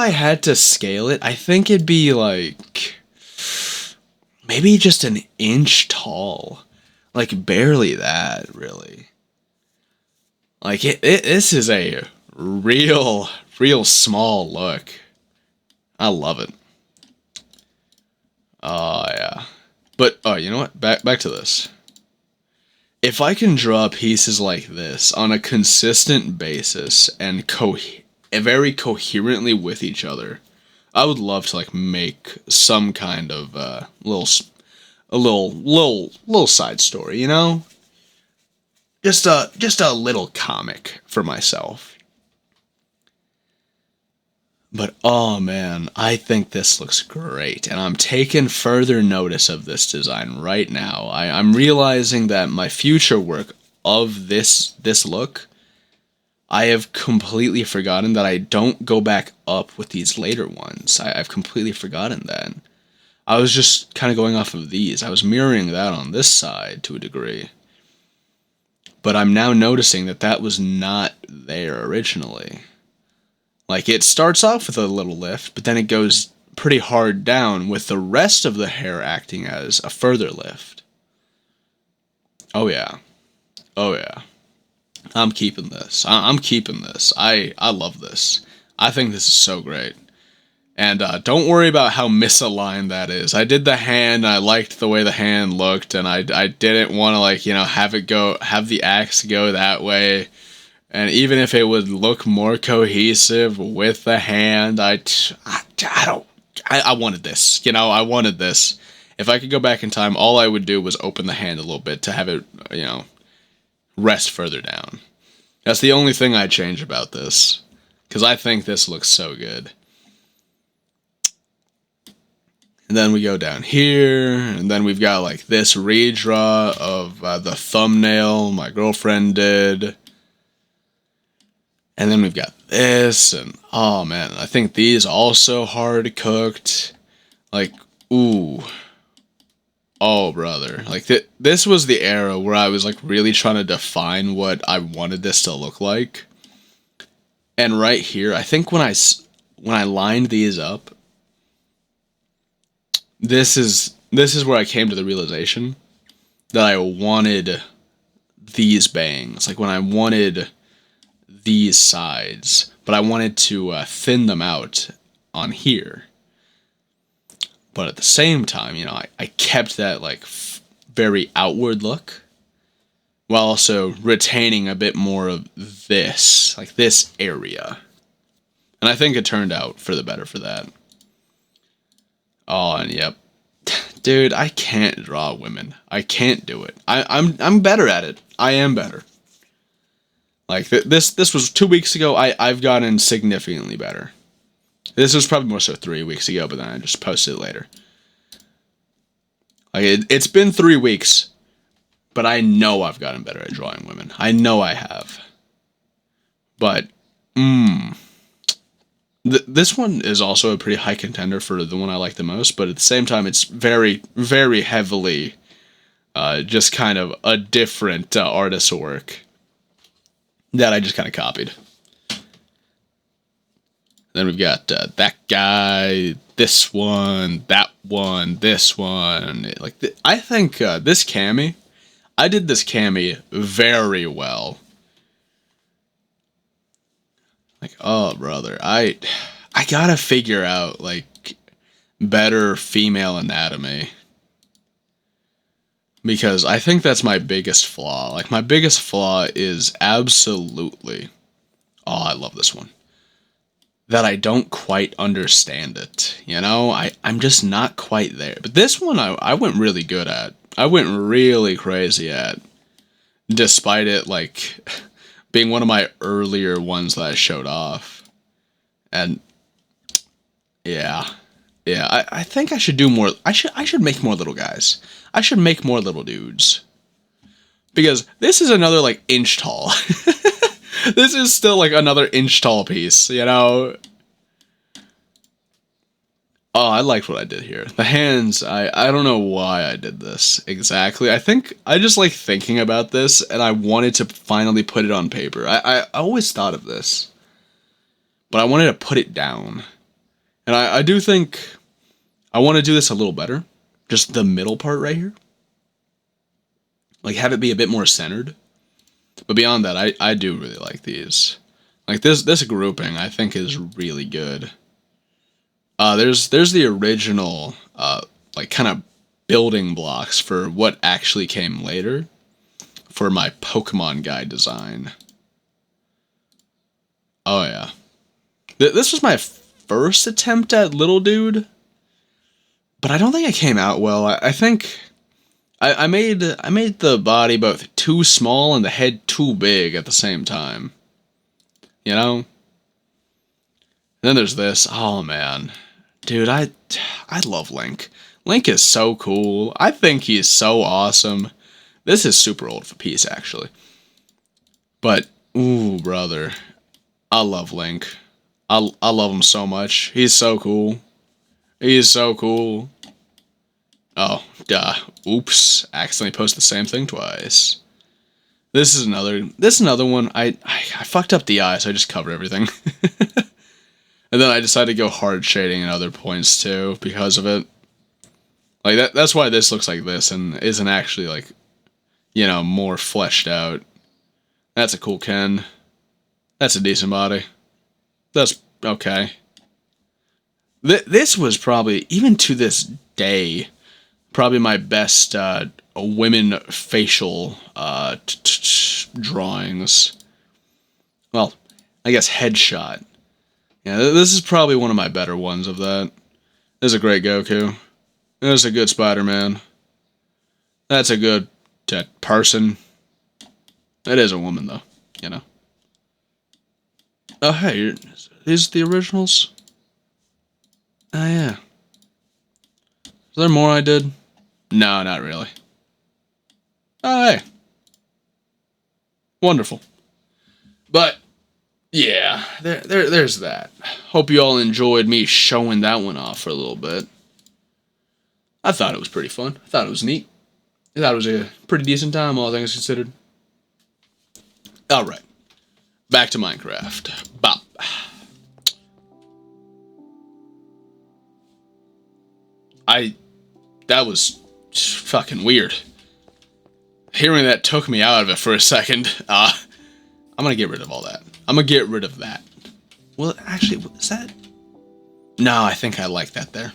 had to scale it, I think it'd be, like, maybe just an inch tall. Like, barely that, really. Like, this is a real small look. I love it. Oh, yeah. But, oh, you know what? Back to this. If I can draw pieces like this on a consistent basis and very coherently with each other, I would love to, like, make some kind of a little side story, you know? Just a little comic for myself. But oh man, I think this looks great, and I'm taking further notice of this design right now. I'm realizing that my future work of this look, I have completely forgotten that I don't go back up with these later ones. I've completely forgotten that. I was just kind of going off of these. I was mirroring that on this side to a degree. But I'm now noticing that that was not there originally. Like, it starts off with a little lift, but then it goes pretty hard down with the rest of the hair acting as a further lift. Oh yeah. Oh yeah. I'm keeping this. I'm keeping this. I love this. I think this is so great. And don't worry about how misaligned that is. I did the hand, I liked the way the hand looked, and I didn't want to, like, you know, have the axe go that way. And even if it would look more cohesive with the hand, I wanted this. You know, I wanted this. If I could go back in time, all I would do was open the hand a little bit to have it, you know, rest further down. That's the only thing I'd change about this. Because I think this looks so good. And then we go down here, and then we've got like this redraw of the thumbnail my girlfriend did. And then we've got this, and oh man, I think these also hard cooked. Like, ooh. Oh, brother. Like, this was the era where I was like really trying to define what I wanted this to look like. And right here, I think when I lined these up, this is where I came to the realization that I wanted these bangs. Like, when I wanted these sides, but I wanted to thin them out on here. But at the same time, you know, I kept that like very outward look while also retaining a bit more of this, like this area. And I think it turned out for the better for that. Oh, and yep. Dude, I can't draw women. I can't do it. I'm better at it. I am better. Like, this was 2 weeks ago. I've gotten significantly better. This was probably more so 3 weeks ago, but then I just posted it later. Like, it's been 3 weeks, but I know I've gotten better at drawing women. I know I have. But, this one is also a pretty high contender for the one I like the most, but at the same time, it's very, very heavily just kind of a different artist's work that I just kind of copied. Then we've got that guy, this one, that one, this one. Like, I think this cami, I did this cami very well. Like, oh, brother, I gotta figure out, like, better female anatomy. Because I think that's my biggest flaw. Like, my biggest flaw is absolutely... Oh, I love this one. That I don't quite understand it. You know, I'm just not quite there. But this one I went really good at. I went really crazy at. Despite it, like, being one of my earlier ones that I showed off. And, yeah. Yeah, I think I should do more. I should make more little guys. I should make more little dudes. Because this is another, like, inch tall. This is still, like, another inch tall piece, you know? Oh, I liked what I did here. The hands, I don't know why I did this exactly. I think I just like thinking about this, and I wanted to finally put it on paper. I always thought of this. But I wanted to put it down. And I do think I want to do this a little better. Just the middle part right here. Like, have it be a bit more centered. But beyond that, I do really like these. Like, this grouping, I think, is really good. There's the original, like, kind of building blocks for what actually came later for my Pokemon guide design. Oh, yeah. This was my first attempt at Little Dude, but I don't think it came out well. I think I made the body both too small and the head too big at the same time. You know? Then there's this. Oh man. Dude, I love Link. Link is so cool. I think he's so awesome. This is super old for Peace, actually. But, ooh, brother. I love Link. I love him so much. He's so cool. He's so cool. Oh, duh. Oops. Accidentally posted the same thing twice. This is another one. I fucked up the eye, so I just covered everything. And then I decided to go hard shading in other points too because of it. Like that's why this looks like this and isn't actually like, you know, more fleshed out. That's a cool Ken. That's a decent body. That's okay. This was probably, even to this day, probably my best women facial drawings. Well, I guess headshot. Yeah, this is probably one of my better ones of that. There's a great Goku. There's a good Spider-Man. That's a good person. It is a woman, though, you know. Oh, hey, these are the originals? Oh, yeah. Is there more I did? No, not really. Oh, hey. Wonderful. But, yeah, there's that. Hope you all enjoyed me showing that one off for a little bit. I thought it was pretty fun. I thought it was neat. I thought it was a pretty decent time, all things considered. Alright. Back to Minecraft. Bop. That was fucking weird. Hearing that took me out of it for a second. I'm gonna get rid of all that. I'm gonna get rid of that. Well, actually, is that? No, I think I like that there.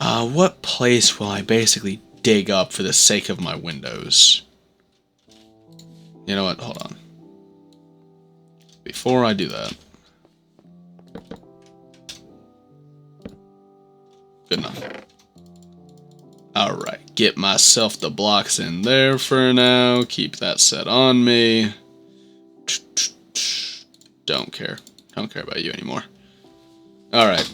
What place will I basically dig up for the sake of my windows? You know what? Hold on. Before I do that. Good enough. Alright, get myself the blocks in there for now. Keep that set on me. Don't care. Don't care about you anymore. Alright,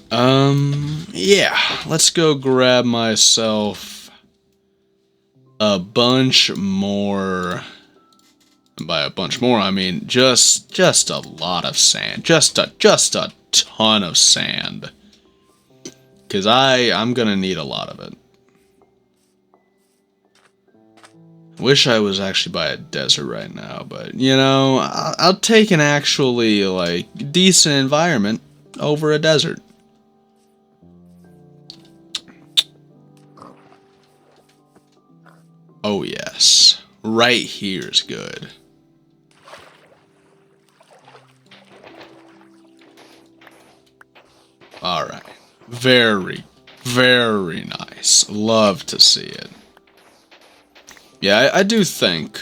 yeah. Let's go grab myself a bunch more. And by a bunch more, I mean just a lot of sand. Just a ton of sand. Because I'm gonna need a lot of it. Wish I was actually by a desert right now, but, you know, I'll take an actually, like, decent environment over a desert. Oh, yes. Right here's good. Alright. Very, very nice. Love to see it. Yeah, I do think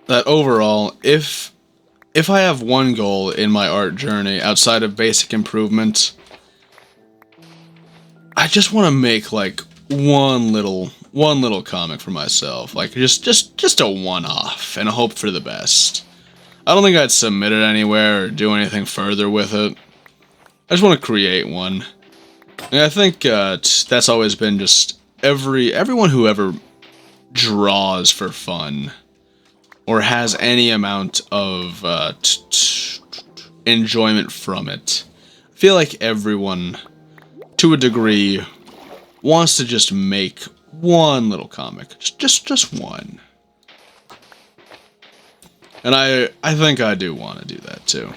that overall, if I have one goal in my art journey outside of basic improvement, I just want to make like one little comic for myself, like just a one-off and hope for the best. I don't think I'd submit it anywhere or do anything further with it. I just want to create one. And I think that's always been just everyone who ever draws for fun or has any amount of enjoyment from it. I feel like everyone, to a degree, wants to just make one little comic. Just one. And I think I do want to do that too.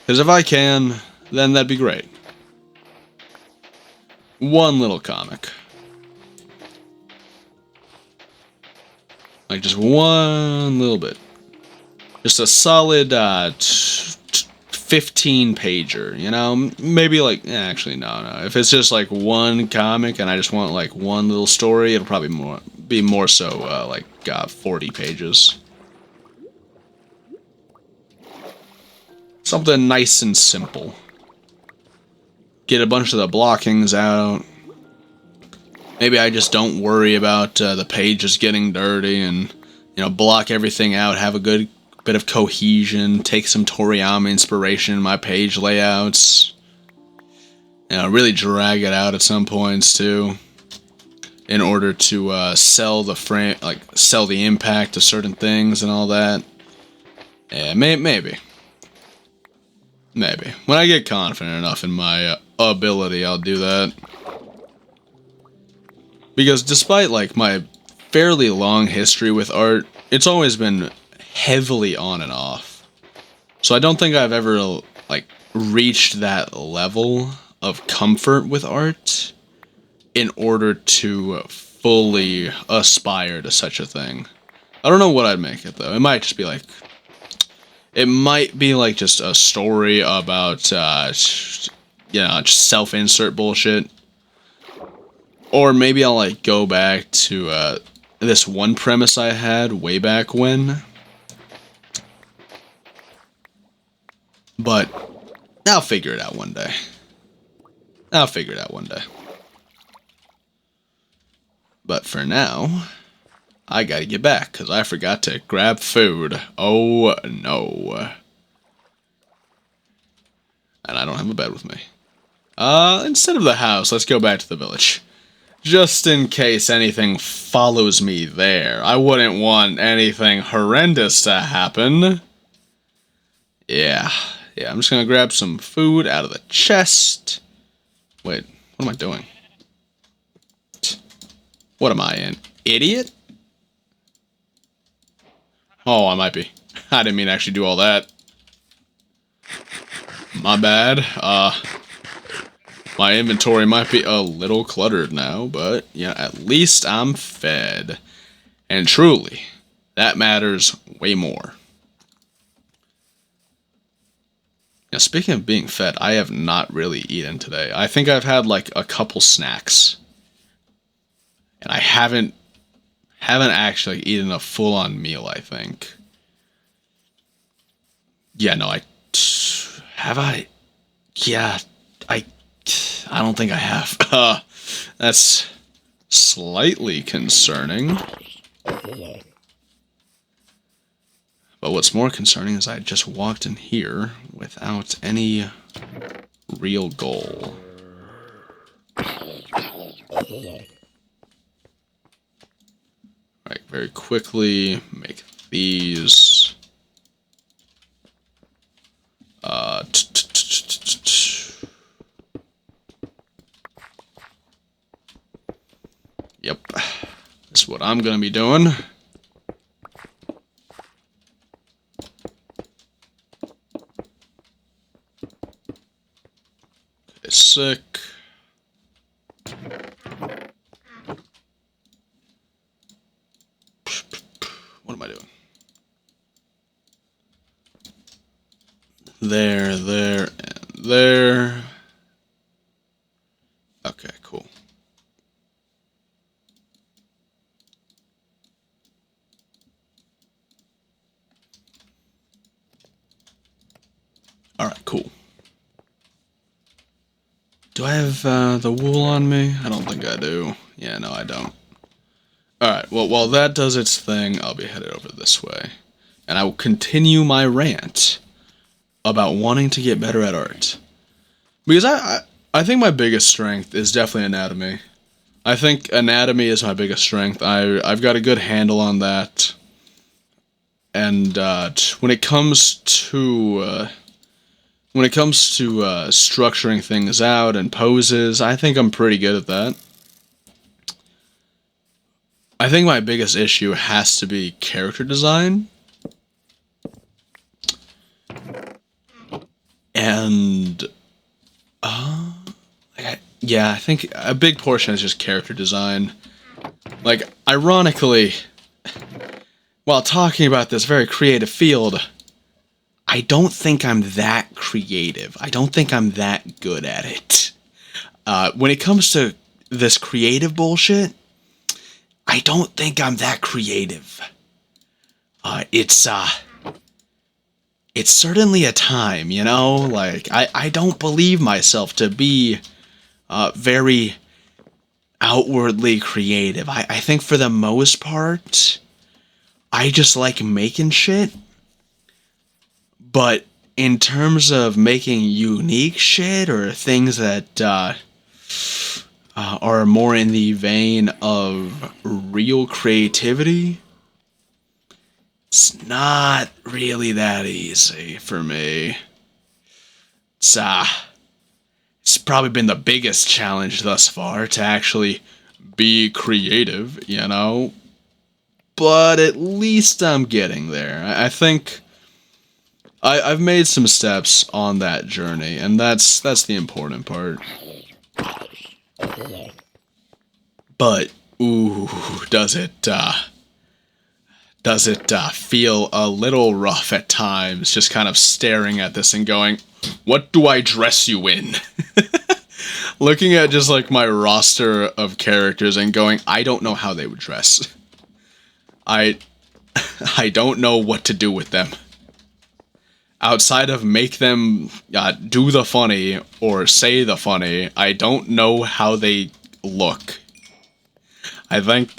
Because if I can, then that'd be great. One little comic. Like, just one little bit. Just a solid 15-pager, you know? Maybe, like, actually, no. If it's just, like, one comic and I just want, like, one little story, it'll probably be more so, like, 40 pages. Something nice and simple. Get a bunch of the blockings out. Maybe I just don't worry about the pages getting dirty and, block everything out, have a good bit of cohesion, take some Toriyama inspiration in my page layouts. Really drag it out at some points too, in order to sell the frame, like sell the impact of certain things and all that. Yeah, maybe. When I get confident enough in my ability, I'll do that. Because despite like my fairly long history with art, it's always been heavily on and off. So I don't think I've ever like reached that level of comfort with art in order to fully aspire to such a thing. I don't know what I'd make it though. It might be like just a story about just self-insert bullshit. Or maybe I'll like go back to this one premise I had way back when. But I'll figure it out one day. But for now, I gotta get back, because I forgot to grab food. Oh no. And I don't have a bed with me. Instead of the house, let's go back to the village. Just in case anything follows me there. I wouldn't want anything horrendous to happen. Yeah, I'm just gonna grab some food out of the chest. Wait, what am I doing? What am I, an idiot? Oh, I might be. I didn't mean to actually do all that. My bad. My inventory might be a little cluttered now, but yeah, at least I'm fed. And truly, that matters way more. Now, speaking of being fed, I have not really eaten today. I think I've had like a couple snacks. And I haven't actually eaten a full-on meal, I think. Yeah, no, have I? Yeah, I don't think I have. That's slightly concerning. But what's more concerning is I just walked in here without any real goal. Right, very quickly make these. Yep, that's what I'm gonna be doing. Okay, sick. What am I doing? There, and there. Okay, cool. Alright, cool. Do I have the wool on me? I don't think I do. Yeah, no, I don't. Alright, well, while that does its thing, I'll be headed over this way. And I will continue my rant about wanting to get better at art. Because I think my biggest strength is definitely anatomy. I think anatomy is my biggest strength. I've got a good handle on that. And when it comes to structuring things out and poses, I think I'm pretty good at that. I think my biggest issue has to be character design. And yeah, I think a big portion is just character design. Like, ironically, while talking about this very creative field, I don't think I'm that creative. I don't think I'm that good at it. When it comes to this creative bullshit, I don't think I'm that creative. It's certainly a time, you know? Like, I don't believe myself to be very outwardly creative. I think for the most part, I just like making shit. But in terms of making unique shit or things that are more in the vein of real creativity, it's not really that easy for me. It's probably been the biggest challenge thus far to actually be creative, you know? But at least I'm getting there. I think I've made some steps on that journey, and that's the important part. But ooh, does it feel a little rough at times, just kind of staring at this and going, what do I dress you in? Looking at just like my roster of characters and going, I don't know how they would dress. I I don't know what to do with them. Outside of make them do the funny or say the funny, I don't know how they look. I think,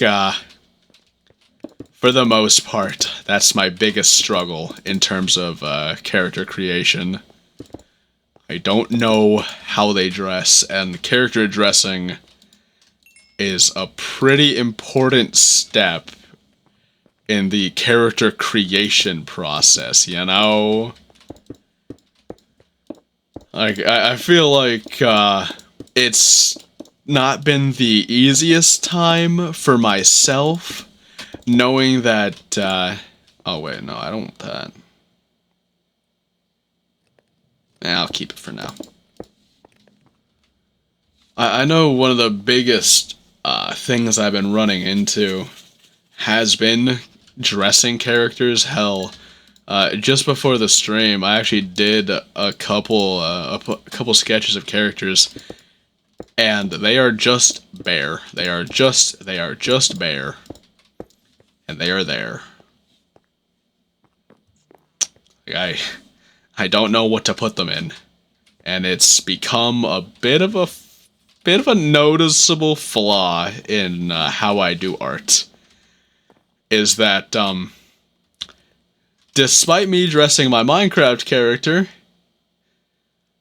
for the most part, that's my biggest struggle in terms of character creation. I don't know how they dress, and character dressing is a pretty important step in the character creation process, you know? Like, I feel like it's not been the easiest time for myself, knowing that, oh wait, no, I don't want that. I'll keep it for now. I know one of the biggest things I've been running into has been dressing characters. Hell, just before the stream, I actually did a couple sketches of characters, and they are just bare. They are just bare, and they are there. Like, I don't know what to put them in, and it's become a bit of a noticeable flaw in how I do art. Is that despite me dressing my Minecraft character,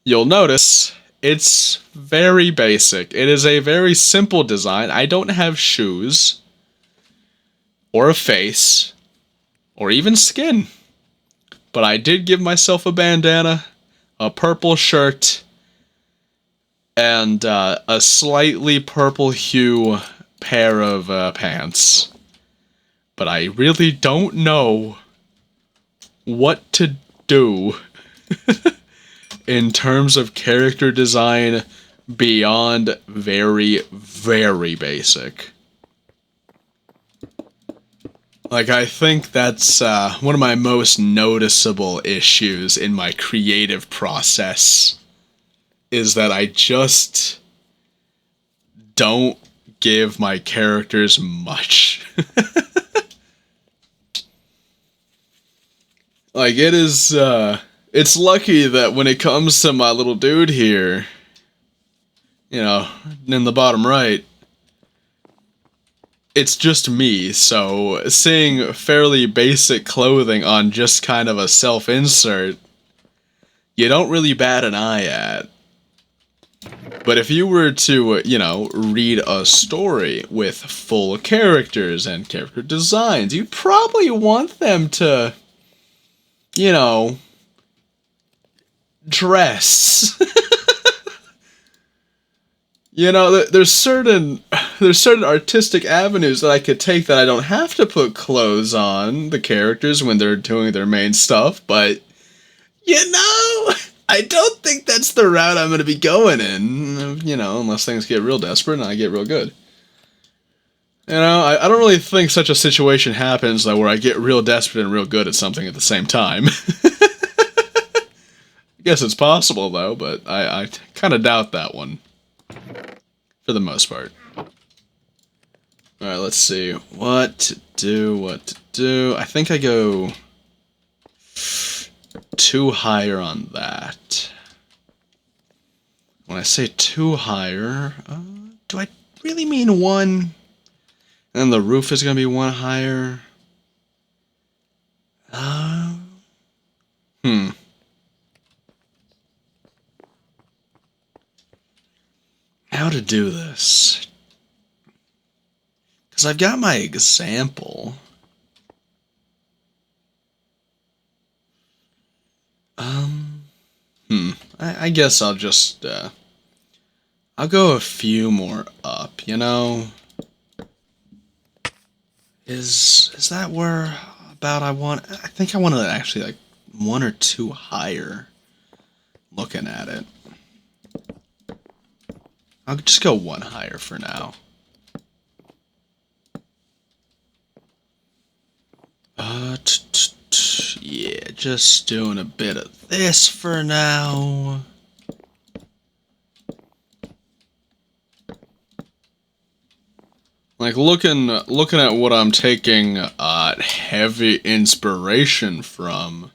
you'll notice it's very basic. It is a very simple design. I don't have shoes, or a face, or even skin. But I did give myself a bandana, a purple shirt, and a slightly purple hue pair of pants. But I really don't know what to do in terms of character design beyond very, very basic. Like, I think that's one of my most noticeable issues in my creative process, is that I just don't give my characters much. Like, it is, it's lucky that when it comes to my little dude here, you know, in the bottom right, it's just me, so seeing fairly basic clothing on just kind of a self-insert, you don't really bat an eye at. But if you were to, you know, read a story with full characters and character designs, you'd probably want them to, you know, dress. You know, there's certain artistic avenues that I could take that I don't have to put clothes on the characters when they're doing their main stuff, but, you know, I don't think that's the route I'm going to be going in, you know, unless things get real desperate and I get real good. You know, I don't really think such a situation happens, though, where I get real desperate and real good at something at the same time. I guess it's possible, though, but I kind of doubt that one. For the most part. Alright, let's see. What to do. I think I go too higher on that. When I say too higher, do I really mean one? And then the roof is going to be one higher. Hmm. How to do this? Because I've got my example. I guess I'll just, I'll go a few more up, you know? Is that where about I want? I think I want to actually like one or two higher. Looking at it, I'll just go one higher for now. Yeah, just doing a bit of this for now. Like looking at what I'm taking heavy inspiration from.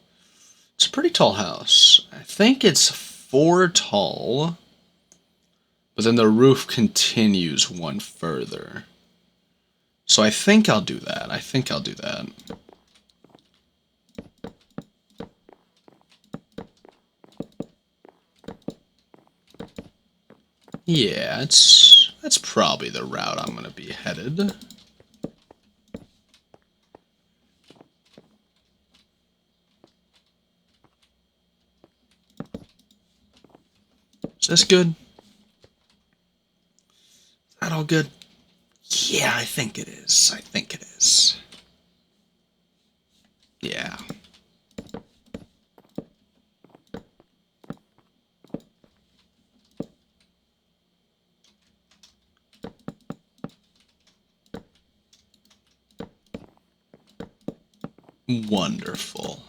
It's a pretty tall house. I think it's 4 tall, but then the roof continues one further. So I think I'll do that. Yeah, that's probably the route I'm gonna be headed. Is this good? Is that all good? Yeah, I think it is. Yeah. Wonderful.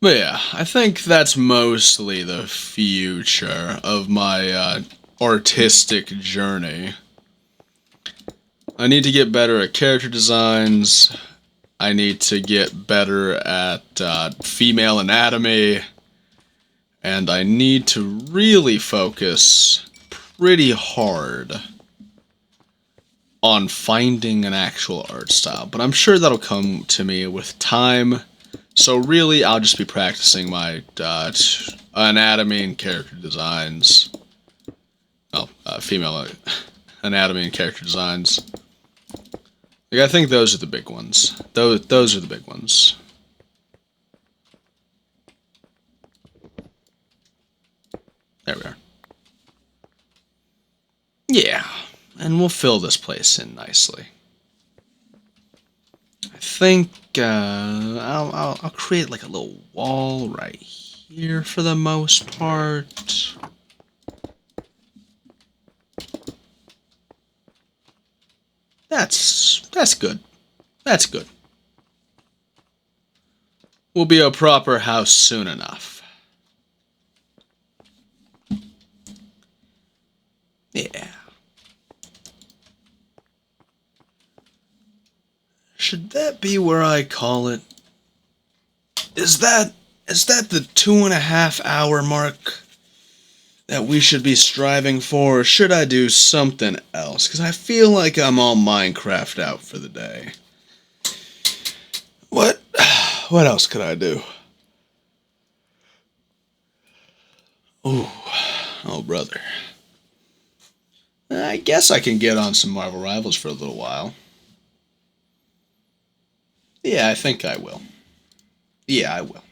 But yeah, I think that's mostly the future of my artistic journey. I need to get better at character designs. I need to get better at female anatomy. And I need to really focus pretty hard on finding an actual art style. But I'm sure that'll come to me with time. So really, I'll just be practicing my anatomy and character designs. Well, female anatomy and character designs. Like, I think those are the big ones. Those are the big ones. There we are. Yeah, and we'll fill this place in nicely. I think I'll create like a little wall right here for the most part. That's good. That's good. We'll be a proper house soon enough. Yeah. Should that be where I call it? Is that the 2.5 hour mark that we should be striving for, or should I do something else? Because I feel like I'm all Minecraft out for the day. What else could I do? Oh brother. I guess I can get on some Marvel Rivals for a little while. Yeah, I think I will. Yeah, I will.